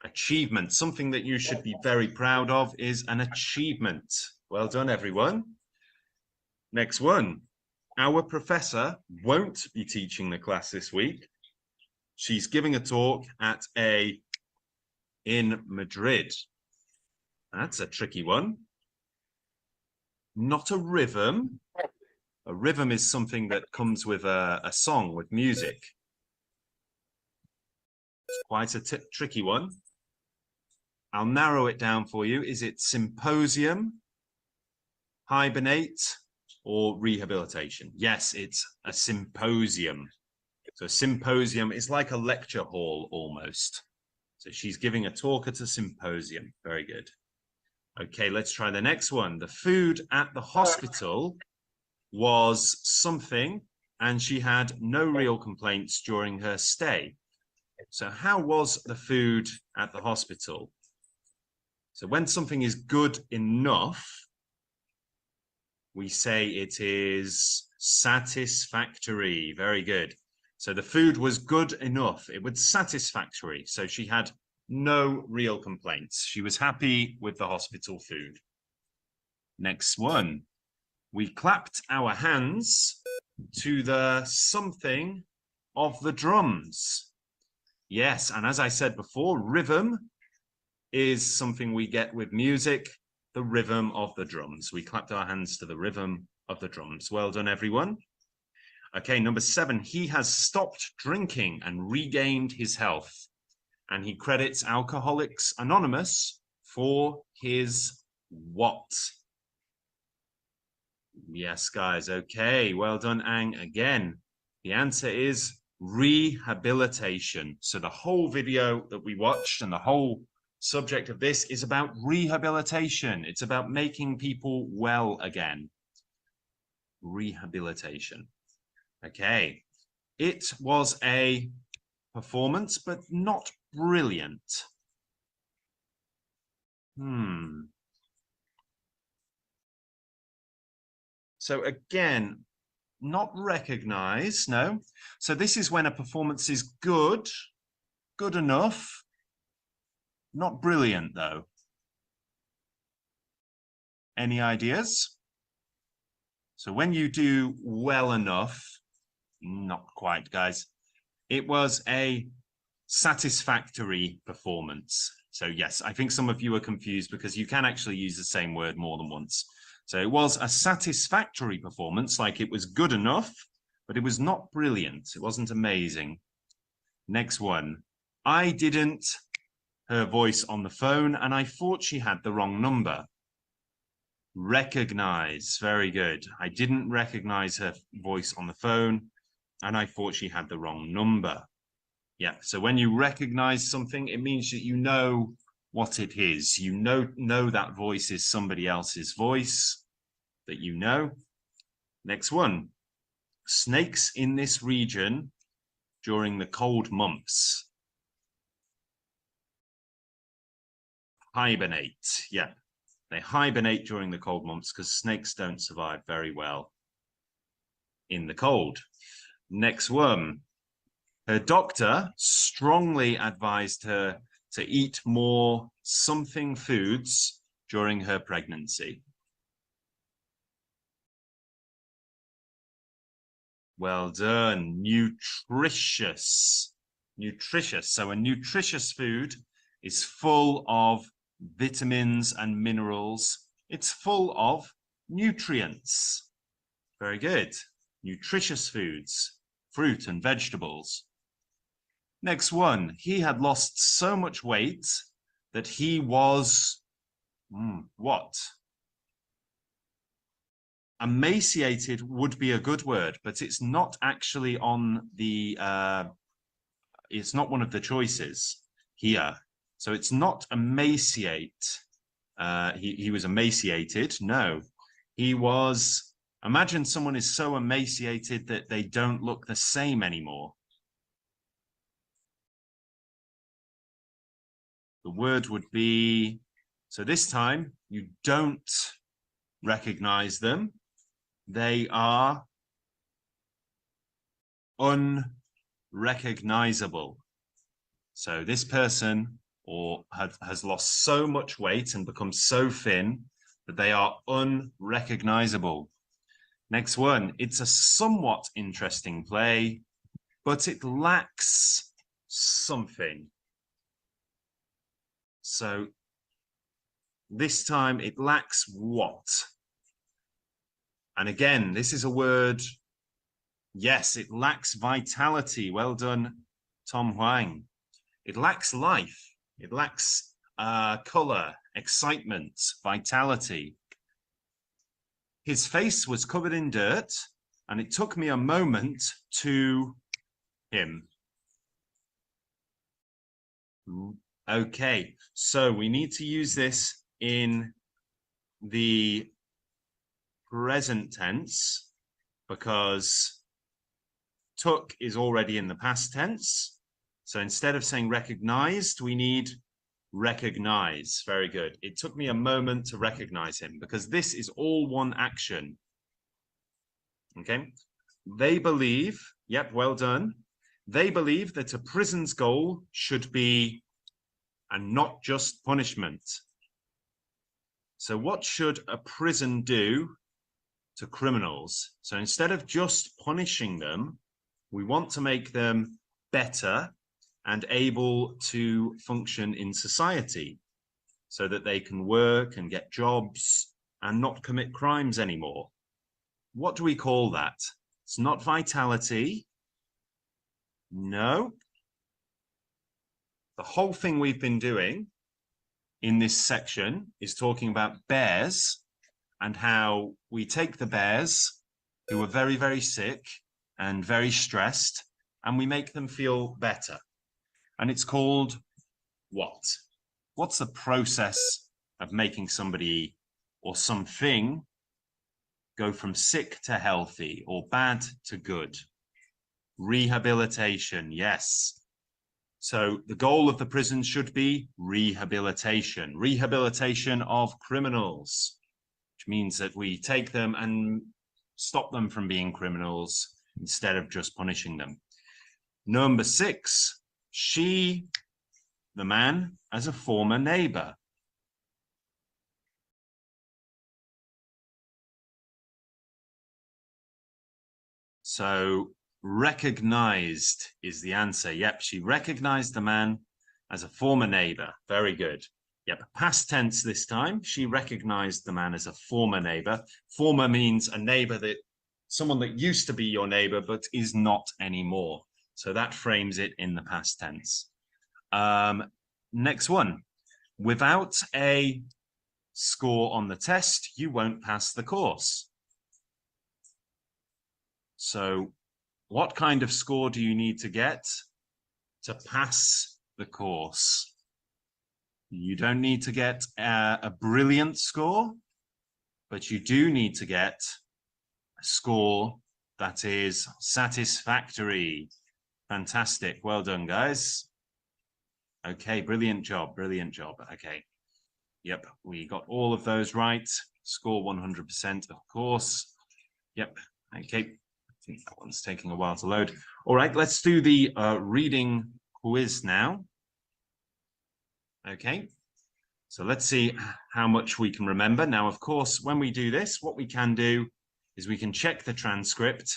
Achievement. Something that you should be very proud of is an achievement. Well done, everyone. Next one. Our professor won't be teaching the class this week. She's giving a talk at in Madrid. That's a tricky one. Not a rhythm. A rhythm is something that comes with a song, with music. It's quite a tricky one. I'll narrow it down for you. Is it symposium, hibernate, or rehabilitation? Yes, it's a symposium. So a symposium is like a lecture hall almost. So she's giving a talk at a symposium. Very good. Okay, let's try the next one. The food at the hospital was something, and she had no real complaints during her stay. So how was the food at the hospital? So when something is good enough, we say it is satisfactory. Very good. So the food was good enough. It was satisfactory. So she had no real complaints. She was happy with the hospital food. Next one. We clapped our hands to the something of the drums. Yes, and as I said before, rhythm is something we get with music, the rhythm of the drums. We clapped our hands to the rhythm of the drums. Well done, everyone. Okay, number 7, he has stopped drinking and regained his health. And he credits Alcoholics Anonymous for his what? Yes, guys. Okay, well done, Ang. Again, the answer is rehabilitation. So the whole video that we watched and the whole subject of this is about rehabilitation. It's about making people well again. Rehabilitation. Okay. It was a performance, but not brilliant. So again, not recognize, no. So this is when a performance is good, good enough, not brilliant though. Any ideas? So when you do well enough, not quite, guys. It was a satisfactory performance. So yes, I think some of you are confused because you can actually use the same word more than once. So it was a satisfactory performance, like it was good enough, but it was not brilliant. It wasn't amazing. Next one. I didn't her voice on the phone, and I thought she had the wrong number. Recognize. Very good. I didn't recognize her voice on the phone, and I thought she had the wrong number. Yeah, so when you recognize something, it means that you know what it is. You know that voice is somebody else's voice that you know. Next one. Snakes in this region during the cold months. Hibernate. Yeah, they hibernate during the cold months because snakes don't survive very well in the cold. Next one. Her doctor strongly advised her to eat more something foods during her pregnancy. Well done. Nutritious. Nutritious. So a nutritious food is full of vitamins and minerals. It's full of nutrients. Very good. Nutritious foods, fruit and vegetables. Next one. He had lost so much weight that he was what? Emaciated would be a good word, but it's not actually on the it's not one of the choices here. So it's not emaciate. He was emaciated. No, he was. Imagine someone is so emaciated that they don't look the same anymore. the word would be, so this time you don't recognize them. They are unrecognizable. So this person has lost so much weight and become so thin that they are unrecognizable. Next one, it's a somewhat interesting play, but it lacks something. So this time it lacks what? And again, this is a word, yes, it lacks vitality. Well done, Tom Huang. It lacks life. It lacks color, excitement, vitality. His face was covered in dirt, and it took me a moment to him. Okay, so we need to use this in the present tense because took is already in the past tense. So instead of saying recognized, we need recognize. Very good. It took me a moment to recognize him because this is all one action. Okay. They believe, yep, well done. They believe that a prison's goal should be, and not just punishment. So what should a prison do to criminals? So instead of just punishing them, we want to make them better and able to function in society so that they can work and get jobs and not commit crimes anymore. What do we call that? It's not vitality. No. The whole thing we've been doing in this section is talking about bears and how we take the bears who are very, very sick and very stressed and we make them feel better. And it's called what? What's the process of making somebody or something go from sick to healthy or bad to good? Rehabilitation, yes. So the goal of the prison should be rehabilitation. Rehabilitation of criminals, which means that we take them and stop them from being criminals instead of just punishing them. Number 6. She, the man, as a former neighbor. So recognized is the answer. Yep, she recognized the man as a former neighbor. Very good. Yep, past tense this time. She recognized the man as a former neighbor. Former means a neighbor that, someone that used to be your neighbor but is not anymore. So that frames it in the past tense. Next one. Without a score on the test, you won't pass the course. So what kind of score do you need to get to pass the course? You don't need to get a brilliant score, but you do need to get a score that is satisfactory. Fantastic. Well done, guys. Okay, brilliant job. Brilliant job. Okay. Yep, we got all of those right. Score 100%, of course. Yep. Okay. I think that one's taking a while to load. All right, let's do the reading quiz now. Okay. So let's see how much we can remember. Now, of course, when we do this, what we can do is we can check the transcript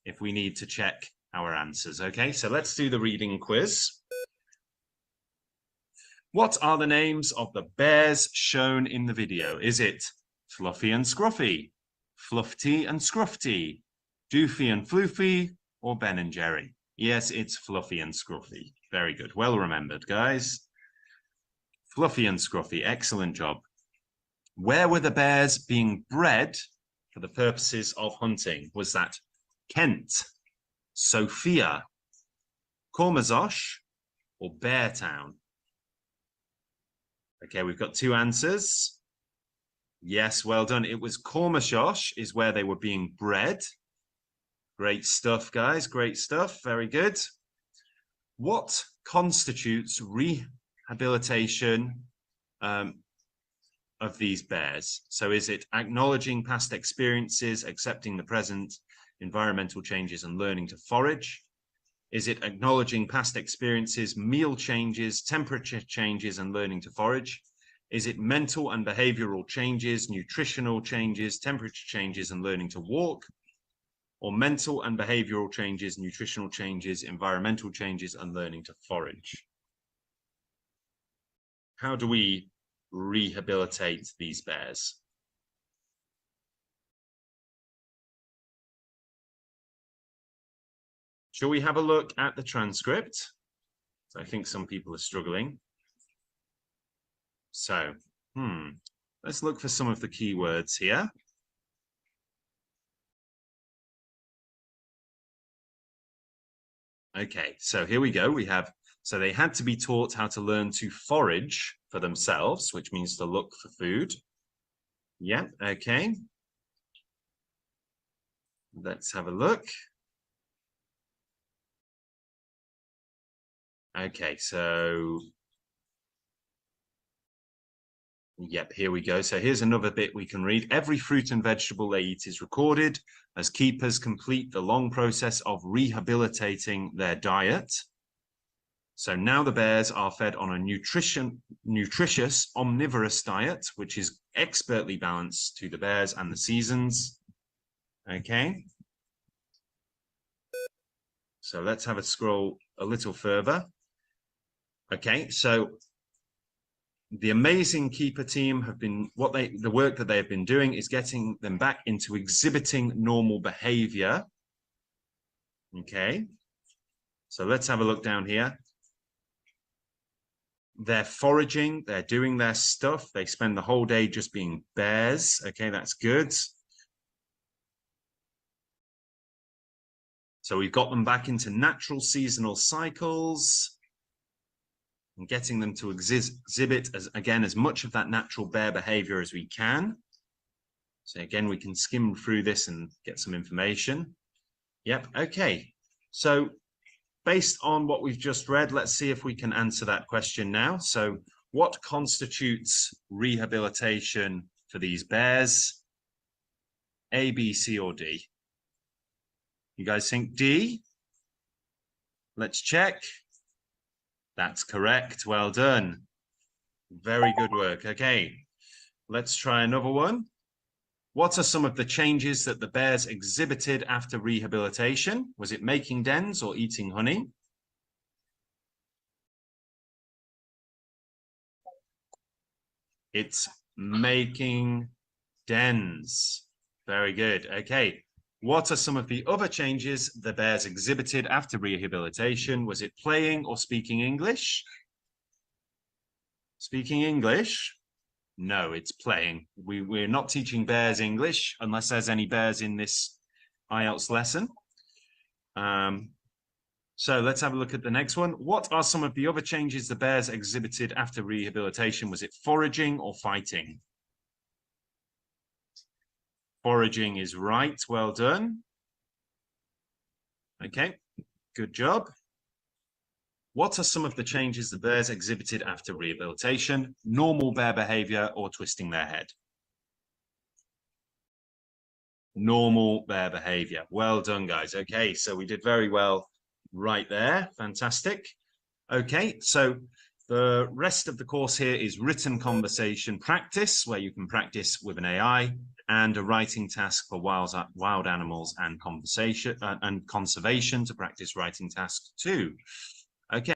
if we need to check our answers. Okay, so let's do the reading quiz. What are the names of the bears shown in the video? Is it Fluffy and Scruffy, Fluffy and Scruffy, Doofy and Floofy, or Ben and Jerry? Yes, it's Fluffy and Scruffy. Very good. Well remembered, guys. Fluffy and Scruffy. Excellent job. Where were the bears being bred for the purposes of hunting? Was that Kent, Sophia, Kormazosh, or Beartown? Okay, we've got 2 answers. Yes, well done. It was Kormazosh is where they were being bred. Great stuff, guys. Great stuff. Very good. What constitutes rehabilitation of these bears? So is it acknowledging past experiences, accepting the present, environmental changes and learning to forage? Is it acknowledging past experiences, meal changes, temperature changes and learning to forage? Is it mental and behavioral changes, nutritional changes, temperature changes and learning to walk? Or mental and behavioral changes, nutritional changes, environmental changes and learning to forage? How do we rehabilitate these bears? Shall we have a look at the transcript? I think some people are struggling. So, let's look for some of the key words here. Okay, so here we go. We have, so they had to be taught how to learn to forage for themselves, which means to look for food. Yeah, okay. Let's have a look. Okay, so yep, here we go. So here's another bit we can read. Every fruit and vegetable they eat is recorded as keepers complete the long process of rehabilitating their diet. So now the bears are fed on a nutritious, omnivorous diet, which is expertly balanced to the bears and the seasons. Okay. So let's have a scroll a little further. Okay, so the amazing keeper team have been, the work that they have been doing is getting them back into exhibiting normal behavior. Okay, so let's have a look down here. They're foraging, they're doing their stuff. They spend the whole day just being bears. Okay, that's good. So we've got them back into natural seasonal cycles and getting them to exhibit, as much of that natural bear behavior as we can. So again, we can skim through this and get some information. Yep, okay. So based on what we've just read, let's see if we can answer that question now. So what constitutes rehabilitation for these bears? A, B, C, or D? You guys think D? Let's check. That's correct. Well done. Very good work. Okay, let's try another one. What are some of the changes that the bears exhibited after rehabilitation? Was it making dens or eating honey? It's making dens. Very good. Okay. What are some of the other changes the bears exhibited after rehabilitation? Was it playing or speaking English? Speaking English? No, it's playing. We're not teaching bears English unless there's any bears in this IELTS lesson. So let's have a look at the next one. What are some of the other changes the bears exhibited after rehabilitation? Was it foraging or fighting? Foraging is right. Well done. Okay, good job. What are some of the changes the bears exhibited after rehabilitation? Normal bear behavior or twisting their head? Normal bear behavior. Well done, guys. Okay, so we did very well right there. Fantastic. Okay, so the rest of the course here is written conversation practice, where you can practice with an AI, and a writing task for wild animals and conservation to practice writing task 2. Okay.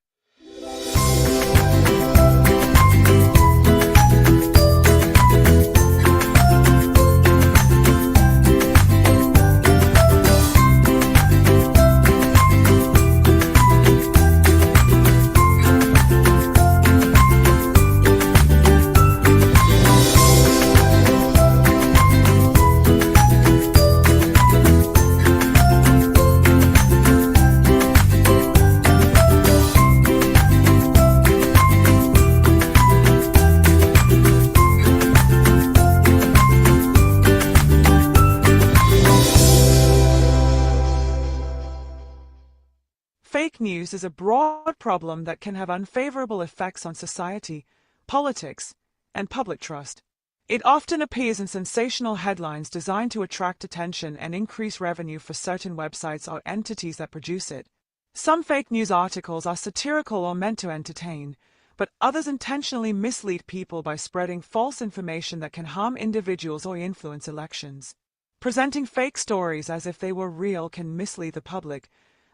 news is a broad problem that can have unfavorable effects on society, politics, and public trust. It often appears in sensational headlines designed to attract attention and increase revenue for certain websites or entities that produce it. Some fake news articles are satirical or meant to entertain, but others intentionally mislead people by spreading false information that can harm individuals or influence elections. Presenting fake stories as if they were real can mislead the public,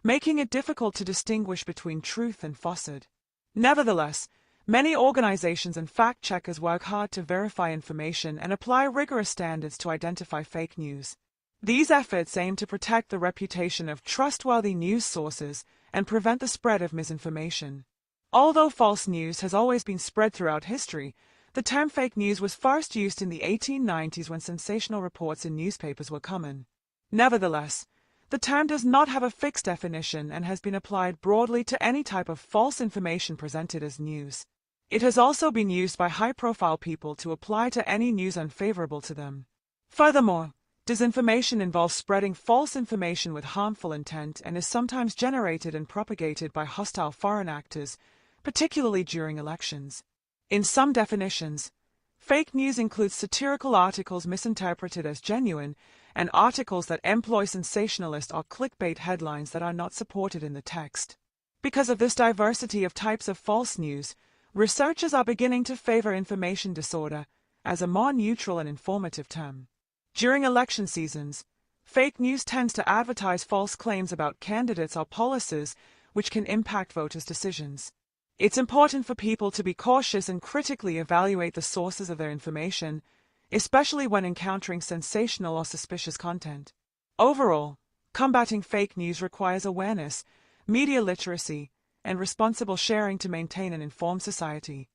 making it difficult to distinguish between truth and falsehood. Nevertheless, many organizations and fact-checkers work hard to verify information and apply rigorous standards to identify fake news. These efforts aim to protect the reputation of trustworthy news sources and prevent the spread of misinformation. Although false news has always been spread throughout history, the term fake news was first used in the 1890s when sensational reports in newspapers were common. Nevertheless, the term does not have a fixed definition and has been applied broadly to any type of false information presented as news. It has also been used by high-profile people to apply to any news unfavorable to them. Furthermore, disinformation involves spreading false information with harmful intent and is sometimes generated and propagated by hostile foreign actors, particularly during elections. In some definitions, fake news includes satirical articles misinterpreted as genuine and articles that employ sensationalist or clickbait headlines that are not supported in the text. Because of this diversity of types of false news, researchers are beginning to favor information disorder as a more neutral and informative term. During election seasons, fake news tends to advertise false claims about candidates or policies which can impact voters' decisions. It's important for people to be cautious and critically evaluate the sources of their information, especially when encountering sensational or suspicious content. Overall, combating fake news requires awareness, media literacy, and responsible sharing to maintain an informed society.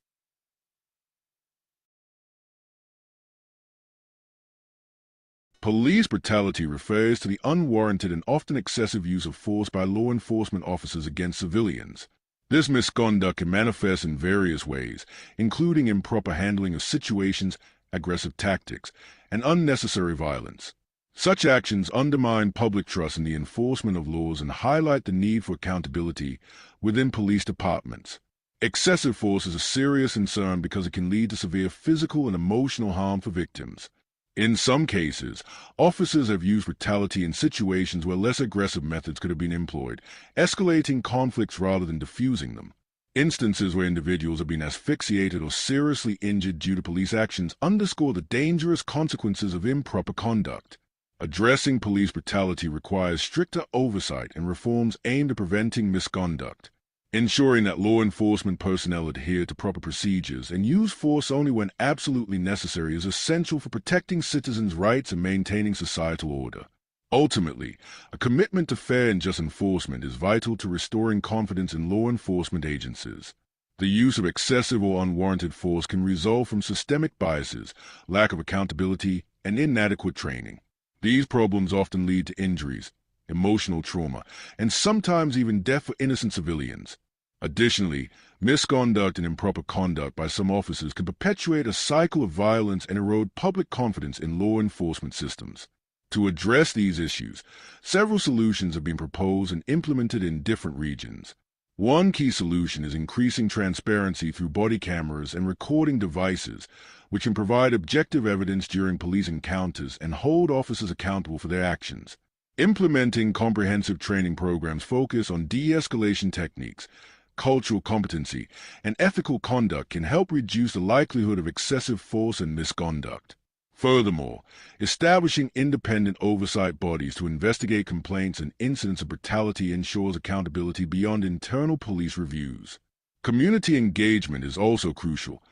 Police brutality refers to the unwarranted and often excessive use of force by law enforcement officers against civilians. This misconduct can manifest in various ways, including improper handling of situations, aggressive tactics, and unnecessary violence. Such actions undermine public trust in the enforcement of laws and highlight the need for accountability within police departments. Excessive force is a serious concern because it can lead to severe physical and emotional harm for victims. In some cases, officers have used brutality in situations where less aggressive methods could have been employed, escalating conflicts rather than diffusing them. Instances where individuals have been asphyxiated or seriously injured due to police actions underscore the dangerous consequences of improper conduct. Addressing police brutality requires stricter oversight and reforms aimed at preventing misconduct. Ensuring that law enforcement personnel adhere to proper procedures and use force only when absolutely necessary is essential for protecting citizens' rights and maintaining societal order. Ultimately, a commitment to fair and just enforcement is vital to restoring confidence in law enforcement agencies. The use of excessive or unwarranted force can result from systemic biases, lack of accountability, and inadequate training. These problems often lead to injuries, emotional trauma, and sometimes even death for innocent civilians. Additionally, misconduct and improper conduct by some officers can perpetuate a cycle of violence and erode public confidence in law enforcement systems. To address these issues, several solutions have been proposed and implemented in different regions. One key solution is increasing transparency through body cameras and recording devices, which can provide objective evidence during police encounters and hold officers accountable for their actions. Implementing comprehensive training programs focused on de-escalation techniques, cultural competency, and ethical conduct can help reduce the likelihood of excessive force and misconduct. Furthermore, establishing independent oversight bodies to investigate complaints and incidents of brutality ensures accountability beyond internal police reviews. Community engagement is also crucial.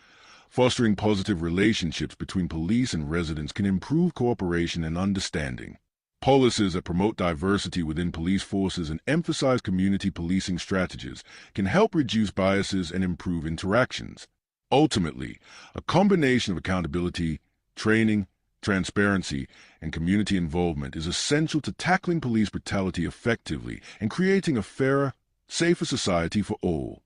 Fostering positive relationships between police and residents can improve cooperation and understanding. Policies that promote diversity within police forces and emphasize community policing strategies can help reduce biases and improve interactions. Ultimately, a combination of accountability, training, transparency, and community involvement is essential to tackling police brutality effectively and creating a fairer, safer society for all.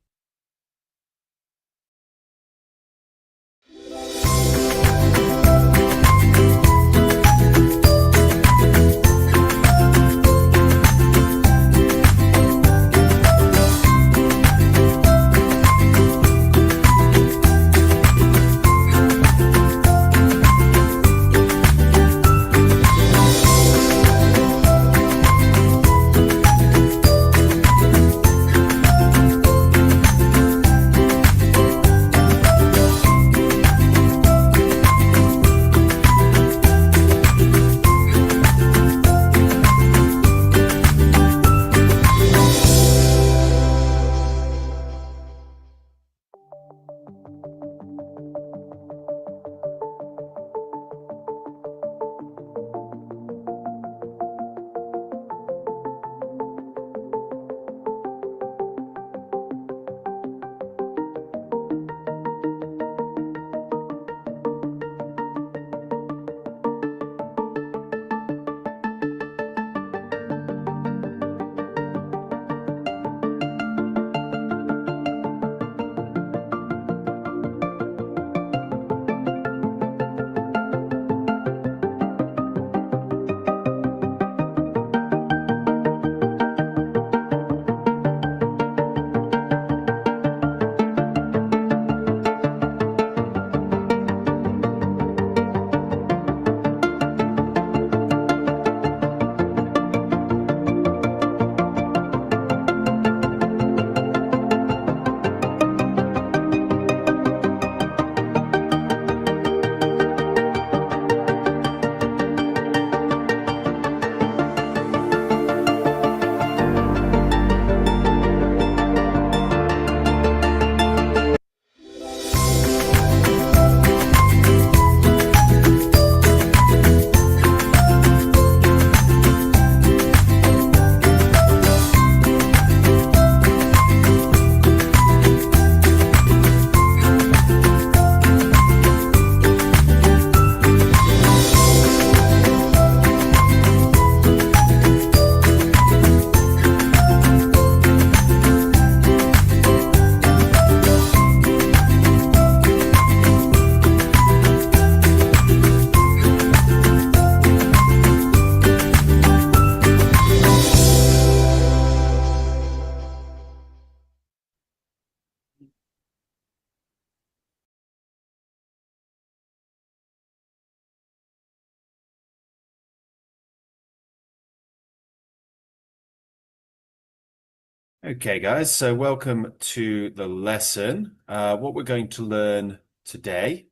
Okay, guys, so welcome to the lesson. What we're going to learn today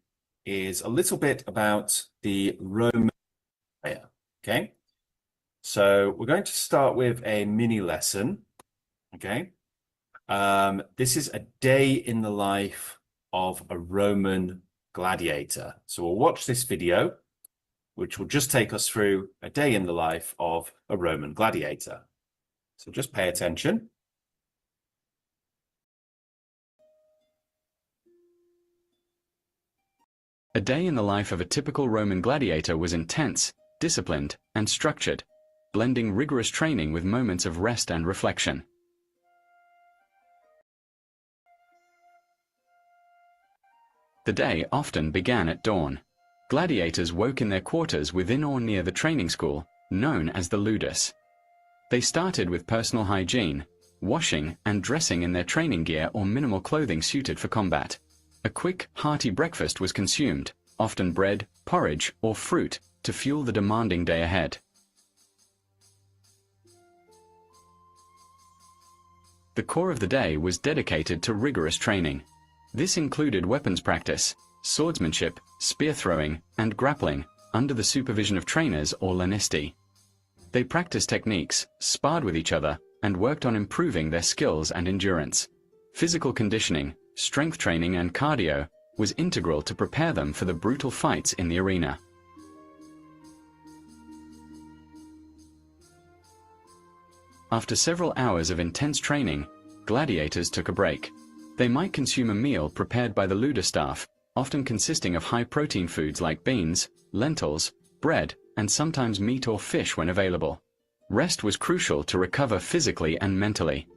is a little bit about the Roman Empire. Okay, so we're going to start with a mini lesson. Okay, this is a day in the life of a Roman gladiator. So we'll watch this video, which will just take us through a day in the life of a Roman gladiator. So just pay attention. A day in the life of a typical Roman gladiator was intense, disciplined, and structured, blending rigorous training with moments of rest and reflection. The day often began at dawn. Gladiators woke in their quarters within or near the training school, known as the ludus. They started with personal hygiene, washing and dressing in their training gear or minimal clothing suited for combat. A quick, hearty breakfast was consumed, often bread, porridge, or fruit, to fuel the demanding day ahead. The core of the day was dedicated to rigorous training. This included weapons practice, swordsmanship, spear throwing, and grappling, under the supervision of trainers or lanisti. They practiced techniques, sparred with each other, and worked on improving their skills and endurance. Physical conditioning, strength training, and cardio was integral to prepare them for the brutal fights in the arena. After several hours of intense training, gladiators took a break. They might consume a meal prepared by the ludus staff, often consisting of high-protein foods like beans, lentils, bread, and sometimes meat or fish when available. Rest was crucial to recover physically and mentally.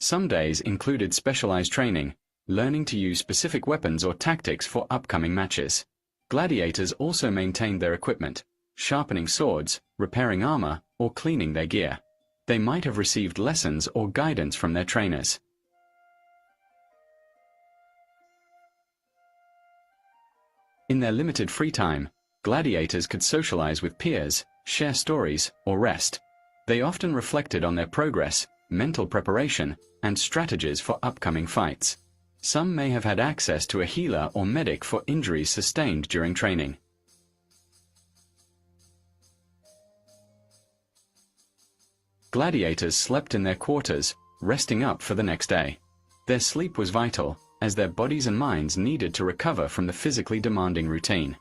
Some days included specialized training, learning to use specific weapons or tactics for upcoming matches. Gladiators also maintained their equipment, sharpening swords, repairing armor, or cleaning their gear. They might have received lessons or guidance from their trainers. In their limited free time, gladiators could socialize with peers, share stories, or rest. They often reflected on their progress, mental preparation, and strategies for upcoming fights. Some may have had access to a healer or medic for injuries sustained during training. Gladiators slept in their quarters, resting up for the next day. Their sleep was vital, as their bodies and minds needed to recover from the physically demanding routine.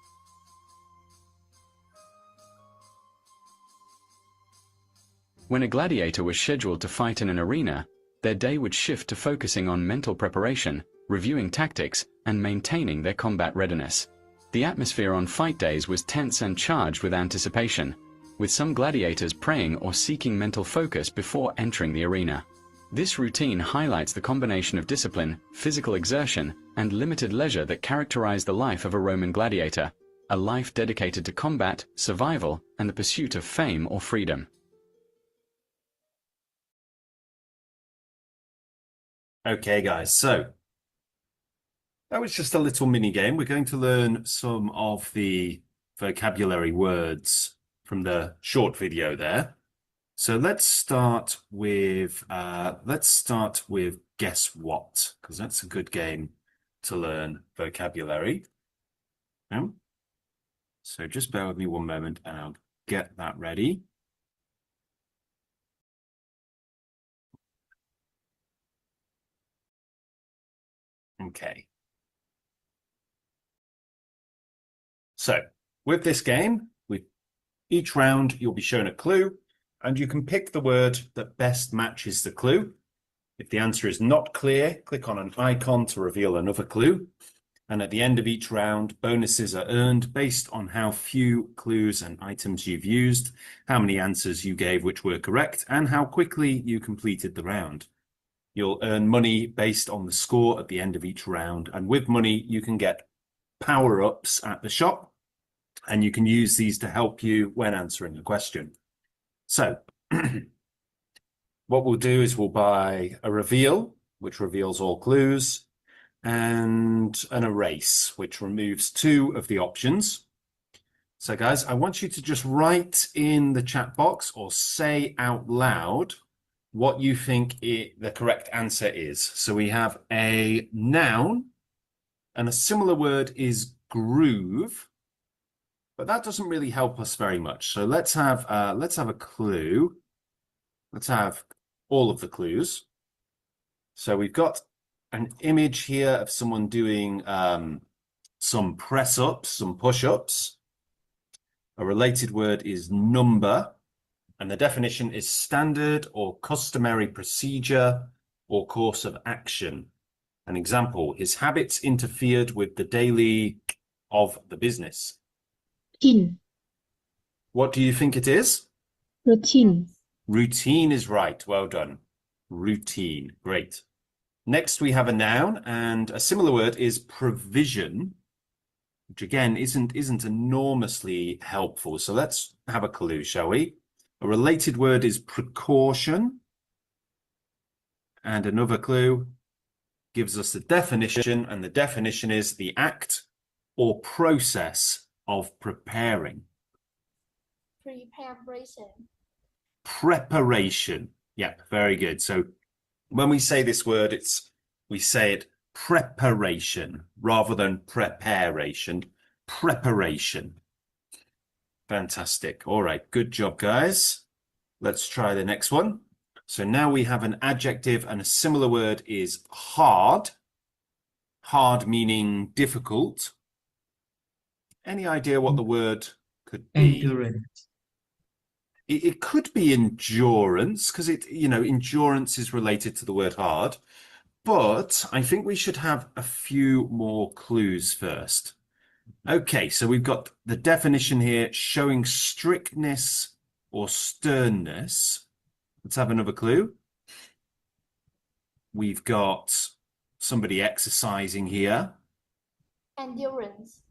When a gladiator was scheduled to fight in an arena, their day would shift to focusing on mental preparation, reviewing tactics, and maintaining their combat readiness. The atmosphere on fight days was tense and charged with anticipation, with some gladiators praying or seeking mental focus before entering the arena. This routine highlights the combination of discipline, physical exertion, and limited leisure that characterized the life of a Roman gladiator, a life dedicated to combat, survival, and the pursuit of fame or freedom. Okay, guys, so that was just a little mini game. We're going to learn some of the vocabulary words from the short video there. So let's start with guess what, because that's a good game to learn vocabulary. So just bear with me one moment and I'll get that ready. Okay. So with this game, with each round, you'll be shown a clue and you can pick the word that best matches the clue. If the answer is not clear, click on an icon to reveal another clue. And at the end of each round, bonuses are earned based on how few clues and items you've used, how many answers you gave which were correct, and how quickly you completed the round. You'll earn money based on the score at the end of each round. And with money, you can get power-ups at the shop, and you can use these to help you when answering a question. So what we'll do is we'll buy a reveal, which reveals all clues, and an erase, which removes two of the options. So guys, I want you to just write in the chat box or say out loud what you think the correct answer is. So we have a noun, and a similar word is groove, but that doesn't really help us very much. So let's have a clue. Let's have all of the clues. So we've got an image here of someone doing some press-ups, some push-ups. A related word is number, and the definition is standard or customary procedure or course of action. An example, his habits interfered with the daily of the business. Routine. What do you think it is? Routine. Routine is right. Well done. Routine. Great. Next, we have a noun, and a similar word is provision, which again isn't enormously helpful. So let's have a clue, shall we? A related word is precaution. And another clue gives us the definition, and the definition is the act or process of preparing. Preparation. Preparation. Yeah, very good. So when we say this word, we say it preparation rather than preparation. Preparation. Fantastic. All right, good job, guys. Let's try the next one. So now we have an adjective, and a similar word is hard. Hard meaning difficult. Any idea what the word could be? Endurance. It could be endurance, because endurance is related to the word hard. But I think we should have a few more clues first. Okay, so we've got the definition here, showing strictness or sternness. Let's have another clue. We've got somebody exercising here. Endurance.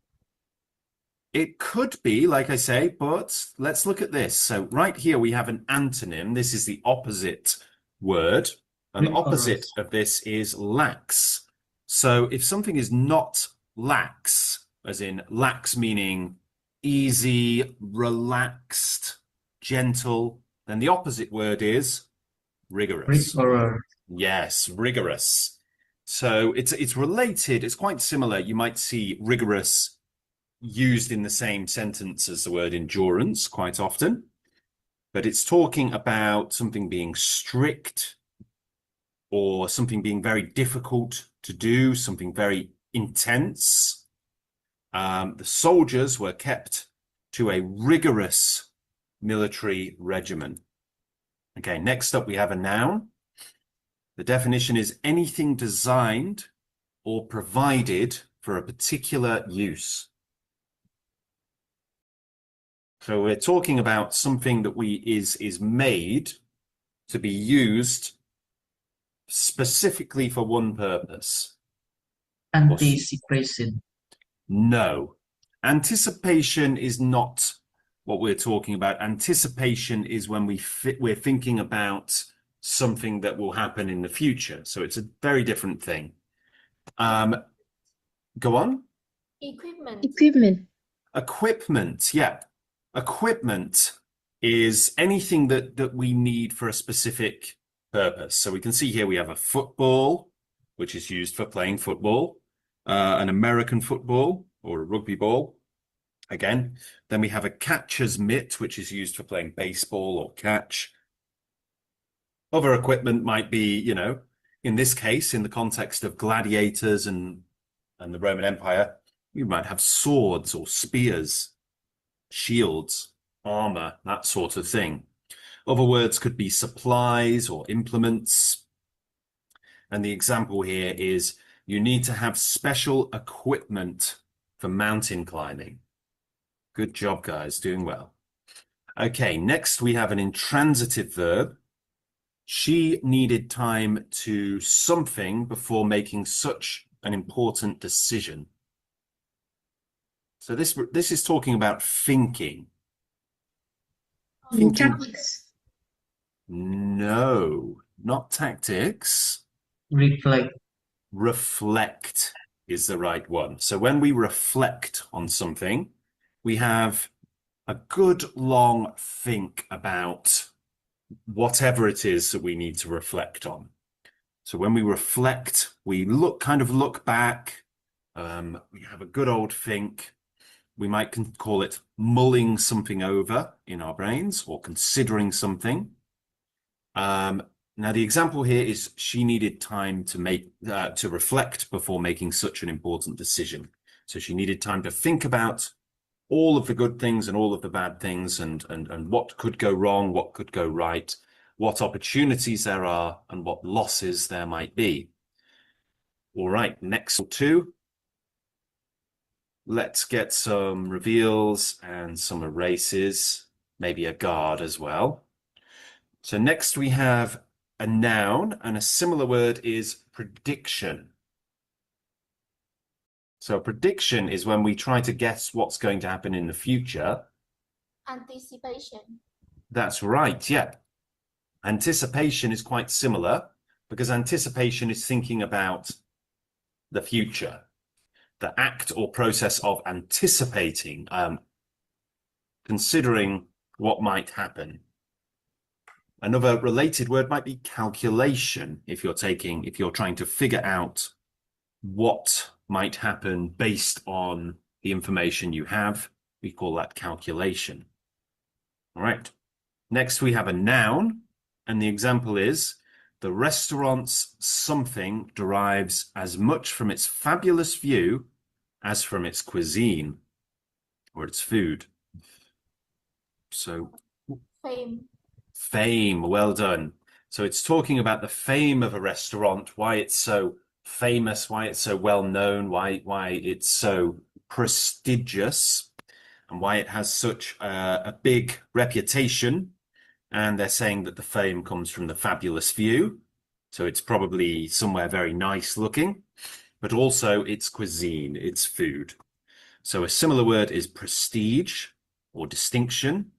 It could be, like I say, but let's look at this. So right here we have an antonym. This is the opposite word. And the opposite of this is lax. So if something is not lax, as in lax meaning easy, relaxed, gentle, then the opposite word is rigorous. Rigorous. Yes, rigorous. So it's related. It's quite similar. You might see rigorous used in the same sentence as the word endurance quite often, but it's talking about something being strict or something being very difficult to do, something very intense. The soldiers were kept to a rigorous military regimen. Okay, next up we have a noun. The definition is anything designed or provided for a particular use. So we're talking about something that is made to be used specifically for one purpose. Anticipation. No. Anticipation is not what we're talking about. Anticipation is when we're thinking about something that will happen in the future. So it's a very different thing. Go on. Equipment. Equipment, yeah. Equipment is anything that we need for a specific purpose. So we can see here we have a football, which is used for playing football, an American football or a rugby ball, again. Then we have a catcher's mitt, which is used for playing baseball or catch. Other equipment might be, in this case, in the context of gladiators and the Roman Empire, you might have swords or spears, shields, armor, that sort of thing. Other words could be supplies or implements. And the example here is you need to have special equipment for mountain climbing. Good job, guys, doing well. Okay, next we have an intransitive verb. She needed time to something before making such an important decision. So this is talking about thinking. Tactics. No, not tactics. Reflect. Reflect is the right one. So when we reflect on something, we have a good long think about whatever it is that we need to reflect on. So when we reflect, we kind of look back, we have a good old think. We might call it mulling something over in our brains or considering something. Now the example here is she needed time to reflect before making such an important decision. So she needed time to think about all of the good things and all of the bad things and what could go wrong, what could go right, what opportunities there are, and what losses there might be. All right, next two. Let's get some reveals and some erases, maybe a guard as well. So next we have a noun, and a similar word is prediction. So prediction is when we try to guess what's going to happen in the future. Anticipation. That's right, yeah. Anticipation is quite similar because anticipation is thinking about the future. The act or process of anticipating, considering what might happen. Another related word might be calculation if you're trying to figure out what might happen based on the information you have. We call that calculation. All right. Next, we have a noun, and the example is the restaurant's something derives as much from its fabulous view as from its cuisine or its food. So Fame. Fame, well done. So it's talking about the fame of a restaurant, why it's so famous, why it's so well known, why it's so prestigious, and why it has such a big reputation. And they're saying that the fame comes from the fabulous view. So it's probably somewhere very nice looking, but also its cuisine, its food. So a similar word is prestige or distinction.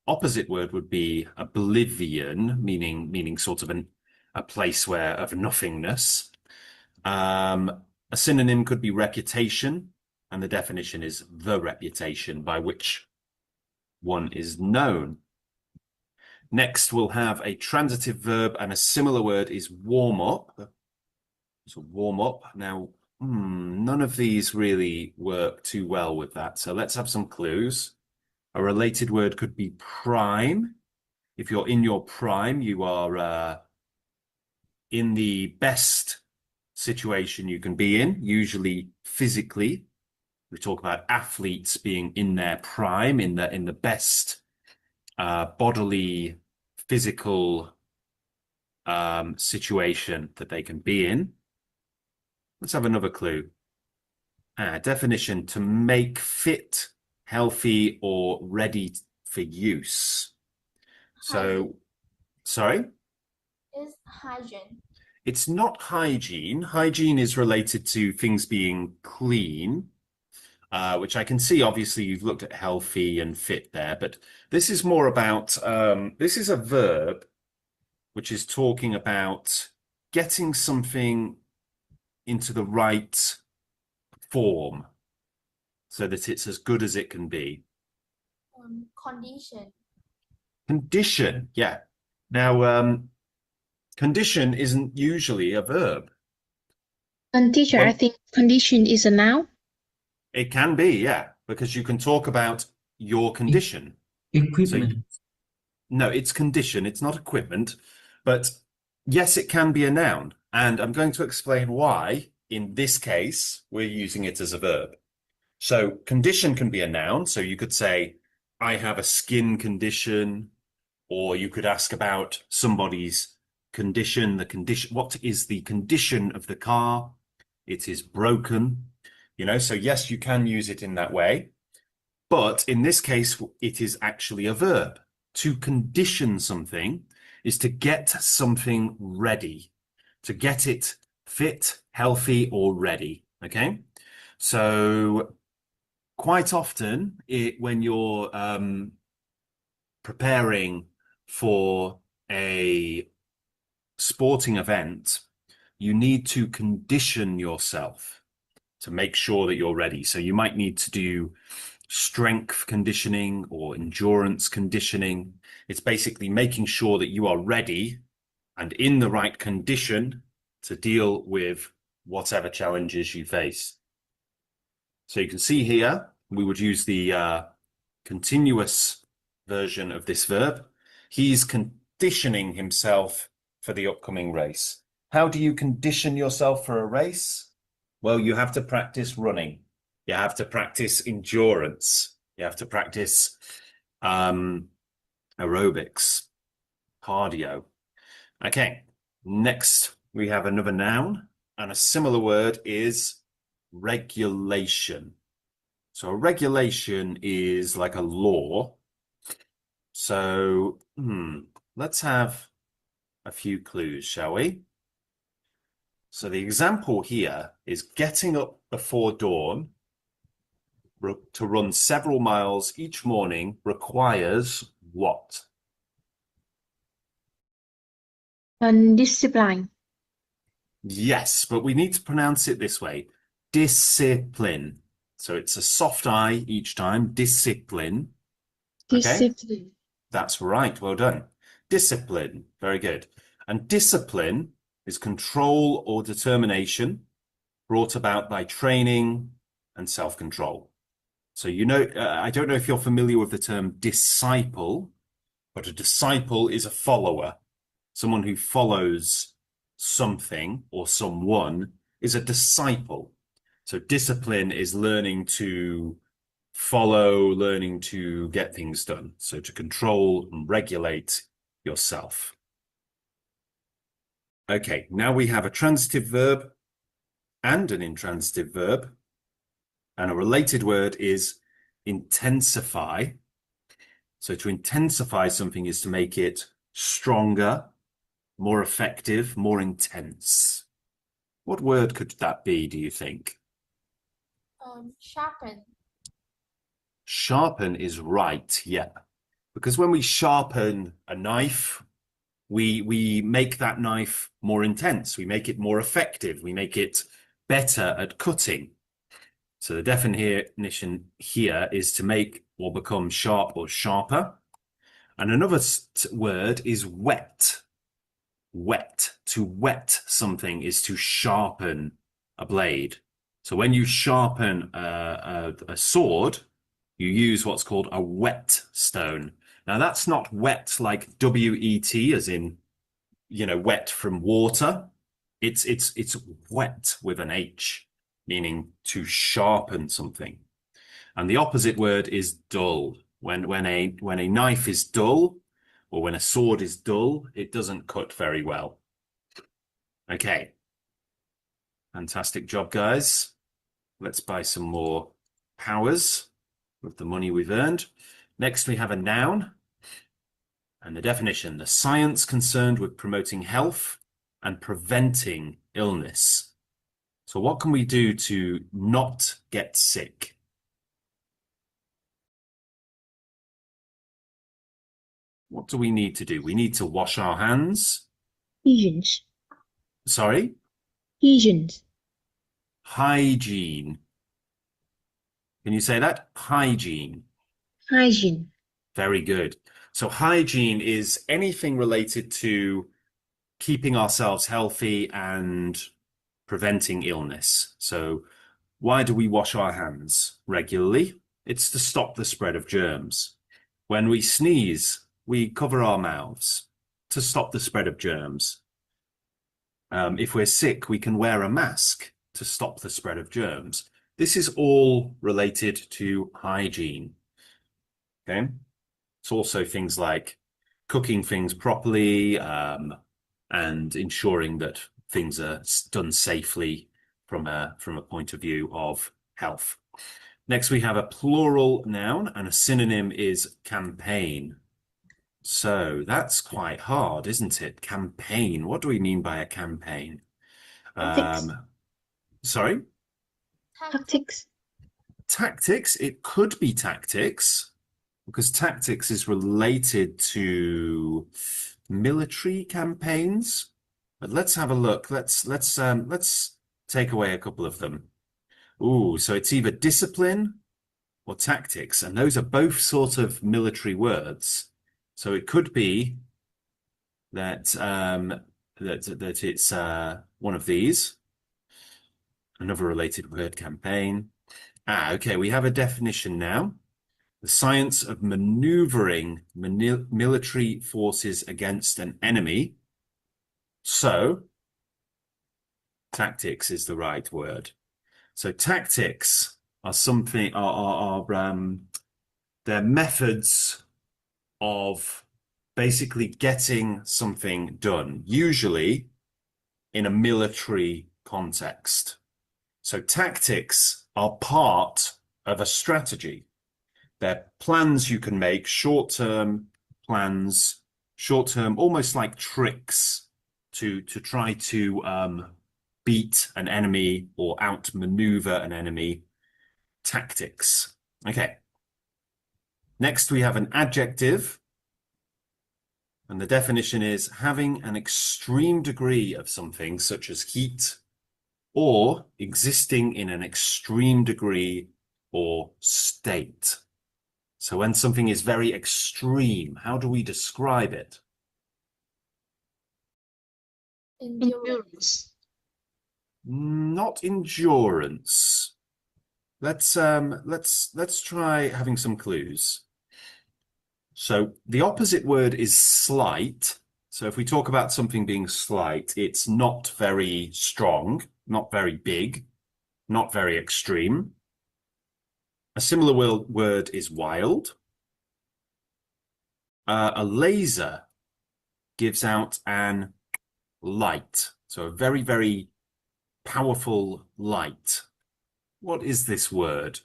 Opposite word would be oblivion, meaning sort of a place of nothingness. A synonym could be reputation, and the definition is the reputation by which one is known. Next, we'll have a transitive verb, and a similar word is warm up. So warm up. Now, none of these really work too well with that. So let's have some clues. A related word could be prime. If you're in your prime, you are in the best situation you can be in, usually physically. We talk about athletes being in their prime, in the best bodily, physical situation that they can be in. Let's have another clue. Definition: to make fit, healthy, or ready for use. So, sorry? Is hygiene. It's not hygiene. Hygiene is related to things being clean, which I can see, obviously, you've looked at healthy and fit there, but this is more about, this is a verb which is talking about getting something into the right form so that it's as good as it can be. Condition. Condition, yeah. Now, condition isn't usually a verb. And teacher, I think condition is a noun. It can be, yeah, because you can talk about your condition. Equipment. So, no, it's condition, it's not equipment. But yes, it can be a noun. And I'm going to explain why, in this case, we're using it as a verb. So condition can be a noun. So you could say, I have a skin condition, or you could ask about somebody's condition, what is the condition of the car? It is broken, so yes, you can use it in that way. But in this case, it is actually a verb. To condition something is to get something ready, to get it fit, healthy, or ready, okay? So quite often, when you're preparing for a sporting event, you need to condition yourself to make sure that you're ready. So you might need to do strength conditioning or endurance conditioning. It's basically making sure that you are ready and in the right condition to deal with whatever challenges you face. So you can see here, we would use the continuous version of this verb. He's conditioning himself for the upcoming race. How do you condition yourself for a race? Well, you have to practice running. You have to practice endurance. You have to practice aerobics, cardio. Okay, next we have another noun, and a similar word is regulation. So a regulation is like a law. So let's have a few clues, shall we? So the example here is getting up before dawn to run several miles each morning requires what? Discipline. Yes, but we need to pronounce it this way. Discipline. So it's a soft I each time. Discipline. Discipline. Okay? That's right. Well done. Discipline. Very good. And discipline is control or determination brought about by training and self-control. So, you know, I don't know if you're familiar with the term disciple, but a disciple is a follower. Someone who follows something or someone is a disciple. So discipline is learning to follow, learning to get things done. So to control and regulate yourself. Okay, now we have a transitive verb and an intransitive verb. And a related word is intensify. So to intensify something is to make it stronger, more effective, more intense. What word could that be, do you think? Sharpen. Sharpen is right, yeah. Because when we sharpen a knife, we make that knife more intense. We make it more effective. We make it better at cutting. So the definition here is to make or become sharp or sharper. And another word is wet. Wet. To wet something is to sharpen a blade. So when you sharpen a sword, you use what's called a whetstone. Now that's not wet like W-E-T, as in, you know, wet from water. It's wet with an H, meaning to sharpen something. And the opposite word is dull. When a knife is dull, or when a sword is dull, it doesn't cut very well. Okay. Fantastic job, guys. Let's buy some more powers with the money we've earned. Next, we have a noun. And the definition, the science concerned with promoting health and preventing illness. So what can we do to not get sick? What do we need to do? We need to wash our hands. Hygiene. Sorry? Hygiene. Hygiene. Can you say that? Hygiene. Hygiene. Very good. So hygiene is anything related to keeping ourselves healthy and preventing illness. So why do we wash our hands regularly? It's to stop the spread of germs. When we sneeze, we cover our mouths to stop the spread of germs. If we're sick, we can wear a mask to stop the spread of germs. This is all related to hygiene. Okay. It's also things like cooking things properly and ensuring that things are done safely from a point of view of health. Next, we have a plural noun, and a synonym is campaign. So that's quite hard, isn't it? Campaign. What do we mean by a campaign? Sorry? Tactics. Tactics. It could be tactics, because tactics is related to military campaigns. But let's have a look. Let's take away a couple of them. Ooh, so it's either discipline or tactics, and those are both sort of military words. So it could be that that it's one of these. Another related word, campaign. Okay, we have a definition now. The science of maneuvering military forces against an enemy. So, tactics is the right word. So tactics are something they're methods of basically getting something done, usually in a military context. So tactics are part of a strategy. They're plans you can make, short-term plans, short-term, almost like tricks to try to beat an enemy or outmaneuver an enemy. Tactics. Okay. Next, we have an adjective. And the definition is having an extreme degree of something, such as heat, or existing in an extreme degree or state. So when something is very extreme, how do we describe it? Endurance. Not endurance. Let's try having some clues. So the opposite word is slight. So if we talk about something being slight, it's not very strong, not very big, not very extreme. A similar word is wild. A laser gives out an light, so a very, very powerful light. What is this word?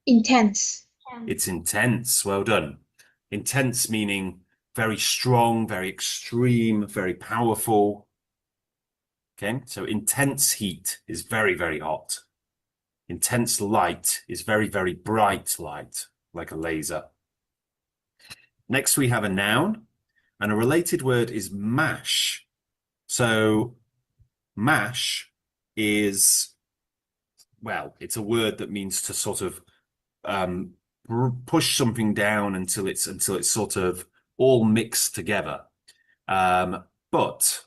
Intense. It's intense. Well done. Intense meaning very strong, very extreme, very powerful. Okay, so intense heat is very, very hot. Intense light is very, very bright light, like a laser. Next, we have a noun, and a related word is mash. So mash is, well, it's a word that means to sort of push something down until it's sort of all mixed together. But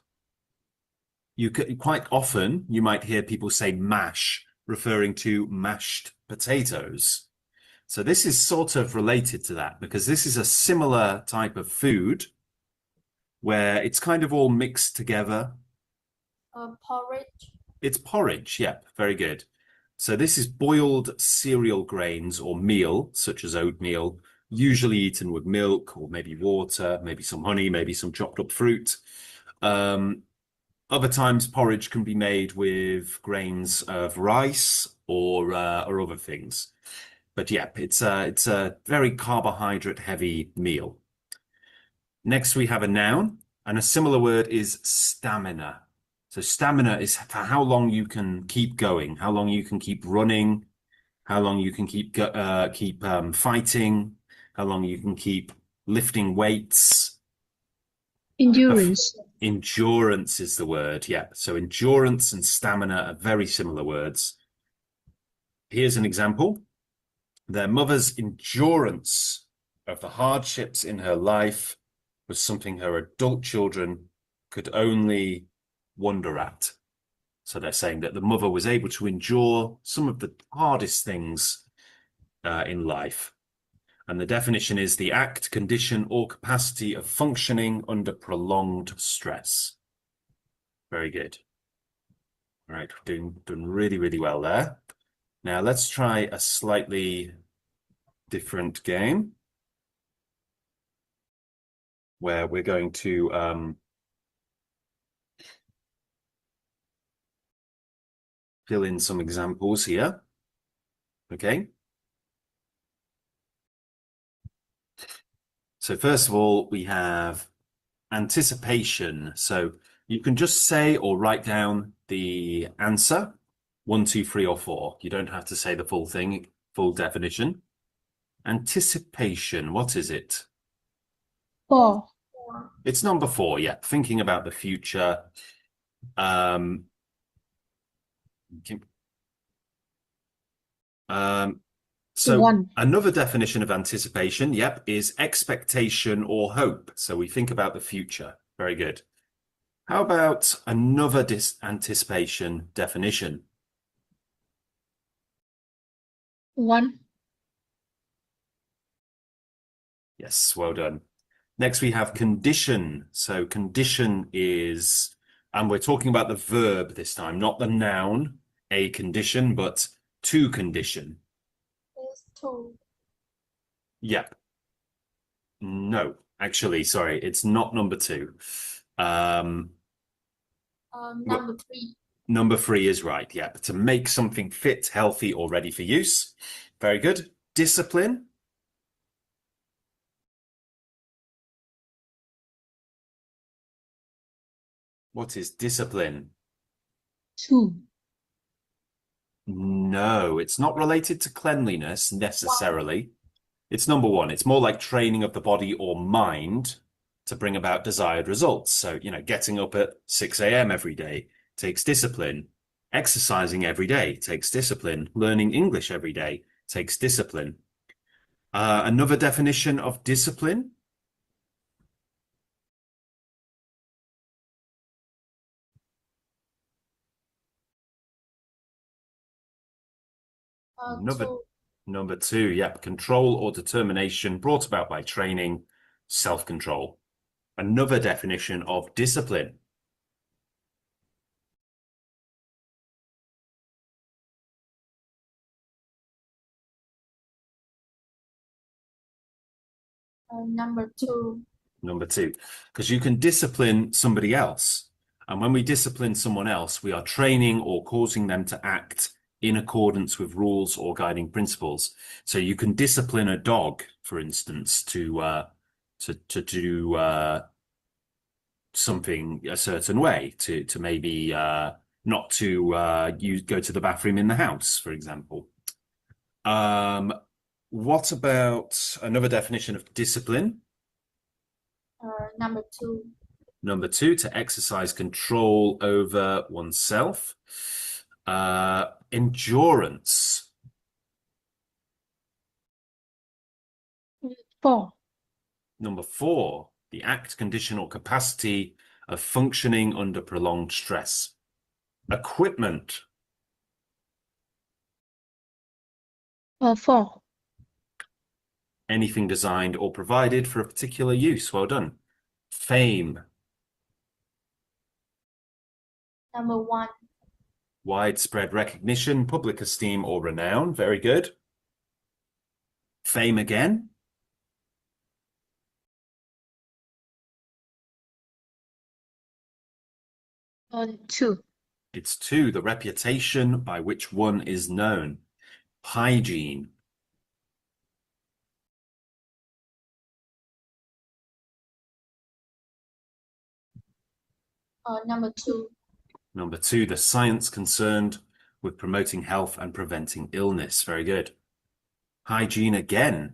quite often you might hear people say mash, referring to mashed potatoes. So this is sort of related to that because this is a similar type of food where it's kind of all mixed together. Porridge. It's porridge, yeah, very good. So this is boiled cereal grains or meal, such as oatmeal, usually eaten with milk or maybe water, maybe some honey, maybe some chopped up fruit. Other times porridge can be made with grains of rice or other things. But yeah, it's a very carbohydrate heavy meal. Next, we have a noun, and a similar word is stamina. So stamina is for how long you can keep going, how long you can keep running, how long you can keep fighting, how long you can keep lifting weights. Endurance. Endurance is the word, yeah. So endurance and stamina are very similar words. Here's an example. Their mother's endurance of the hardships in her life was something her adult children could only wonder at. So they're saying that the mother was able to endure some of the hardest things in life. And the definition is the act, condition, or capacity of functioning under prolonged stress. Very good. All right, doing really, really well there. Now let's try a slightly different game where we're going to fill in some examples here. Okay. So first of all, we have anticipation. So you can just say or write down the answer, 1, 2, 3, or 4. You don't have to say the full thing, full definition. Anticipation, what is it? 4. It's number 4, yeah. Thinking about the future. So One. another definition of anticipation, yep, is expectation or hope. So we think about the future. Very good. How about another anticipation definition? One. Yes, well done. Next, we have condition. So condition is, and we're talking about the verb this time, not the noun, a condition, but to condition. Is to. Yep. No, actually, sorry, it's not number two. Number three. Number three is right, yeah. To make something fit, healthy, or ready for use. Very good. Discipline. What is discipline? Two. No, it's not related to cleanliness necessarily. It's number one. It's more like training of the body or mind to bring about desired results. So, getting up at 6 a.m. every day takes discipline. Exercising every day takes discipline. Learning English every day takes discipline. Another definition of discipline. Number two, yep. Control or determination brought about by training, self-control. Another definition of discipline. Number two. Number two, because you can discipline somebody else. And when we discipline someone else, we are training or causing them to act in accordance with rules or guiding principles. So you can discipline a dog, for instance, to do something a certain way, to maybe not to go to the bathroom in the house, for example. What about another definition of discipline? Number two. Number two, to exercise control over oneself. Endurance. Four. Number four, the act, condition, or capacity of functioning under prolonged stress. Equipment. Four. Anything designed or provided for a particular use. Well done. Fame. Number one. Widespread recognition, public esteem, or renown. Very good. Fame again. Two. It's two, the reputation by which one is known. Hygiene. Number two. Number two, the science concerned with promoting health and preventing illness. Very good. Hygiene again.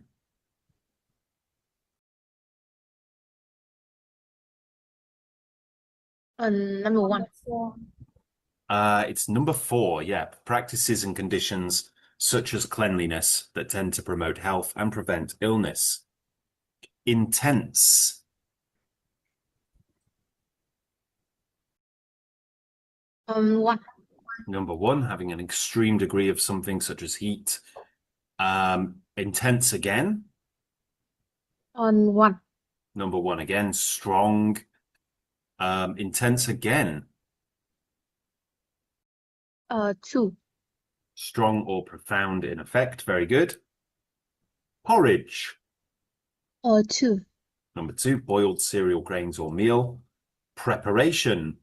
Number one. It's number four, yeah. Practices and conditions such as cleanliness that tend to promote health and prevent illness. Intense. One. Number one, having an extreme degree of something such as heat. Intense again. One. Number one again, strong. Intense again. Two. Strong or profound in effect. Very good. Porridge. Two. Number two, boiled cereal, grains, or meal. Preparation.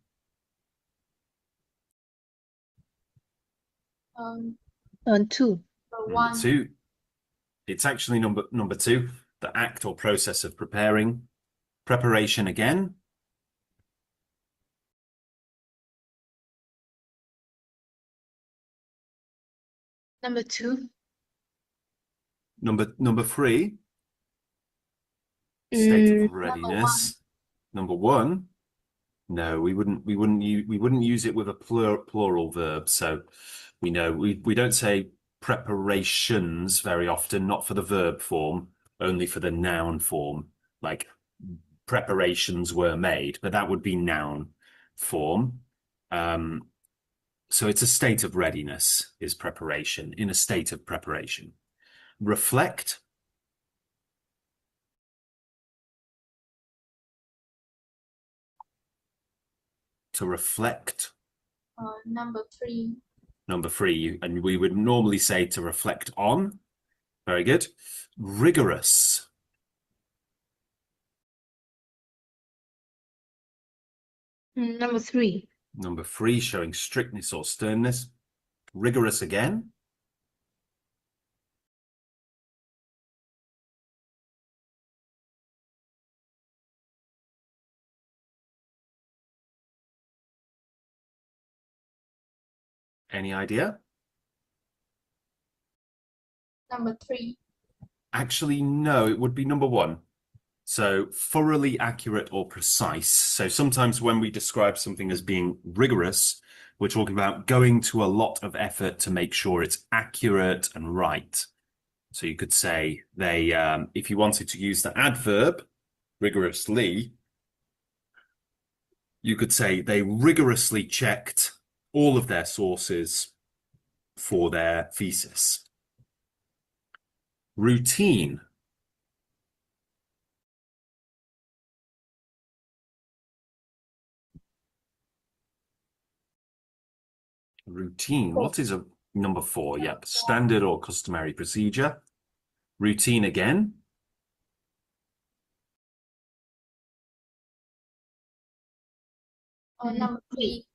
Two. Number two. It's actually number two, the act or process of preparing. Preparation again. Number two. Number three. State of readiness. Number one. No, we wouldn't use it with a plural verb. So we know we don't say preparations very often, not for the verb form, only for the noun form. Like preparations were made, but that would be noun form. So it's a state of readiness is preparation, in a state of preparation. Reflect. To reflect. Number 3. Number 3, and we would normally say to reflect on. Very good. Rigorous. Number 3. Number 3, showing strictness or sternness. Rigorous again. Any idea? Number 3. Actually, no, it would be number 1. So thoroughly accurate or precise. So sometimes when we describe something as being rigorous, we're talking about going to a lot of effort to make sure it's accurate and right. So you could say they, if you wanted to use the adverb rigorously, you could say they rigorously checked all of their sources for their thesis. Routine. Routine. What is a number 4? Yep. Standard or customary procedure. Routine again. Number 3.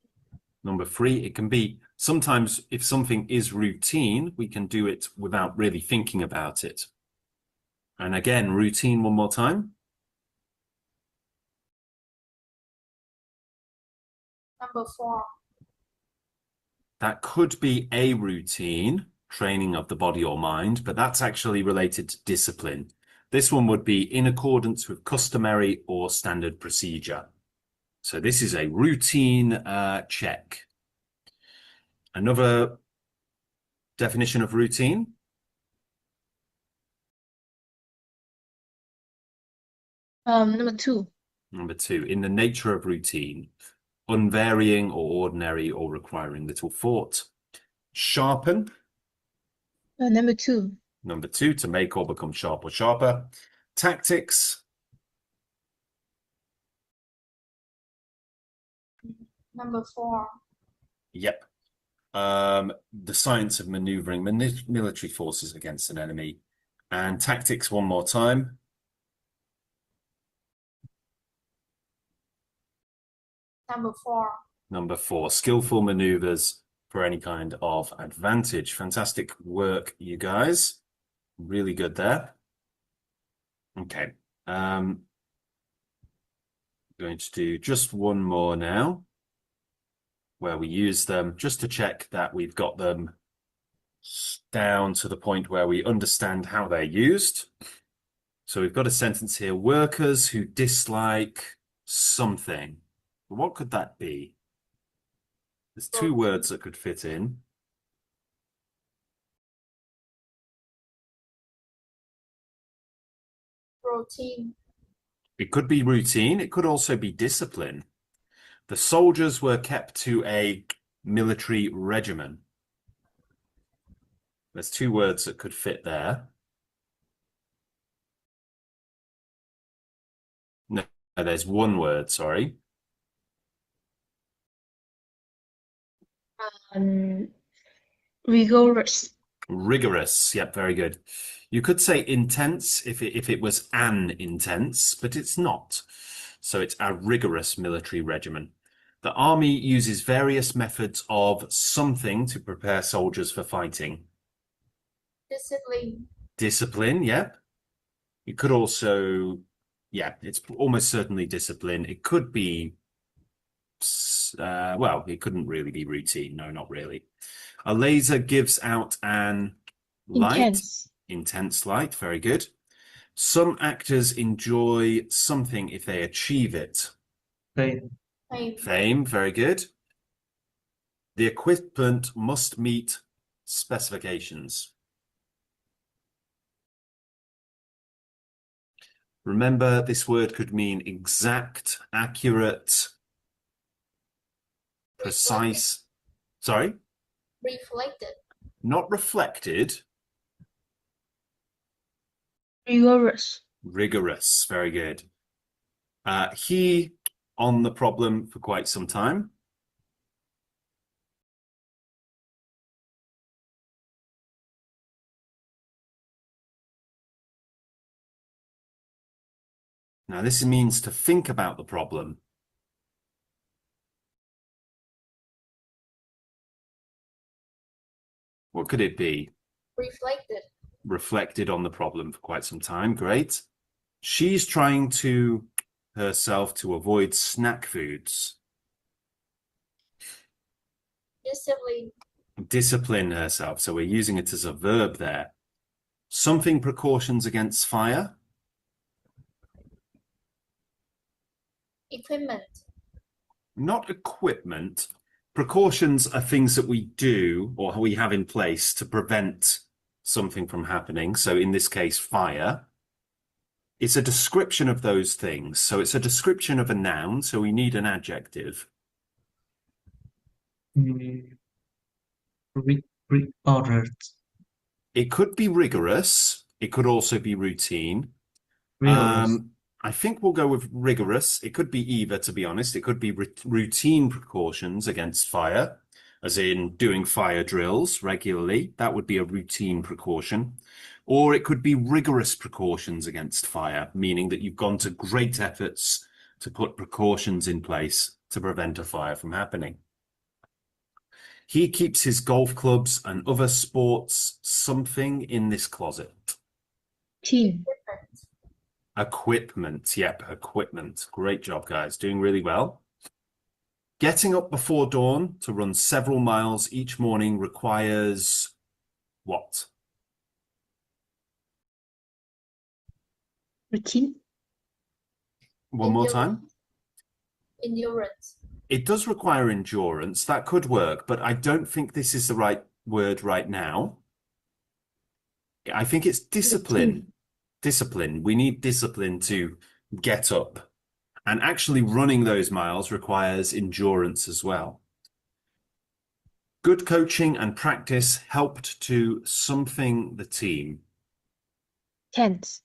Number 3, it can be sometimes if something is routine, we can do it without really thinking about it. And again, routine one more time. Number 4. That could be a routine, training of the body or mind, but that's actually related to discipline. This one would be in accordance with customary or standard procedure. So this is a routine check. Another definition of routine. Number 2. Number 2, in the nature of routine, unvarying or ordinary or requiring little thought. Sharpen. Number 2. Number 2, to make or become sharp or sharper. Tactics. Number 4. Yep. The science of maneuvering military forces against an enemy. And tactics one more time. Number 4. Number 4, skillful maneuvers for any kind of advantage. Fantastic work, you guys. Really good there. Okay. Going to do just one more now, where we use them just to check that we've got them down to the point where we understand how they're used. So we've got a sentence here, workers who dislike something. What could that be? There's 2 words that could fit in. Routine. It could be routine. It could also be discipline. The soldiers were kept to a military regimen. There's 2 words that could fit there. No, there's 1 word, sorry. Rigorous. Rigorous. Yep, very good. You could say intense if it was an intense, but it's not. So it's a rigorous military regimen. The army uses various methods of something to prepare soldiers for fighting. Discipline. Discipline, yep. It could also, yeah, it's almost certainly discipline. It could be, well, it couldn't really be routine. No, not really. A laser gives out an light. Intense light, very good. Some actors enjoy something if they achieve it. Fame. Fame, very good. The equipment must meet specifications. Remember, this word could mean exact, accurate, precise. Sorry? Reflected. Not reflected. Rigorous. Rigorous. Very good. He on the problem for quite some time. Now, this means to think about the problem. What could it be? Reflected. Reflected on the problem for quite some time. Great. She's trying to herself to avoid snack foods. Discipline. Discipline herself. So we're using it as a verb there. Something precautions against fire. Equipment. Not equipment. Precautions are things that we do or we have in place to prevent something from happening. So in this case, fire. It's a description of those things. So it's a description of a noun. So we need an adjective. Ordered. It could be rigorous. It could also be routine. Rigorous. I think we'll go with rigorous. It could be either, to be honest. It could be routine precautions against fire, as in doing fire drills regularly. That would be a routine precaution. Or it could be rigorous precautions against fire, meaning that you've gone to great efforts to put precautions in place to prevent a fire from happening. He keeps his golf clubs and other sports something in this closet. Tin. Equipment. Yep, equipment. Great job, guys. Doing really well. Getting up before dawn to run several miles each morning requires what? Routine. One more time. Endurance. It does require endurance. That could work, but I don't think this is the right word right now. I think it's discipline. Routine. Discipline. We need discipline to get up. And actually running those miles requires endurance as well. Good coaching and practice helped to something the team. Tense.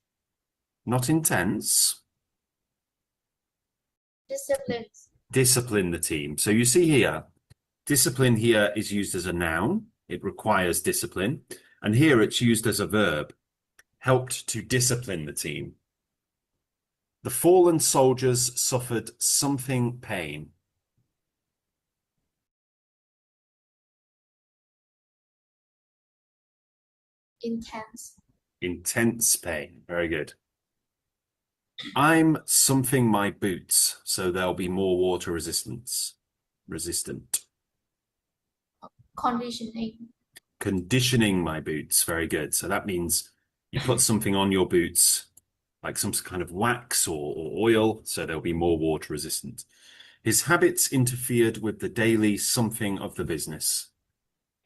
Not intense. Discipline. Discipline the team. So you see here, discipline here is used as a noun. It requires discipline. And here it's used as a verb. Helped to discipline the team. The fallen soldiers suffered something pain. Intense. Intense pain. Very good. I'm something my boots, so there'll be more water resistance. Resistant. Conditioning. Conditioning my boots. Very good. So that means you put something on your boots, like some kind of wax or oil, so they'll be more water resistant. His habits interfered with the daily something of the business.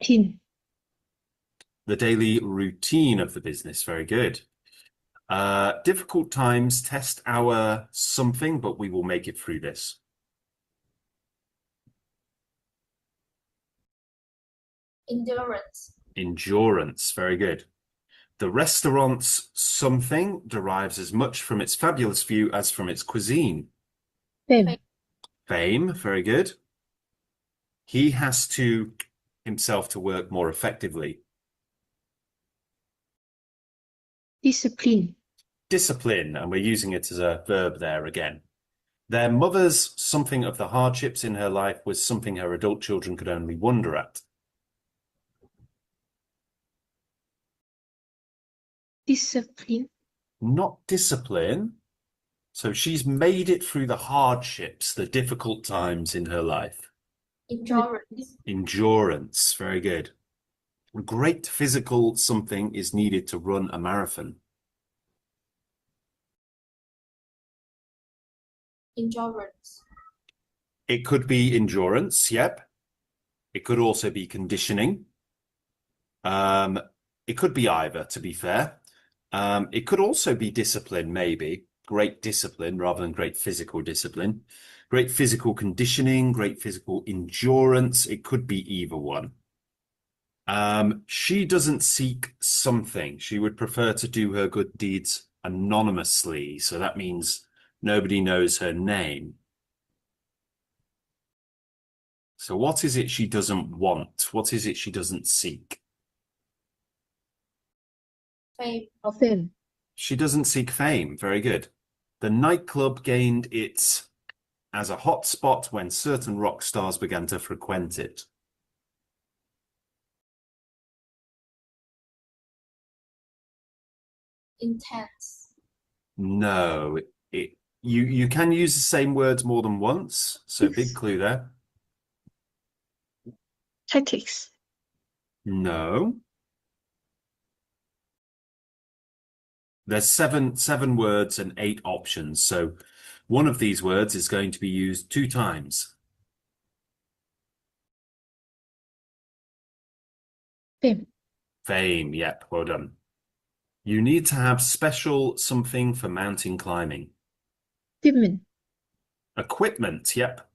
Tin. The daily routine of the business. Very good. Difficult times test our something, but we will make it through this. Endurance. Endurance. Very good. The restaurant's something derives as much from its fabulous view as from its cuisine. Fame. Fame. Very good. He has to himself to work more effectively. Discipline. Discipline, and we're using it as a verb there again. Their mother's something of the hardships in her life was something her adult children could only wonder at. Discipline. Not discipline. So she's made it through the hardships, the difficult times in her life. Endurance. Endurance. Very good. Great physical something is needed to run a marathon. Endurance. It could be endurance, yep. It could also be conditioning. It could be either, to be fair. It could also be discipline, maybe. Great discipline rather than great physical discipline. Great physical conditioning, great physical endurance. It could be either one. She doesn't seek something. She would prefer to do her good deeds anonymously. So that means nobody knows her name. So what is it she doesn't want? What is it she doesn't seek? Fame. She doesn't seek fame. Very good. The nightclub gained its as a hot spot when certain rock stars began to frequent it. Intense. No, you can use the same words more than once. So big clue there. Tactics. No. There's seven words and 8 options. So one of these words is going to be used 2 times. Fame. Fame, yep, well done. You need to have special something for mountain climbing. Equipment. Equipment, yep.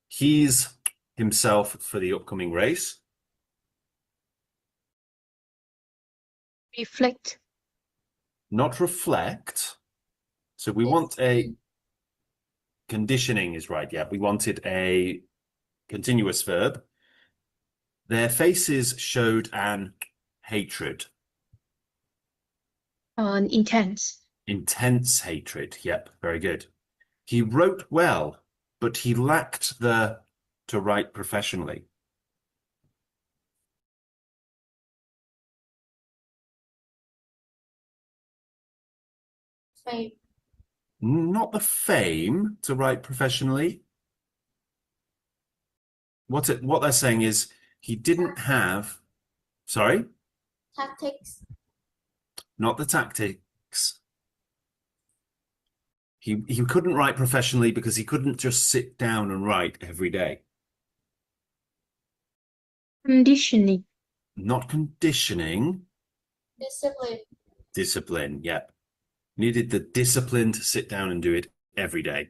He's himself for the upcoming race. Reflect. Not reflect. So we want a conditioning is right, yeah. We wanted a continuous verb. Their faces showed an hatred. Intense. Intense hatred. Yep, very good. He wrote well, but he lacked the to write professionally. Fame. Not the fame to write professionally. What they're saying is he didn't have, sorry? Tactics. Not the tactics. He couldn't write professionally because he couldn't just sit down and write every day. Conditioning. Not conditioning. Discipline. Discipline, yep. Needed the discipline to sit down and do it every day.